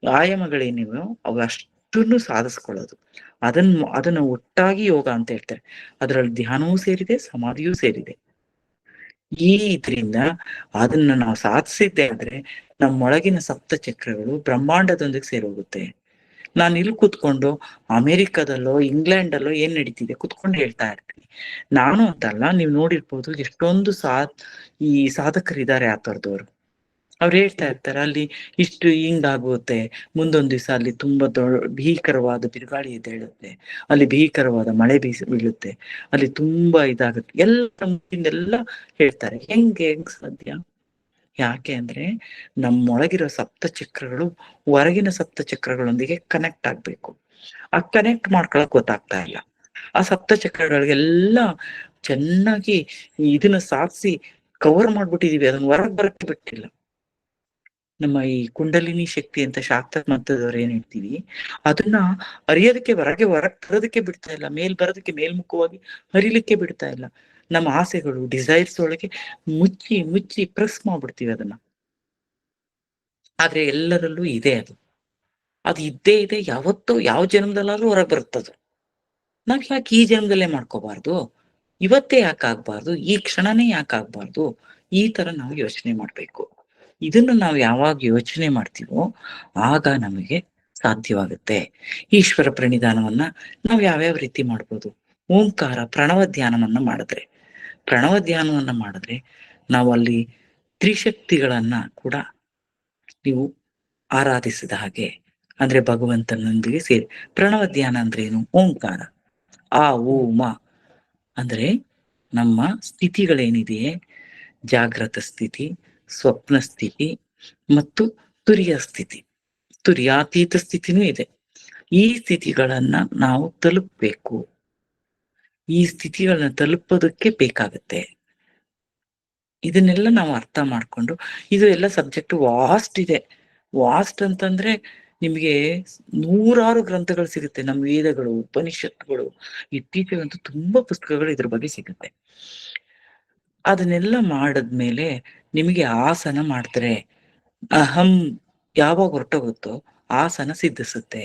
ಆಯಾಮಗಳೇನಿವೆ ಅವು ಅಷ್ಟನ್ನು ಸಾಧಿಸ್ಕೊಳ್ಳೋದು. ಅದನ್ನ ಒಟ್ಟಾಗಿ ಯೋಗ ಅಂತ ಹೇಳ್ತಾರೆ. ಅದರಲ್ಲಿ ಧ್ಯಾನವೂ ಸೇರಿದೆ, ಸಮಾಧಿಯೂ ಸೇರಿದೆ. ಈ ಇದರಿಂದ ಅದನ್ನ ನಾವು ಸಾಧಿಸಿದ್ದೆ ಆದ್ರೆ ನಮ್ಮೊಳಗಿನ ಸಪ್ತ ಚಕ್ರಗಳು ಬ್ರಹ್ಮಾಂಡದೊಂದಿಗೆ ಸೇರೋಗುತ್ತೆ. ನಾನು ಇಲ್ಲಿ ಕೂತ್ಕೊಂಡು ಅಮೆರಿಕದಲ್ಲೋ ಇಂಗ್ಲೆಂಡಲ್ಲೋ ಏನ್ ನಡೀತಿದೆ ಕೂತ್ಕೊಂಡು ಹೇಳ್ತಾ ಇರ್ತೀನಿ. ನಾನು ಅಂತಲ್ಲ, ನೀವು ನೋಡಿರ್ಬೋದು ಎಷ್ಟೊಂದು ಈ ಸಾಧಕರಿದ್ದಾರೆ ಆ ಥರದವ್ರು. ಅವ್ರು ಹೇಳ್ತಾ ಇರ್ತಾರೆ, ಅಲ್ಲಿ ಇಷ್ಟು ಹಿಂಗಾಗುತ್ತೆ, ಮುಂದೊಂದ್ ದಿವಸ ಅಲ್ಲಿ ತುಂಬಾ ಭೀಕರವಾದ ಬಿರುಗಾಳಿ ಎದ್ದೇಳುತ್ತೆ, ಅಲ್ಲಿ ಭೀಕರವಾದ ಮಳೆ ಬೀಳುತ್ತೆ, ಅಲ್ಲಿ ತುಂಬಾ ಇದಾಗುತ್ತೆ, ಎಲ್ಲ ಹೇಳ್ತಾರೆ. ಹೆಂಗ್ ಸಾಧ್ಯ? ಯಾಕೆ ಅಂದ್ರೆ ನಮ್ಮೊಳಗಿರೋ ಸಪ್ತ ಚಕ್ರಗಳು ಹೊರಗಿನ ಸಪ್ತ ಚಕ್ರಗಳೊಂದಿಗೆ ಕನೆಕ್ಟ್ ಆಗ್ಬೇಕು. ಆ ಕನೆಕ್ಟ್ ಮಾಡ್ಕೊಳಕ್ ಗೊತ್ತಾಗ್ತಾ ಇಲ್ಲ. ಆ ಸಪ್ತ ಚಕ್ರಗಳಿಗೆಲ್ಲ ಚೆನ್ನಾಗಿ ಇದನ್ನ ಸಾಧಿಸಿ ಕವರ್ ಮಾಡ್ಬಿಟ್ಟಿದೀವಿ, ಅದನ್ನ ಹೊರಗ್ ಬರಕ್ಕೆ ಬಿಟ್ಟಿಲ್ಲ. ನಮ್ಮ ಈ ಕುಂಡಲಿನಿ ಶಕ್ತಿ ಅಂತ ಶಾಸ್ತ್ರ ಮತದವ್ರು ಏನ್ ಹೇಳ್ತೀವಿ, ಅದನ್ನ ಅರಿಯೋದಕ್ಕೆ ಹೊರಗ್ ತರೋದಕ್ಕೆ ಬಿಡ್ತಾ ಇಲ್ಲ, ಮೇಲ್ ಬರೋದಕ್ಕೆ ಮೇಲ್ಮುಖವಾಗಿ ಹರಿಲಿಕ್ಕೆ ಬಿಡ್ತಾ ಇಲ್ಲ. ನಮ್ಮ ಆಸೆಗಳು, ಡಿಸೈರ್ಸ್ ಒಳಗೆ ಮುಚ್ಚಿ ಪ್ರೆಸ್ ಮಾಡ್ಬಿಡ್ತೀವಿ ಅದನ್ನ. ಆದ್ರೆ ಎಲ್ಲರಲ್ಲೂ ಇದೆ ಅದು ಇದ್ದೇ ಇದೆ. ಯಾವತ್ತೋ ಯಾವ ಜನ್ಮದಲ್ಲಾದ್ರೂ ಹೊರಗೆ ಬರುತ್ತದು. ನಾವ್ ಯಾಕೆ ಈ ಜನ್ಮದಲ್ಲೇ ಮಾಡ್ಕೋಬಾರ್ದು? ಇವತ್ತೇ ಯಾಕಾಗ್ಬಾರ್ದು? ಈ ಕ್ಷಣನೇ ಯಾಕಾಗ್ಬಾರ್ದು? ಈ ತರ ನಾವು ಯೋಚನೆ ಮಾಡ್ಬೇಕು. ಇದನ್ನು ನಾವು ಯಾವಾಗ ಯೋಚನೆ ಮಾಡ್ತೀವೋ ಆಗ ನಮಗೆ ಸಾಧ್ಯವಾಗುತ್ತೆ. ಈಶ್ವರ ಪ್ರಣಿಧಾನವನ್ನ ನಾವು ಯಾವ್ಯಾವ ರೀತಿ ಮಾಡ್ಬೋದು? ಓಂಕಾರ ಪ್ರಣವ ಧ್ಯಾನವನ್ನ ಮಾಡಿದ್ರೆ ನಾವು ಅಲ್ಲಿ ತ್ರಿಶಕ್ತಿಗಳನ್ನ ಕೂಡ ನೀವು ಆರಾಧಿಸಿದ ಹಾಗೆ, ಅಂದ್ರೆ ಭಗವಂತನೊಂದಿಗೆ ಸೇರಿ. ಪ್ರಣವ ಧ್ಯಾನ ಅಂದ್ರೆ ಏನು? ಓಂಕಾರ, ಆ ಓ ಮ ಅಂದ್ರೆ ನಮ್ಮ ಸ್ಥಿತಿಗಳೇನಿದೆಯೇ, ಜಾಗೃತ ಸ್ಥಿತಿ, ಸ್ವಪ್ನ ಸ್ಥಿತಿ ಮತ್ತು ತುರಿಯ ಸ್ಥಿತಿ. ತುರಿಯಾತೀತ ಸ್ಥಿತಿನೂ ಇದೆ. ಈ ಸ್ಥಿತಿಗಳನ್ನ ನಾವು ತಲುಪಬೇಕು. ಈ ಸ್ಥಿತಿಗಳನ್ನ ತಲುಪೋದಕ್ಕೆ ಬೇಕಾಗತ್ತೆ. ಇದನ್ನೆಲ್ಲ ನಾವು ಅರ್ಥ ಮಾಡ್ಕೊಂಡು, ಇದು ಎಲ್ಲ ಸಬ್ಜೆಕ್ಟ್ ವಾಸ್ಟ್ ಇದೆ. ವಾಸ್ಟ್ ಅಂತಂದ್ರೆ ನಿಮ್ಗೆ ನೂರಾರು ಗ್ರಂಥಗಳು ಸಿಗುತ್ತೆ. ನಮ್ಮ ವೇದಗಳು, ಉಪನಿಷತ್ತುಗಳು, ಇತ್ತೀಚೆಗಂತೂ ತುಂಬಾ ಪುಸ್ತಕಗಳು ಇದ್ರ ಬಗ್ಗೆ ಸಿಗುತ್ತೆ. ಅದನ್ನೆಲ್ಲ ಮಾಡದ್ಮೇಲೆ ನಿಮಗೆ ಆಸನ ಮಾಡ್ತಾರೆ. ಅಹಂ ಯಾವಾಗ ಹೊರಟೋಗುತ್ತೋ ಆಸನ ಸಿದ್ಧಿಸುತ್ತೆ.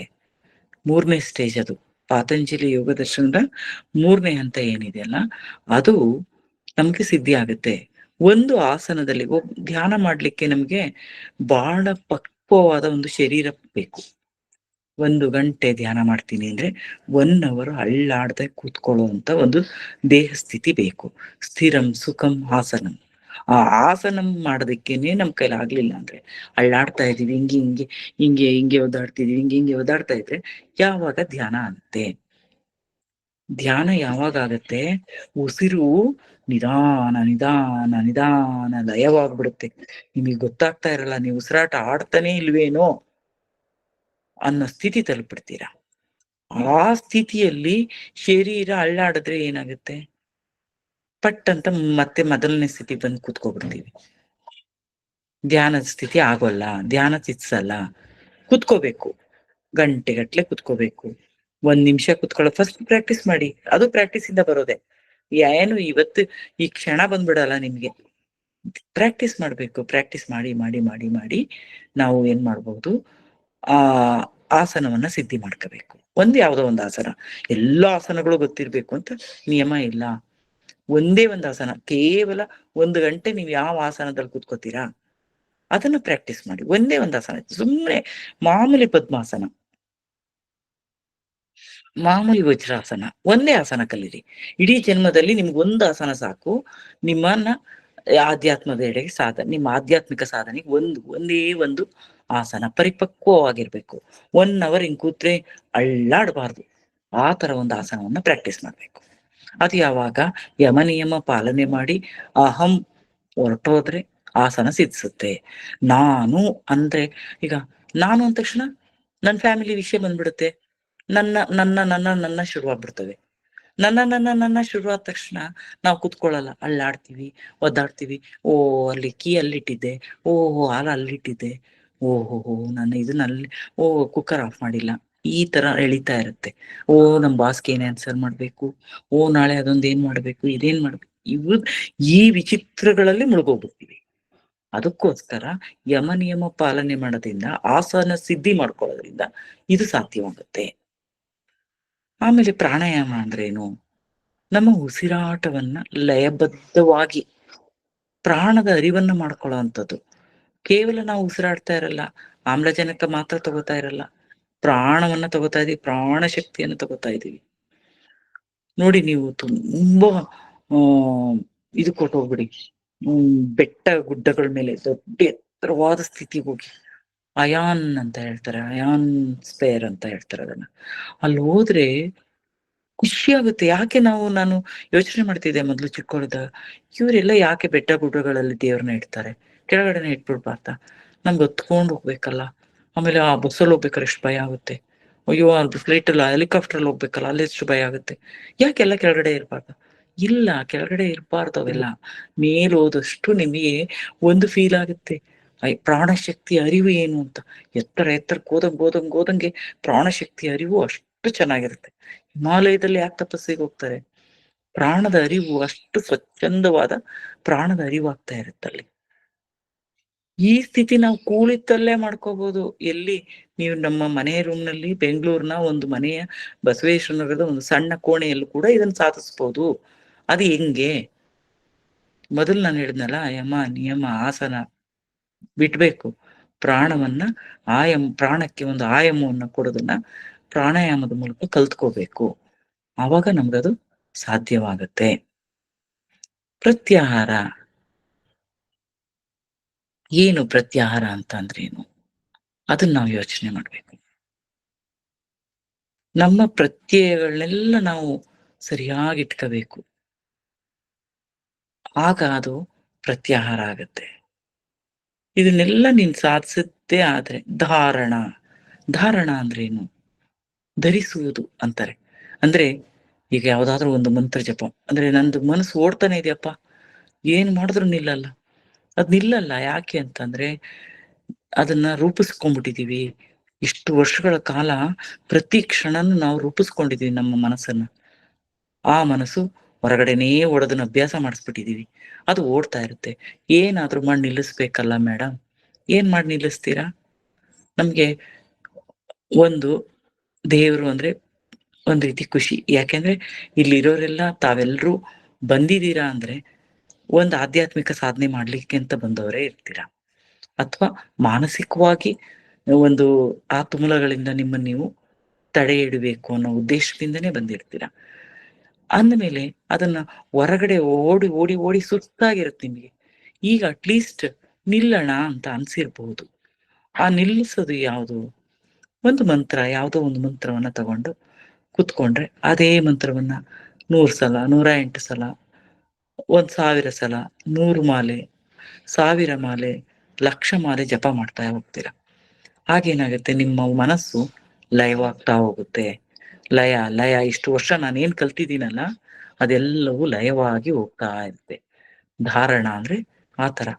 3ನೇ ಸ್ಟೇಜ್ ಅದು. ಪಾತಂಜಲಿ ಯೋಗ ದರ್ಶನದ 3ನೇ ಹಂತ ಏನಿದೆಯಲ್ಲ, ಅದು ನಮ್ಗೆ ಸಿದ್ಧಿ ಆಗುತ್ತೆ. ಒಂದು ಆಸನದಲ್ಲಿ ಧ್ಯಾನ ಮಾಡ್ಲಿಕ್ಕೆ ನಮ್ಗೆ ಬಹಳ ಪಕ್ವವಾದ ಒಂದು ಶರೀರ ಬೇಕು. 1 ಗಂಟೆ ಧ್ಯಾನ ಮಾಡ್ತೀನಿ ಅಂದ್ರೆ 1 ಅವರ್ ಅಳ್ಳಾಡದೆ ಕೂತ್ಕೊಳ್ಳುವಂತ ಒಂದು ದೇಹ ಸ್ಥಿತಿ ಬೇಕು. ಸ್ಥಿರಂ ಸುಖಂ ಆಸನಂ. ಆ ಆಸನಂ ಮಾಡೋದಕ್ಕೇನೆ ನಮ್ ಕೈಲಿ ಆಗ್ಲಿಲ್ಲ ಅಂದ್ರೆ, ಅಳ್ಳಾಡ್ತಾ ಇದೀವಿ, ಹಿಂಗೆ ಒದ್ದಾಡ್ತಿದೀವಿ, ಹಿಂಗೆ ಒದ್ದಾಡ್ತಾ ಇದ್ರೆ ಯಾವಾಗ ಧ್ಯಾನ ಆಗುತ್ತೆ? ಧ್ಯಾನ ಯಾವಾಗ ಆಗತ್ತೆ? ಉಸಿರು ನಿಧಾನ ನಿಧಾನ ನಿಧಾನ ಲಯವಾಗ್ಬಿಡುತ್ತೆ. ನಿಮಗೆ ಗೊತ್ತಾಗ್ತಾ ಇರಲ್ಲ, ನೀವು ಉಸಿರಾಟ ಆಡ್ತಾನೆ ಇಲ್ವೇನೋ ಅನ್ನೋ ಸ್ಥಿತಿ ತಲುಪಿಡ್ತೀರಾ. ಆ ಸ್ಥಿತಿಯಲ್ಲಿ ಶರೀರ ಅಳ್ಳಾಡಿದ್ರೆ ಏನಾಗುತ್ತೆ? ಪಟ್ ಅಂತ ಮತ್ತೆ ಮೊದಲನೇ ಸ್ಥಿತಿ ಬಂದು ಕೂತ್ಕೊಬಿಡ್ತೀವಿ. ಧ್ಯಾನದ ಸ್ಥಿತಿ ಆಗೋಲ್ಲ, ಧ್ಯಾನ ಸಿದ್ಸಲ್ಲ. ಕುತ್ಕೋಬೇಕು, ಗಂಟೆಗಟ್ಲೆ ಕುತ್ಕೋಬೇಕು. 1 ನಿಮಿಷ ಕುತ್ಕೊಳ್ಳೋ ಫಸ್ಟ್ ಪ್ರಾಕ್ಟೀಸ್ ಮಾಡಿ. ಅದು ಪ್ರಾಕ್ಟೀಸ್ ಇಂದ ಬರೋದೆ. ಏನು ಇವತ್ತು ಈ ಕ್ಷಣ ಬಂದ್ಬಿಡಲ್ಲ ನಿಮ್ಗೆ. ಪ್ರಾಕ್ಟೀಸ್ ಮಾಡ್ಬೇಕು. ಪ್ರಾಕ್ಟೀಸ್ ಮಾಡಿ ಮಾಡಿ ಮಾಡಿ ಮಾಡಿ ನಾವು ಏನ್ ಮಾಡ್ಬಹುದು, ಆ ಆಸನವನ್ನ ಸಿದ್ಧಿ ಮಾಡ್ಕೋಬೇಕು. ಯಾವ್ದೋ ಒಂದು ಆಸನ. ಎಲ್ಲಾ ಆಸನಗಳು ಗೊತ್ತಿರ್ಬೇಕು ಅಂತ ನಿಯಮ ಇಲ್ಲ. ಒಂದೇ ಒಂದು ಆಸನ, ಕೇವಲ 1 ಗಂಟೆ ನೀವು ಯಾವ ಆಸನದಲ್ಲಿ ಕೂತ್ಕೋತೀರಾ ಅದನ್ನ ಪ್ರಾಕ್ಟೀಸ್ ಮಾಡಿ. ಒಂದೇ ಒಂದು ಆಸನ, ಸುಮ್ನೆ ಮಾಮೂಲಿ ಪದ್ಮಾಸನ, ಮಾಮೂಲಿ ವಜ್ರಾಸನ, ಒಂದೇ ಆಸನ ಕಲೀರಿ. ಇಡೀ ಜನ್ಮದಲ್ಲಿ ನಿಮ್ಗೆ ಒಂದು ಆಸನ ಸಾಕು. ನಿಮ್ಮನ್ನ ಆಧ್ಯಾತ್ಮದ ಎಡೆಗೆ ನಿಮ್ಮ ಆಧ್ಯಾತ್ಮಿಕ ಸಾಧನೆಗೆ ಒಂದೇ ಒಂದು ಆಸನ ಪರಿಪಕ್ವವಾಗಿರ್ಬೇಕು. 1 ಅವರ್ ಹಿಂಗ್ ಕೂತ್ರೆ ಅಳ್ಳಾಡಬಾರ್ದು. ಆ ತರ ಒಂದು ಆಸನವನ್ನ ಪ್ರಾಕ್ಟೀಸ್ ಮಾಡ್ಬೇಕು. ಅದು ಯಾವಾಗ? ಯಮ ನಿಯಮ ಪಾಲನೆ ಮಾಡಿ ಅಹಂ ಹೊರಟೋದ್ರೆ ಆಸನ ಸಿದ್ಧಿಸುತ್ತೆ. ನಾನು ಅಂದ್ರೆ, ಈಗ ನಾನು ಅಂದ ತಕ್ಷಣ ನನ್ನ ಫ್ಯಾಮಿಲಿ ವಿಷಯ ಬಂದ್ಬಿಡುತ್ತೆ. ನನ್ನ ನನ್ನ ನನ್ನ ನನ್ನ ಶುರುವಾಗ್ಬಿಡ್ತವೆ. ನನ್ನ ಶುರುವಾದ ತಕ್ಷಣ ನಾವು ಕುತ್ಕೊಳ್ಳಲ್ಲ, ಅಳ್ಳಾಡ್ತೀವಿ, ಒದ್ದಾಡ್ತೀವಿ. ಓ ಅಲ್ಲಿ ಕೀ ಅಲ್ಲಿಟ್ಟಿದ್ದೆ, ಓಹೋ ಹಾಲು ಅಲ್ಲಿಟ್ಟಿದ್ದೆ, ಓಹೋ ನಾನು ಇದನ್ನ ಅಲ್ಲಿ, ಓ ಕುಕ್ಕರ್ ಆಫ್ ಮಾಡಿಲ್ಲ. ಈ ತರ ಎಳಿತಾ ಇರುತ್ತೆ. ಓ ನಮ್ ಬಾಸ್ಗೆ ಏನ್ ಆನ್ಸರ್ ಮಾಡ್ಬೇಕು, ಓ ನಾಳೆ ಅದೊಂದ್ ಏನ್ ಮಾಡ್ಬೇಕು, ಇದೇನ್ ಮಾಡ್ಬೇಕು, ಈ ವಿಚಿತ್ರಗಳಲ್ಲಿ ಮುಳುಗೋಗ್ಬಿಡ್ತೀವಿ. ಅದಕ್ಕೋಸ್ಕರ ಯಮ ನಿಯಮ ಪಾಲನೆ ಮಾಡೋದ್ರಿಂದ, ಆಸನ ಸಿದ್ಧಿ ಮಾಡ್ಕೊಳ್ಳೋದ್ರಿಂದ ಇದು ಸಾಧ್ಯವಾಗುತ್ತೆ. ಆಮೇಲೆ ಪ್ರಾಣಾಯಾಮ ಅಂದ್ರೇನು? ನಮ್ಮ ಉಸಿರಾಟವನ್ನ ಲಯಬದ್ಧವಾಗಿ ಪ್ರಾಣದ ಅರಿವನ್ನ ಮಾಡ್ಕೊಳ್ಳೋ ಅಂಥದ್ದು. ಕೇವಲ ನಾವು ಉಸಿರಾಡ್ತಾ ಇರಲ್ಲ, ಆಮ್ಲಜನಕ ಮಾತ್ರ ತಗೋತಾ ಇರಲ್ಲ, ಪ್ರಾಣವನ್ನ ತಗೋತಾ ಇದೀವಿ, ಪ್ರಾಣ ಶಕ್ತಿಯನ್ನು ತಗೋತಾ ಇದೀವಿ. ನೋಡಿ, ನೀವು ತುಂಬಾ ಆ ಇದಕ್ ಹೊರ್ಟೋಗ್ಬಿಡಿ, ಬೆಟ್ಟ ಗುಡ್ಡಗಳ ಮೇಲೆ ದೊಡ್ಡ ಎತ್ತರವಾದ ಸ್ಥಿತಿಗೆ ಹೋಗಿ, ಅಯಾನ್ ಅಂತ ಹೇಳ್ತಾರೆ, ಅಯಾನ್ ಸ್ಪೇರ್ ಅಂತ ಹೇಳ್ತಾರೆ ಅದನ್ನ. ಅಲ್ಲಿ ಹೋದ್ರೆ ಖುಷಿ ಆಗುತ್ತೆ. ಯಾಕೆ ನಾನು ಯೋಚನೆ ಮಾಡ್ತಿದ್ದೆ ಮೊದ್ಲು ಚಿಕ್ಕವಳಿದ್ದಾಗ, ಇವರೆಲ್ಲ ಯಾಕೆ ಬೆಟ್ಟ ಗುಡ್ಡಗಳಲ್ಲಿ ದೇವ್ರನ್ನ ಇಡ್ತಾರೆ? ಕೆಳಗಡೆನೆ ಇಟ್ಬಿಡ್ಬಾರ್ದಾ? ನಮ್ಗೆ ಹೊತ್ಕೊಂಡ್ ಹೋಗ್ಬೇಕಲ್ಲ. ಆಮೇಲೆ ಆ ಬಸ್ಸಲ್ಲಿ ಹೋಗ್ಬೇಕಾದ್ರೆ ಎಷ್ಟು ಭಯ ಆಗುತ್ತೆ. ಅಯ್ಯೋ ಅದು ಫ್ಲೈಟಲ್ಲ, ಹೆಲಿಕಾಪ್ಟರ್ ಹೋಗ್ಬೇಕಲ್ಲ, ಅಲ್ಲಿ ಎಷ್ಟು ಭಯ ಆಗುತ್ತೆ. ಯಾಕೆಲ್ಲ ಕೆಳಗಡೆ ಇರ್ಬಾರ್ದ? ಇಲ್ಲ, ಕೆಳಗಡೆ ಇರ್ಬಾರ್ದು ಅವೆಲ್ಲ. ಮೇಲ್ ಹೋದಷ್ಟು ನಿಮಗೆ ಒಂದು ಫೀಲ್ ಆಗುತ್ತೆ, ಪ್ರಾಣಶಕ್ತಿ ಅರಿವು ಏನು ಅಂತ. ಎತ್ತರಕ್ಕೆ ಹೋದಂಗೆ ಪ್ರಾಣಶಕ್ತಿ ಅರಿವು ಅಷ್ಟು ಚೆನ್ನಾಗಿರುತ್ತೆ. ಹಿಮಾಲಯದಲ್ಲಿ ಯಾಕೆ ತಪಸ್ಸಿಗೆ ಹೋಗ್ತಾರೆ? ಪ್ರಾಣದ ಅರಿವು ಅಷ್ಟು ಸ್ವಚ್ಛಂದವಾದ ಪ್ರಾಣದ ಅರಿವಾಗ್ತಾ ಇರುತ್ತಲ್ಲಿ. ಈ ಸ್ಥಿತಿ ನಾವು ಕೂಳಿತಲ್ಲೇ ಮಾಡ್ಕೋಬಹುದು. ಎಲ್ಲಿ? ನೀವು ನಮ್ಮ ಮನೆಯ ರೂಮ್ನಲ್ಲಿ, ಬೆಂಗಳೂರಿನ ಒಂದು ಮನೆಯ ಬಸವೇಶ್ವರ ನಗರದ ಒಂದು ಸಣ್ಣ ಕೋಣೆಯಲ್ಲೂ ಕೂಡ ಇದನ್ನ ಸಾಧಿಸ್ಬೋದು. ಅದು ಹೆಂಗೆ? ಮೊದಲು ನಾನು ಹೇಳಿದ್ನಲ್ಲ, ಯಮ ನಿಯಮ ಆಸನ ಬಿಟ್ಬೇಕು. ಪ್ರಾಣವನ್ನ ಪ್ರಾಣಕ್ಕೆ ಒಂದು ಆಯಾಮವನ್ನ ಕೊಡೋದನ್ನ ಪ್ರಾಣಾಯಾಮದ ಮೂಲಕ ಕಲ್ತ್ಕೋಬೇಕು. ಆವಾಗ ನಮ್ಗದು ಸಾಧ್ಯವಾಗುತ್ತೆ. ಪ್ರತ್ಯಾಹಾರ ಏನು? ಪ್ರತ್ಯಾಹಾರ ಅಂತ ಅಂದ್ರೇನು? ಅದನ್ನ ನಾವು ಯೋಚನೆ ಮಾಡ್ಬೇಕು. ನಮ್ಮ ಪ್ರತ್ಯಯಗಳನ್ನೆಲ್ಲ ನಾವು ಸರಿಯಾಗಿ ಇಟ್ಕೋಬೇಕು. ಆಗ ಅದು ಪ್ರತ್ಯಾಹಾರ ಆಗತ್ತೆ. ಇದನ್ನೆಲ್ಲ ನೀನ್ ಸಾಧಿಸಿದ್ದೇ ಆದ್ರೆ ಧಾರಣ. ಧಾರಣ ಅಂದ್ರೇನು? ಧರಿಸುವುದು ಅಂತಾರೆ. ಅಂದ್ರೆ ಈಗ ಯಾವ್ದಾದ್ರು ಒಂದು ಮಂತ್ರ ಜಪ ಅಂದ್ರೆ ನಂದು ಮನಸ್ಸು ಓಡ್ತಾನೆ ಇದೆಯಪ್ಪ, ಏನ್ ಮಾಡಿದ್ರು ನಿಲ್ಲಲ್ಲ. ಅದ್ ನಿಲ್ಲಲ್ಲ ಯಾಕೆ ಅಂತಂದ್ರೆ ಅದನ್ನ ರೂಪಿಸ್ಕೊಂಡ್ಬಿಟ್ಟಿದೀವಿ. ಇಷ್ಟು ವರ್ಷಗಳ ಕಾಲ ಪ್ರತಿ ಕ್ಷಣನೂ ನಾವು ರೂಪಿಸ್ಕೊಂಡಿದೀವಿ ನಮ್ಮ ಮನಸ್ಸನ್ನ. ಆ ಮನಸ್ಸು ಹೊರಗಡೆನೇ ಓಡೋದನ್ನ ಅಭ್ಯಾಸ ಮಾಡಿಸ್ಬಿಟ್ಟಿದೀವಿ. ಅದು ಓಡ್ತಾ ಇರುತ್ತೆ. ಏನಾದ್ರೂ ಮಾಡಿ ನಿಲ್ಲಿಸ್ಬೇಕಲ್ಲ ಮೇಡಮ್. ಏನ್ ಮಾಡಿ ನಿಲ್ಲಿಸ್ತೀರಾ? ನಮ್ಗೆ ಒಂದು ದೇವ್ರು ಅಂದ್ರೆ ಒಂದ್ ರೀತಿ ಖುಷಿ. ಯಾಕೆಂದ್ರೆ ಇಲ್ಲಿರೋರೆಲ್ಲ ತಾವೆಲ್ರೂ ಬಂದಿದೀರಾ ಅಂದ್ರೆ ಒಂದ್ ಆಧ್ಯಾತ್ಮಿಕ ಸಾಧನೆ ಮಾಡ್ಲಿಕ್ಕೆ ಅಂತ ಬಂದವರೇ ಇರ್ತೀರಾ. ಅಥವಾ ಮಾನಸಿಕವಾಗಿ ಒಂದು ಆ ತುಮುಲಗಳಿಂದ ನಿಮ್ಮನ್ನ ನೀವು ತಡೆ ಹಿಡಬೇಕು ಅನ್ನೋ ಉದ್ದೇಶದಿಂದನೇ ಬಂದಿರ್ತೀರ. ಅಂದ್ಮೇಲೆ ಅದನ್ನ ಹೊರಗಡೆ ಓಡಿ, ಓಡಿ, ಓಡಿ ಸುಸ್ತಾಗಿರುತ್ತೆ ನಿಮಗೆ. ಈಗ ಅಟ್‌ಲೀಸ್ಟ್ ನಿಲ್ಲಣ ಅಂತ ಅನ್ಸಿರ್ಬಹುದು. ಆ ನಿಲ್ಲಿಸೋದು ಯಾವುದು? ಒಂದು ಮಂತ್ರ, ಯಾವುದೋ ಒಂದು ಮಂತ್ರವನ್ನ ತಗೊಂಡು ಕೂತ್ಕೊಂಡ್ರೆ, ಅದೇ ಮಂತ್ರವನ್ನ 100 ಸಲ, 108 ಸಲ, 1000 ಸಲ, 100 ಮಾಲೆ, 1000 ಮಾಲೆ, ಲಕ್ಷ ಮಾಲೆ ಜಪ ಮಾಡ್ತಾ ಹೋಗ್ತೀರ. ಆಗೇನಾಗುತ್ತೆ ನಿಮ್ಮ ಮನಸ್ಸು ಲಯವಾಗ್ತಾ ಹೋಗುತ್ತೆ. ಲಯ, ಲಯ ಇಷ್ಟು ವರ್ಷ ನಾನೇನ್ ಕಲ್ತಿದ್ದೀನಲ್ಲ, ಅದೆಲ್ಲವೂ ಲಯವಾಗಿ ಹೋಗ್ತಾ ಇರುತ್ತೆ. ಧಾರಣ ಅಂದ್ರೆ ಆ ತರ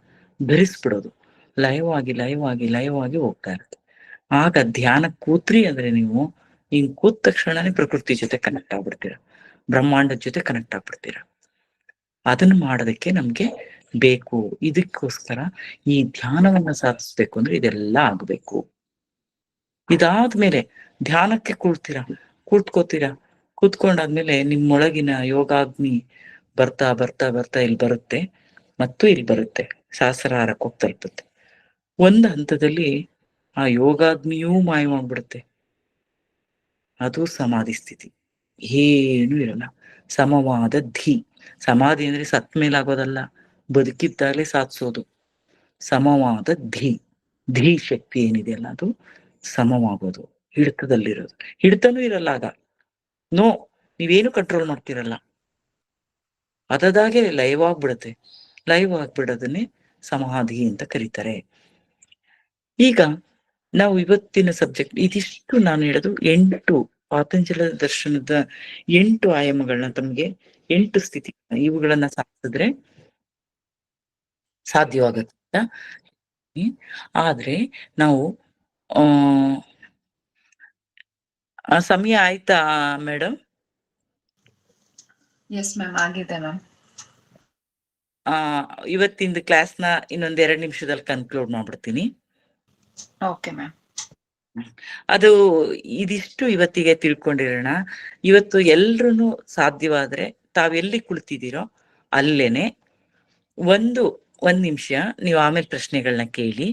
ಧರಿಸ್ಬಿಡೋದು. ಲಯವಾಗಿ, ಲಯವಾಗಿ, ಲಯವಾಗಿ ಹೋಗ್ತಾ ಇರುತ್ತೆ. ಆಗ ಧ್ಯಾನಕ್ ಕೂತ್ರಿ ಅಂದ್ರೆ ನೀವು, ಹಿಂಗ್ ಕೂತ ತಕ್ಷಣನೇ ಪ್ರಕೃತಿ ಜೊತೆ ಕನೆಕ್ಟ್ ಆಗ್ಬಿಡ್ತೀರ. ಬ್ರಹ್ಮಾಂಡದ ಜೊತೆ ಕನೆಕ್ಟ್ ಆಗ್ಬಿಡ್ತೀರ. ಅದನ್ನ ಮಾಡೋದಕ್ಕೆ ನಮ್ಗೆ ಬೇಕು. ಇದಕ್ಕೋಸ್ಕರ ಈ ಧ್ಯಾನವನ್ನ ಸಾಧಿಸ್ಬೇಕು ಅಂದ್ರೆ ಇದೆಲ್ಲ ಆಗ್ಬೇಕು. ಇದಾದ್ಮೇಲೆ ಧ್ಯಾನಕ್ಕೆ ಕೂಳ್ತೀರ, ಕೂತ್ಕೋತೀರ. ಕೂತ್ಕೊಂಡಾದ್ಮೇಲೆ ನಿಮ್ಮೊಳಗಿನ ಯೋಗಾಗ್ನಿ ಬರ್ತಾ, ಬರ್ತಾ, ಬರ್ತಾ ಇಲ್ಲಿ ಬರುತ್ತೆ. ಮತ್ತು ಇಲ್ಲಿ ಬರುತ್ತೆ. ಸಹಸ್ರಾರಕ್ಕೆ ಹೋಗಿ ತಲುಪುತ್ತೆ. ಒಂದು ಹಂತದಲ್ಲಿ ಆ ಯೋಗಾಗ್ನಿಯೂ ಮಾಯವಾಗ್ಬಿಡುತ್ತೆ. ಅದು ಸಮಾಧಿ ಸ್ಥಿತಿ. ಏನೂ ಇರಲ್ಲ. ಸಮವಾದ ಧಿ. ಸಮಾಧಿ ಅಂದ್ರೆ ಸತ್ ಮೇಲಾಗೋದಲ್ಲ. ಬದುಕಿದ್ದಾಗಲೇ ಸಾಧಿಸೋದು. ಸಮವಾದ ಧಿ. ಧಿ ಶಕ್ತಿ ಏನಿದೆಯಲ್ಲ ಅದು ಸಮವಾಗೋದು. ಹಿಡಿತದಲ್ಲಿರೋದು. ಹಿಡಿತನೂ ಇರಲ್ಲ ಆಗ. ನೋ. ನೀವೇನು ಕಂಟ್ರೋಲ್ ಮಾಡ್ತಿರಲ್ಲ. ಅದದಾಗೆ ಲೈವ್ ಆಗ್ಬಿಡುತ್ತೆ. ಲೈವ್ ಆಗ್ಬಿಡೋದನ್ನೇ ಸಮಾಧಿ ಅಂತ ಕರೀತಾರೆ. ಈಗ ನಾವು ಇವತ್ತಿನ ಸಬ್ಜೆಕ್ಟ್ ಇದಿಷ್ಟು ನಾನು ಹೇಳೋದು 8 ಪಾತಂಜಲ ದರ್ಶನದ 8 ಆಯಾಮಗಳನ್ನ ತಮ್ಗೆ 8 ಸ್ಥಿತಿ ಇವುಗಳನ್ನ ಸಾಧಿಸಿದ್ರೆ ಸಾಧ್ಯವಾಗುತ್ತೆ. ಆದ್ರೆ ನಾವು ಆ ಸಮಯ ಆಯ್ತಾ ಮೇಡಮ್? ಎಸ್ ಮ್ಯಾಮ್, ಆಗಿದೆ ಮ್ಯಾಮ್. ಆ ಇವತ್ತಿಂದು ಕ್ಲಾಸ್‌ನ ಇನ್ನೊಂದ್ 2 ನಿಮಿಷದಲ್ಲಿ ಕನ್ಕ್ಲೂಡ್ ಮಾಡ್ಬಿಡ್ತೀನಿ. Okay ma'am. ಅದು ಇದಿಷ್ಟು ಇವತ್ತಿಗೆ ತಿಳ್ಕೊಂಡಿರೋಣ. ಇವತ್ತು ಎಲ್ರೂನು ಸಾಧ್ಯವಾದ್ರೆ ತಾವೆಲ್ಲಿ ಕುಳಿತಿದ್ದೀರೋ ಅಲ್ಲೇನೆ ಒಂದ್ ನಿಮಿಷ ನೀವು ಆಮೇಲೆ ಪ್ರಶ್ನೆಗಳನ್ನ ಕೇಳಿ.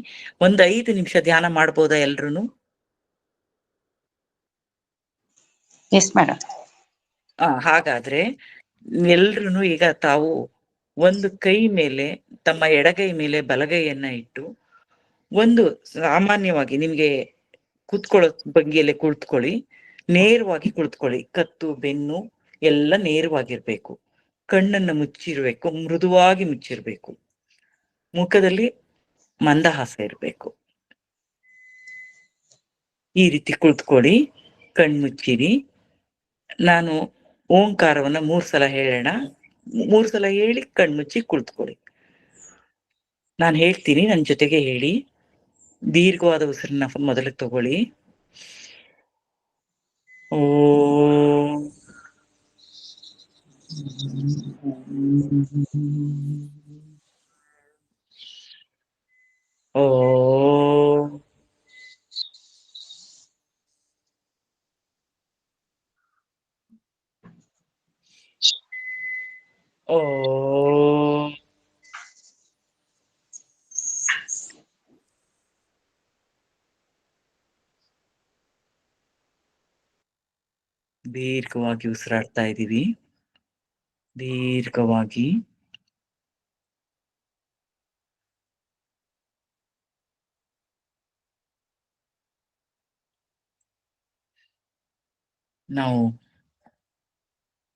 5 ನಿಮಿಷ ಧ್ಯಾನ ಮಾಡ್ಬೋದಾ ಎಲ್ರೂನು? Yes madam. ಹಾಗಾದ್ರೆ ಎಲ್ರೂನು ಈಗ ತಾವು ಒಂದು ಕೈ ಮೇಲೆ ತಮ್ಮ ಎಡಗೈ ಮೇಲೆ ಬಲಗೈಯನ್ನ ಇಟ್ಟು ಒಂದು ಸಾಮಾನ್ಯವಾಗಿ ನಿಮ್ಗೆ ಕೂತ್ಕೊಳ್ಳೋ ಭಂಗಿಯಲ್ಲೇ ಕುಳಿತುಕೊಳ್ಳಿ. ನೇರವಾಗಿ ಕುಳಿತುಕೊಳ್ಳಿ. ಕತ್ತು, ಬೆನ್ನು ಎಲ್ಲ ನೇರವಾಗಿರ್ಬೇಕು. ಕಣ್ಣನ್ನ ಮುಚ್ಚಿರ್ಬೇಕು. ಮೃದುವಾಗಿ ಮುಚ್ಚಿರ್ಬೇಕು. ಮುಖದಲ್ಲಿ ಮಂದಹಾಸ ಇರ್ಬೇಕು. ಈ ರೀತಿ ಕುಳಿತುಕೊಳ್ಳಿ. ಕಣ್ಮುಚ್ಚಿರಿ. ನಾನು ಓಂಕಾರವನ್ನ 3 ಸಲ ಹೇಳೋಣ. 3 ಸಲ ಹೇಳಿ ಕಣ್ಮುಚ್ಚಿ ಕುಳಿತುಕೊಳ್ಳಿ. ನಾನು ಹೇಳ್ತೀನಿ, ನನ್ನ ಜೊತೆಗೆ ಹೇಳಿ. ದೀರ್ಘವಾದ ಉಸಿರನ್ನ ಮೊದಲಿಗೆ ತಗೊಳ್ಳಿ. ಓಂ. ಓಂ. ಓಂ. ದೀರ್ಘವಾಗಿ ಉಸಿರಾಡ್ತಾ ಇದ್ದೀವಿ. ದೀರ್ಘವಾಗಿ. ನಾವು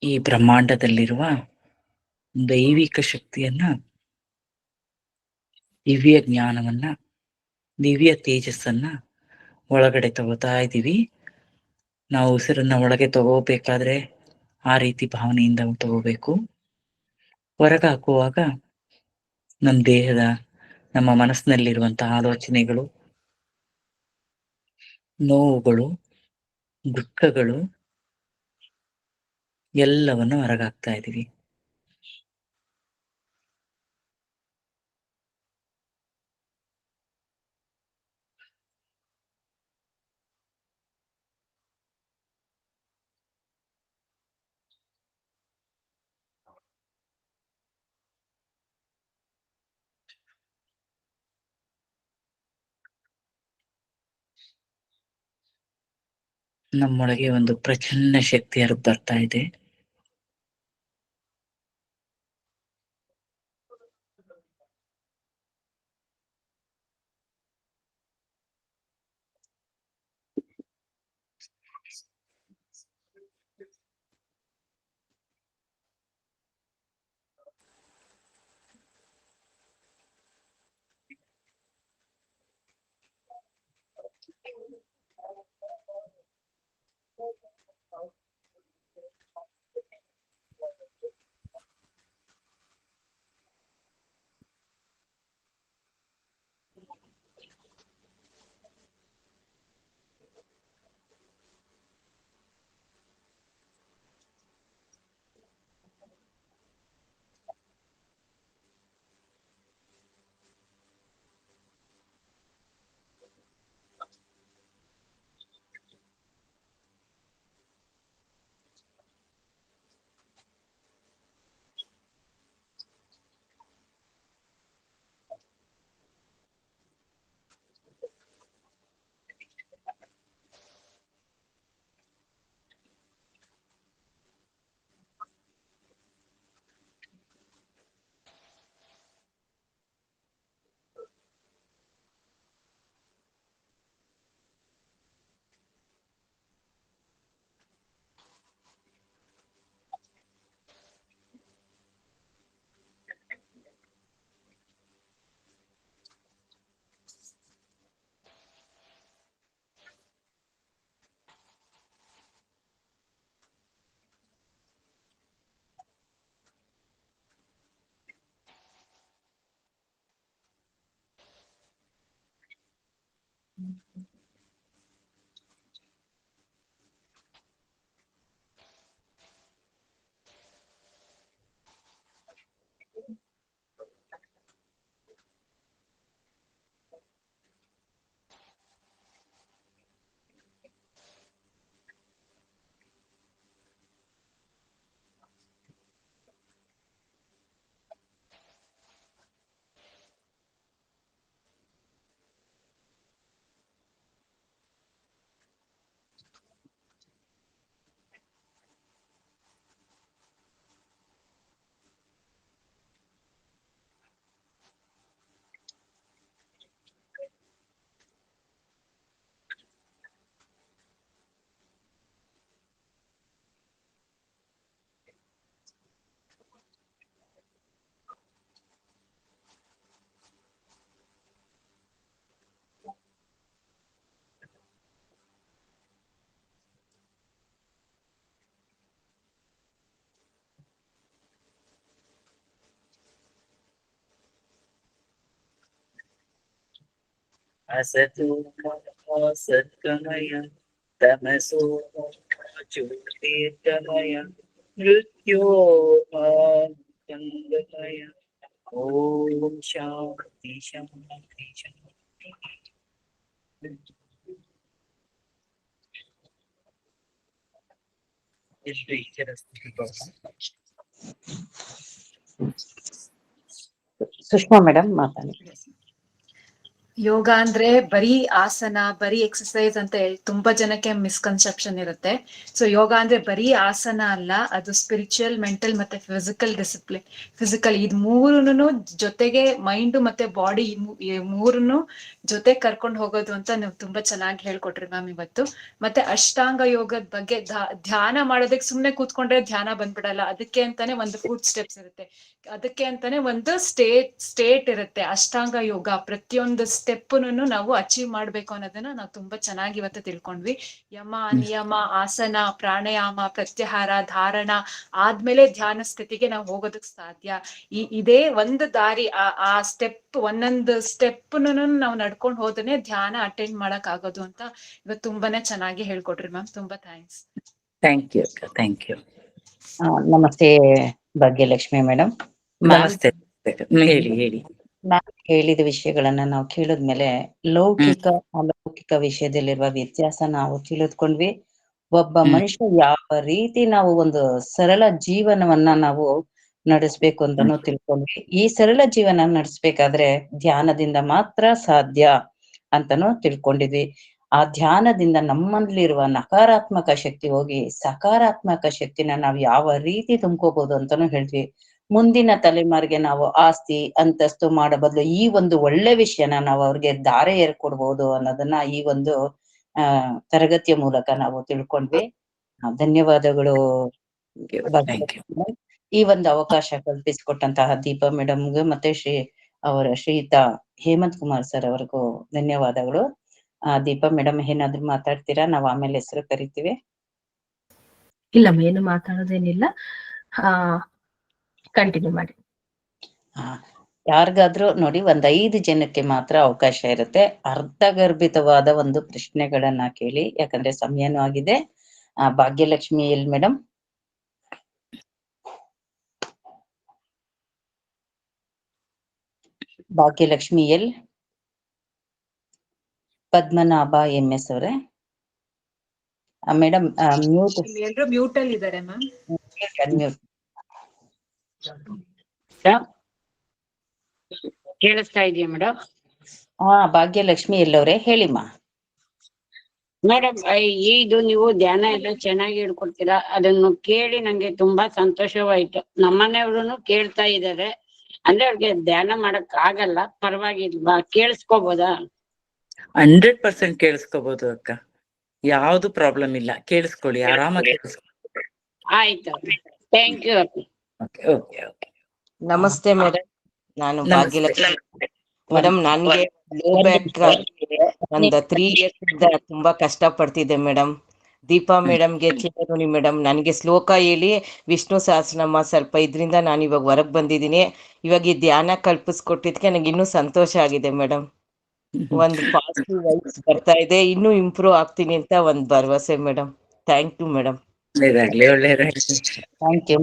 ಈ ಬ್ರಹ್ಮಾಂಡದಲ್ಲಿರುವ ದೈವಿಕ ಶಕ್ತಿಯನ್ನ, ದಿವ್ಯ ಜ್ಞಾನವನ್ನ, ದಿವ್ಯ ತೇಜಸ್ಸನ್ನ ಒಳಗಡೆ ತಗೋತಾ ಇದ್ದೀವಿ. ನಾವು ಉಸಿರನ್ನ ಒಳಗೆ ತಗೋಬೇಕಾದ್ರೆ ಆ ರೀತಿ ಭಾವನೆಯಿಂದ ತಗೋಬೇಕು. ಹೊರಗೆ ಹಾಕುವಾಗ ನಮ್ಮ ದೇಹದ, ನಮ್ಮ ಮನಸ್ಸಿನಲ್ಲಿರುವಂತಹ ಆಲೋಚನೆಗಳು, ನೋವುಗಳು, ದುಃಖಗಳು ಎಲ್ಲವನ್ನು ಹೊರಗಾಕ್ತಾ ಇದ್ದೀವಿ. ನಮ್ಮೊಳಗೆ ಒಂದು ಪ್ರಚಂಡ ಶಕ್ತಿ ಹರಿದು ಬರ್ತಾ ಇದೆ. असतो मा सद्गमय, तमसो मा ज्योतिर्गमय, मृत्योर्मामृतङ्गमय। ॐ शान्ति शान्ति शान्ति। ಎಷ್ಟು ಈಚರಿಸ್ತೀವಿ ಸುಷ್ಮಾ ಮೇಡಮ್ ಮಾತಾಡಿ. ಯೋಗ ಅಂದ್ರೆ ಬರೀ ಆಸನ, ಬರೀ ಎಕ್ಸರ್ಸೈಸ್ ಅಂತ ತುಂಬಾ ಜನಕ್ಕೆ ಮಿಸ್ಕನ್ಸೆಪ್ಷನ್ ಇರುತ್ತೆ. ಸೊ ಯೋಗ ಅಂದ್ರೆ ಬರೀ ಆಸನ ಅಲ್ಲ, ಅದು ಸ್ಪಿರಿಚುವಲ್, ಮೆಂಟಲ್ ಮತ್ತೆ ಫಿಸಿಕಲ್ ಡಿಸಿಪ್ಲಿನ್. ಫಿಸಿಕಲ್ ಇದ್ ಮೂರನ್ನು ಜೊತೆಗೆ ಮೈಂಡ್ ಮತ್ತೆ ಬಾಡಿ ಮೂರನ್ನು ಜೊತೆ ಕರ್ಕೊಂಡು ಹೋಗೋದು ಅಂತ ನೀವು ತುಂಬಾ ಚೆನ್ನಾಗಿ ಹೇಳ್ಕೊಟ್ರಿ ಮ್ಯಾಮ್ ಇವತ್ತು. ಮತ್ತೆ ಅಷ್ಟಾಂಗ ಯೋಗದ ಬಗ್ಗೆ ಧ್ಯಾನ ಮಾಡೋದಕ್ಕೆ ಸುಮ್ನೆ ಕೂತ್ಕೊಂಡ್ರೆ ಧ್ಯಾನ ಬಂದ್ಬಿಡಲ್ಲ, ಅದಕ್ಕೆ ಅಂತಾನೆ ಒಂದು ಫುಡ್ ಸ್ಟೆಪ್ಸ್ ಇರುತ್ತೆ, ಅದಕ್ಕೆ ಅಂತಾನೆ ಒಂದು ಸ್ಟೇಟ್ ಇರುತ್ತೆ. ಅಷ್ಟಾಂಗ ಯೋಗ ಪ್ರತಿಯೊಂದು ಸ್ಟೆಪ್ನು ನಾವು ಅಚೀವ್ ಮಾಡ್ಬೇಕು ಅನ್ನೋದನ್ನ ನಾವು ತುಂಬಾ ಚೆನ್ನಾಗಿ ಇವತ್ತು ತಿಳ್ಕೊಂಡ್ವಿ. ಯಮ, ನಿಯಮ, ಆಸನ, ಪ್ರಾಣಾಯಾಮ, ಪ್ರತ್ಯಾಹಾರ, ಧಾರಣ ಆದ್ಮೇಲೆ ಧ್ಯಾನ ಸ್ಥಿತಿಗೆ ನಾವು ಹೋಗೋದಕ್ ಸಾಧ್ಯ. ಇದೇ ಒಂದು ದಾರಿ. ಆ ಸ್ಟೆಪ್, ಒಂದೊಂದು ಸ್ಟೆಪ್ನು ನಾವು ನಡ್ಕೊಂಡು ಹೋದನೆ ಧ್ಯಾನ ಅಟೆಂಡ್ ಮಾಡಕ್ ಆಗೋದು ಅಂತ ಇವತ್ತು ತುಂಬಾನೇ ಚೆನ್ನಾಗಿ ಹೇಳ್ಕೊಟ್ರಿ ಮ್ಯಾಮ್. ತುಂಬಾ ಥ್ಯಾಂಕ್ಸ್. ಥ್ಯಾಂಕ್ ಯು ಅಕ್ಕ, ಥ್ಯಾಂಕ್ ಯು. ನಮಸ್ತೆ ಭಾಗ್ಯಲಕ್ಷ್ಮಿ ಮೇಡಮ್. ನಮಸ್ತೆ. ಹೇಳಿ ಹೇಳಿ. ನಾನು ಹೇಳಿದ ವಿಷಯಗಳನ್ನ ನಾವು ಕೇಳಿದ್ಮೇಲೆ ಲೌಕಿಕ ಅಲೌಕಿಕ ವಿಷಯದಲ್ಲಿರುವ ವ್ಯತ್ಯಾಸ ನಾವು ತಿಳಿದುಕೊಂಡ್ವಿ. ಒಬ್ಬ ಮನುಷ್ಯ ಯಾವ ರೀತಿ ನಾವು ಒಂದು ಸರಳ ಜೀವನವನ್ನ ನಾವು ನಡೆಸ್ಬೇಕು ಅಂತಾನು ತಿಳ್ಕೊಂಡ್ವಿ. ಈ ಸರಳ ಜೀವನ ನಡೆಸ್ಬೇಕಾದ್ರೆ ಧ್ಯಾನದಿಂದ ಮಾತ್ರ ಸಾಧ್ಯ ಅಂತಾನು ತಿಳ್ಕೊಂಡಿದ್ವಿ. ಆ ಧ್ಯಾನದಿಂದ ನಮ್ಮಲ್ಲಿರುವ ನಕಾರಾತ್ಮಕ ಶಕ್ತಿ ಹೋಗಿ ಸಕಾರಾತ್ಮಕ ಶಕ್ತಿನ ನಾವು ಯಾವ ರೀತಿ ತುಂಬ್ಕೋಬಹುದು ಅಂತಾನು ಹೇಳ್ತೀವಿ. ಮುಂದಿನ ತಲೆಮಾರಿಗೆ ನಾವು ಆಸ್ತಿ ಅಂತಸ್ತು ಮಾಡೋ ಬದಲು ಈ ಒಂದು ಒಳ್ಳೆ ವಿಷಯನ ನಾವು ಅವ್ರಿಗೆ ದಾರೆ ಏರ್ಕೊಡ್ಬಹುದು ಅನ್ನೋದನ್ನ ಈ ಒಂದು ತರಗತಿಯ ಮೂಲಕ ನಾವು ತಿಳ್ಕೊಂಡ್ವಿ. ಧನ್ಯವಾದಗಳು ಭಾಗ್ಯಲಕ್ಷ್ಮಿ. ಈ ಒಂದು ಅವಕಾಶ ಕಲ್ಪಿಸಿಕೊಟ್ಟಂತಹ ದೀಪಾ ಮೇಡಮ್ಗೆ ಮತ್ತೆ ಶ್ರೀಯುತ ಹೇಮಂತ್ ಕುಮಾರ್ ಸರ್ ಅವರಿಗೂ ಧನ್ಯವಾದಗಳು. ದೀಪಾ ಮೇಡಮ್ ಏನಾದ್ರು ಮಾತಾಡ್ತೀರಾ? ನಾವು ಆಮೇಲೆ ಹೆಸರು ಕರಿತೀವಿ. ಇಲ್ಲ, ಏನು ಮಾತಾಡೋದೇನಿಲ್ಲ, ಕಂಟಿನ್ಯೂ ಮಾಡಿ. ಯಾರಿಗಾದ್ರೂ ನೋಡಿ, 5 ಜನಕ್ಕೆ ಮಾತ್ರ ಅವಕಾಶ ಇರುತ್ತೆ. ಅರ್ಥಗರ್ಭಿತವಾದ ಒಂದು ಪ್ರಶ್ನೆಗಳನ್ನ ಕೇಳಿ, ಯಾಕಂದ್ರೆ ಸಮಯನೂ ಆಗಿದೆ. Bhagyalakshmi L madam? Bhagyalakshmi L? Padmanabha MS ಅವರೇ? Madam mute. ಎಲ್ರು ಮ್ಯೂಟ್ ಅಲ್ಲಿ ಇದ್ದಾರೆ ಮ್ಯಾಮ್. ಅನ್ಮ್ಯೂಟ್. ಕೇಳಿಸ್ತಾ ಇದೆಯಾ ಮೇಡಮ್? ಭಾಗ್ಯಲಕ್ಷ್ಮಿ ಎಲ್ಲವ್ರೆ ಹೇಳಿಮ್ಮ. ಮೇಡಮ್, ಇದು ನೀವು ಧ್ಯಾನ ಎಲ್ಲ ಚೆನ್ನಾಗಿ ಹೇಳ್ಕೊಡ್ತೀರಾ. ಅದನ್ನು ಕೇಳಿ ನಂಗೆ ತುಂಬಾ ಸಂತೋಷವಾಯ್ತು. ನಮ್ಮನೆಯವ್ರು ಕೇಳ್ತಾ ಇದ್ದಾರೆ. ಅಂದ್ರೆ ಅವ್ರಿಗೆ ಧ್ಯಾನ ಮಾಡಕ್ ಆಗಲ್ಲ, ಪರವಾಗಿಲ್ವಾ? ಕೇಳಿಸ್ಕೋಬೋದಾ? 100% ಕೇಳಿಸ್ಕೋಬಹುದು ಅಕ್ಕ, ಯಾವ್ದು ಪ್ರಾಬ್ಲಮ್ ಇಲ್ಲ. ಕೇಳಿಸ್ಕೊಳ್ಳಿ, ಆರಾಮಾಗಿ ಕೇಳಿಸ್ಕೊಳ್ಳಿ. ಆಯ್ತು, ಥ್ಯಾಂಕ್ ಯು. ಓಕೆ. ನಮಸ್ತೆ ಮೇಡಮ್, ನಾನು ಭಾಗ್ಯಲಕ್ಷ್ಮಿ ಮೇಡಮ್. ನನ್ಗೆ ಲೋ ಬ್ಯಾಕ್ ಒಂದು 3 years ಇಂದ ತುಂಬಾ ಕಷ್ಟ ಪಡ್ತಿದ್ದೆ ಮೇಡಮ್. ದೀಪಾ ಮೇಡಮ್ಗೆ ಕೇಳಿ ಮೇಡಮ್, ನನಗೆ ಶ್ಲೋಕ ಹೇಳಿ ವಿಷ್ಣು ಸಹಸ್ರನಾಮ ಸ್ವಲ್ಪ ಇದ್ರಿಂದ ನಾನು ಇವಾಗ ಹೊರಗ್ ಬಂದಿದ್ದೀನಿ. ಇವಾಗ ಈ ಧ್ಯಾನ ಕಲ್ಪಿಸ್ಕೊಟ್ಟಿದ್ಕೆ ನನಗೆ ಇನ್ನೂ ಸಂತೋಷ ಆಗಿದೆ ಮೇಡಮ್. ಒಂದು ಪಾಸಿಟಿವ್ ವೈಬ್ಸ್ ಬರ್ತಾ ಇದೆ, ಇನ್ನೂ ಇಂಪ್ರೂವ್ ಆಗ್ತೀನಿ ಅಂತ ಒಂದು ಭರವಸೆ ಮೇಡಮ್. Thank you madam. ಒಳ್ಳೇದಾಗ್ಲಿ. Thank you.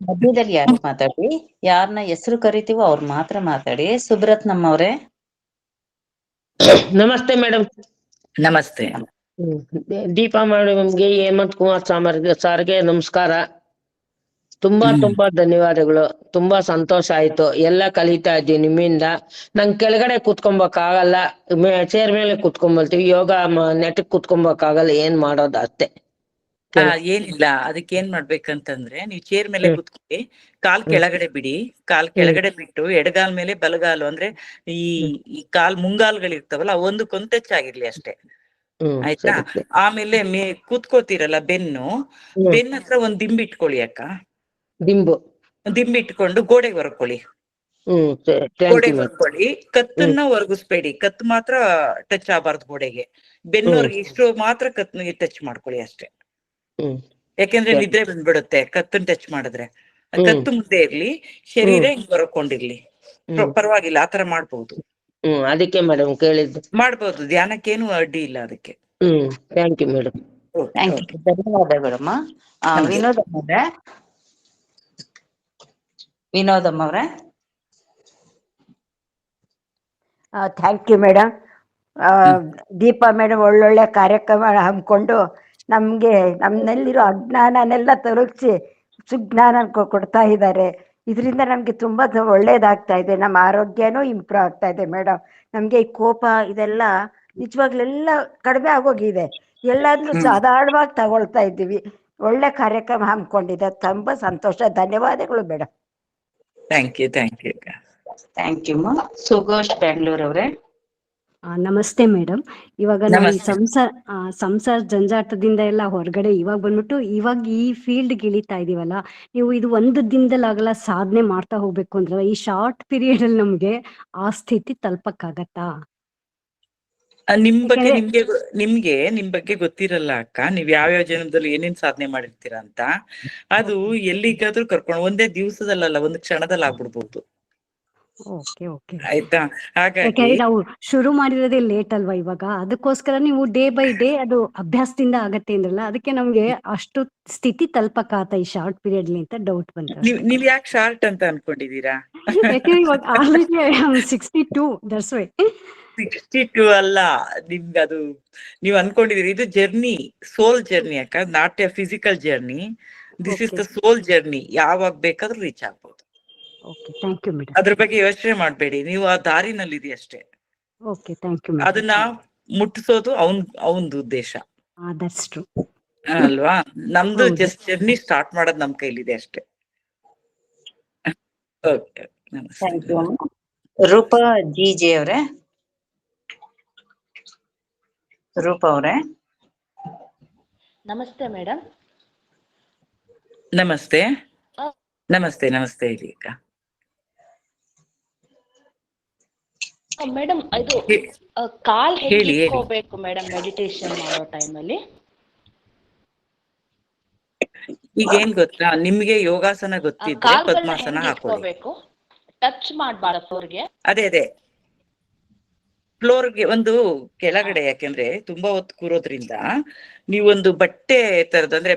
ಮಧ್ಯದಲ್ಲಿ ಯಾರು ಮಾತಾಡಿ, ಯಾರನ್ನ ಹೆಸರು ಕರಿತೀವೋ ಅವ್ರು ಮಾತ್ರ ಮಾತಾಡಿ. ಸುಬ್ರತ್ನಮ್ಮ ಅವರೇ? ನಮಸ್ತೆ ಮೇಡಮ್. ನಮಸ್ತೆ. ದೀಪಾ ಮೇಡಮ್ಗೆ, ಹೇಮಂತ್ ಕುಮಾರ್ ಸಾರ್ಗೆ ನಮಸ್ಕಾರ. ತುಂಬಾ ಧನ್ಯವಾದಗಳು. ತುಂಬಾ ಸಂತೋಷ ಆಯ್ತು, ಎಲ್ಲ ಕಲಿತಾ ಇದ್ದೀವಿ ನಿಮ್ಮಿಂದ. ನಂಗೆ ಕೆಳಗಡೆ ಕುತ್ಕೊಬೇಕಾಗಲ್ಲ, ಚೇರ್ ಮೇಲೆ ಕುತ್ಕೊಂಡ್ಬರ್ತೀವಿ. ಯೋಗ ನೆಟ್ಟಗ್ ಕುತ್ಕೊಬೇಕಾಗಲ್ಲ, ಏನ್ ಮಾಡೋದು ಅಷ್ಟೇ. ಏನಿಲ್ಲ, ಅದಕ್ಕೆ ಏನ್ ಮಾಡ್ಬೇಕಂತಂದ್ರೆ, ನೀವು ಚೇರ್ ಮೇಲೆ ಕುತ್ಕೊಳ್ಳಿ, ಕಾಲ್ ಕೆಳಗಡೆ ಬಿಡಿ. ಕಾಲ್ ಕೆಳಗಡೆ ಬಿಟ್ಟು ಎಡಗಾಲ್ ಮೇಲೆ ಬಲಗಾಲು, ಅಂದ್ರೆ ಈ ಕಾಲ್ ಮುಂಗಾಲ್ಗಳಿರ್ತಾವಲ್ಲ, ಒಂದಕ್ಕೊಂದು ಟಚ್ ಆಗಿರ್ಲಿ ಅಷ್ಟೇ, ಆಯ್ತಾ? ಆಮೇಲೆ ಕೂತ್ಕೋತಿರಲ್ಲ, ಬೆನ್ನು ಹತ್ರ ಒಂದ್ ದಿಂಬು ಇಟ್ಕೊಳ್ಳಿ ಅಕ್ಕ. ದಿಂಬು ಇಟ್ಕೊಂಡು ಗೋಡೆಗೆ ಹೊರ್ಕೊಳ್ಳಿ. ಗೋಡೆಗೆ ಹೊರ್ಕೊಳ್ಳಿ. ಕತ್ತನ್ನ ಒರಗಿಸ್ಬೇಡಿ, ಕತ್ತು ಮಾತ್ರ ಟಚ್ ಆಗಬಾರ್ದು ಗೋಡೆಗೆ. ಬೆನ್ನೋರ್ಗೆ ಇಷ್ಟು ಮಾತ್ರ ಕತ್ನಿಗೆ ಟಚ್ ಮಾಡ್ಕೊಳ್ಳಿ ಅಷ್ಟೇ. ಯಾಕೆಂದ್ರೆ ನಿದ್ರೆ ಬಂದ್ಬಿಡುತ್ತೆ ಕತ್ತನ್ ಟಚ್ ಮಾಡಿದ್ರೆ. ಕತ್ತು ಮುಂದೆ ಇರ್ಲಿ, ಶರೀರ ಹಿಂಗ್ ಹೊರಕೊಂಡಿರ್ಲಿ, ಪರವಾಗಿಲ್ಲ, ಆತರ ಮಾಡ್ಬೋದು. ಅದಕ್ಕೆ ಮೇಡಮ್ ಕೇಳಿದ್ದು. ಮಾಡ್ಬೋದು, ಧ್ಯಾನಕ್ಕೇನು ಅಡ್ಡಿ ಇಲ್ಲ ಅದಕ್ಕೆ. Thank you madam. ಧನ್ಯವಾದಗಳಮ್ಮ. ವಿನೋದಮ್ಮ ಅವ್ರೆ? Thank you madam. Deepa madam ಒಳ್ಳೊಳ್ಳೆ ಕಾರ್ಯಕ್ರಮ ಹಮ್ಮಿಕೊಂಡು ನಮ್ಗೆ ನಮ್ಮಲ್ಲಿರೋ ಅಜ್ಞಾನನೆಲ್ಲ ತೊಲಗಿಸಿ ಸುಜ್ಞಾನ ಕೊಡ್ತಾ ಇದ್ದಾರೆ. ಇದರಿಂದ ನಮ್ಗೆ ತುಂಬಾ ಒಳ್ಳೇದಾಗ್ತಾ ಇದೆ. ನಮ್ಮ ಆರೋಗ್ಯನೂ ಇಂಪ್ರೂವ್ ಆಗ್ತಾ ಇದೆ ಮೇಡಮ್. ನಮ್ಗೆ ಈ ಕೋಪ ಇದೆಲ್ಲ ನಿಜವಾಗ್ಲೆಲ್ಲ ಕಡಿಮೆ ಆಗೋಗಿದೆ. ಎಲ್ಲಾದ್ರೂ ಸಾಧಾರಣವಾಗಿ ತಗೊಳ್ತಾ ಇದ್ದೀವಿ. ಒಳ್ಳೆ ಕಾರ್ಯಕ್ರಮ ಹಮ್ಮಿಕೊಂಡಿದೆ. ತುಂಬಾ ಸಂತೋಷ. ಧನ್ಯವಾದಗಳು madam. Thank you thank you ma'am. ಸುಘೋಷ್ ಬ್ಯಾಂಗ್ಳೂರ್ ಅವರೇ. ನಮಸ್ತೆ ಮೇಡಮ್. ಇವಾಗ ನಾವು ಈ ನಮಸ್ತೆ. ಸಂಸಾರ ಜಂಜಾಟದಿಂದ ಎಲ್ಲ ಹೊರಗಡೆ ಇವಾಗ ಬಂದ್ಬಿಟ್ಟು ಇವಾಗ ಈ ಫೀಲ್ಡ್ಗೆ ಇಳಿತಾ ಇದೀವಲ್ಲ, ನೀವು ಇದು ಒಂದು ದಿನದಲ್ಲಾಗಲ್ಲ, ಸಾಧನೆ ಮಾಡ್ತಾ ಹೋಗ್ಬೇಕು ಅಂದ್ರಲ್ಲ, ಈ ಶಾರ್ಟ್ ಪೀರಿಯಡ್ ಅಲ್ಲಿ ನಮ್ಗೆ ಆ ಸ್ಥಿತಿ ತಲುಪಕ್ಕಾಗತ್ತಾ? ನಿಮ್ ಬಗ್ಗೆ ಯಾಕಂದ್ರೆ ನಿಮ್ ಬಗ್ಗೆ ಗೊತ್ತಿರಲ್ಲ ಅಕ್ಕ. ನೀವ್ ಯಾವ್ಯಾವ ಜನ್ಮದಲ್ಲಿ ಏನೇನ್ ಸಾಧನೆ ಮಾಡಿರ್ತೀರಾ ಅಂತ. ಅದು ಎಲ್ಲಿಗಾದ್ರೂ ಕರ್ಕೊಂಡು ಒಂದೇ ದಿವಸದಲ್ಲ, ಒಂದು ಕ್ಷಣದಲ್ಲಿ ಆಗ್ಬಿಡ್ಬೋದು. Okay okay. ಆಯ್ತಾ? ಹಾಗಾಗಿ ಯಾಕಂದ್ರೆ ನಾವು ಶುರು ಮಾಡಿರೋದೇ ಲೇಟ್ ಅಲ್ವಾ ಇವಾಗ, ಅದಕ್ಕೋಸ್ಕರ ನೀವು ಡೇ ಬೈ ಡೇ ಅದು ಅಭ್ಯಾಸದಿಂದ ಆಗತ್ತೆ ಅಂದ್ರಲ್ಲ, ಅದಕ್ಕೆ ನಮ್ಗೆ ಅಷ್ಟು ಸ್ಥಿತಿ ತಲುಪಕ್ಕಾಗತ್ತ ಈ ಶಾರ್ಟ್ ಪೀರಿಯಡ್ ಅಂತ ಡೌಟ್ ಬಂತು. ನೀವ್ ಯಾಕೆ ಶಾರ್ಟ್ ಅಂತ ಅನ್ಕೊಂಡಿದೀರಾ? ಯಾಕಂದ್ರೆ ಇವಾಗ ಆಲ್ರೆಡಿ 62, ದಟ್ಸ್ ವೈ. 62 ಅಲ್ಲ, ನಿಮ್ಗೆ ಅದು ನೀವ್ ಅನ್ಕೊಂಡಿದೀರಿ. ಇದು ಜರ್ನಿ, ಸೋಲ್ ಜರ್ನಿ ಅಕ್ಕ, not a physical journey. This is the soul journey. ಯಾವಾಗ ಬೇಕಾದ್ರೂ ರೀಚ್ ಆಗ್ಬೋದು. Okay, thank you madam. ಅದ್ರ ಬಗ್ಗೆ ಯೋಚನೆ ಮಾಡ್ಬೇಡಿ, ನೀವು ಆ ದಾರಿನಲ್ಲಿ ಅಷ್ಟೇ. Okay, thank you madam. ಅದನ್ನ ಮುಟ್ಟಿಸೋದು ಅವನದು ಉದ್ದೇಶ ದಟ್ಸ್ ಟ್ರೂ ಅಲ್ವಾ? ನಮ್ದು ಹೌದು. ಜಸ್ಟ್ ಜರ್ನಿ ಸ್ಟಾರ್ಟ್ ಮಾಡೋದು ನಮ್ ಕೈಲಿದೆ ಅಷ್ಟೇ. Okay, thank you. Rupa J ಅವರೇ. ರೂಪಾ ಅವರೇ. ನಮಸ್ತೆ ಮೇಡಮ್. ನಮಸ್ತೆ ನಮಸ್ತೆ ಹೇಳಿ ಅಕ್ಕ. ಮೇಡಮ್, ಇದು ಕಾಲ್ ಹೇಳಿ, ಹೇಳಿ. ಹೆಂಗಿಟ್ಕೋಬೇಕು ಮೇಡಮ್ ಮೆಡಿಟೇಷನ್ ಮಾಡೋ ಟೈಮಲ್ಲಿ? ಈಗ ಏನ್ ಗೊತ್ತಾ, ನಿಮ್ಗೆ ಯೋಗಾಸನ ಗೊತ್ತಿದ್ರೆ ಕಾಲ್ಗಳನ್ನ ಪದ್ಮಾಸನ ಹಾಕೊಳ್ಳಿ. ಹೆಂಗಿಟ್ಕೋಬೇಕು? ಟಚ್ ಮಾಡ್ಬಾರ್ದು ಫ್ಲೋರ್ಗೆ? ಅದೇ ಫ್ಲೋರ್ಗೆ ಒಂದು ಕೆಳಗಡೆ, ಯಾಕೆಂದ್ರೆ ತುಂಬಾ ಹೊತ್ತು ಕೂರೋದ್ರಿಂದ ನೀವೊಂದು ಬಟ್ಟೆ ತರದ್, ಅಂದ್ರೆ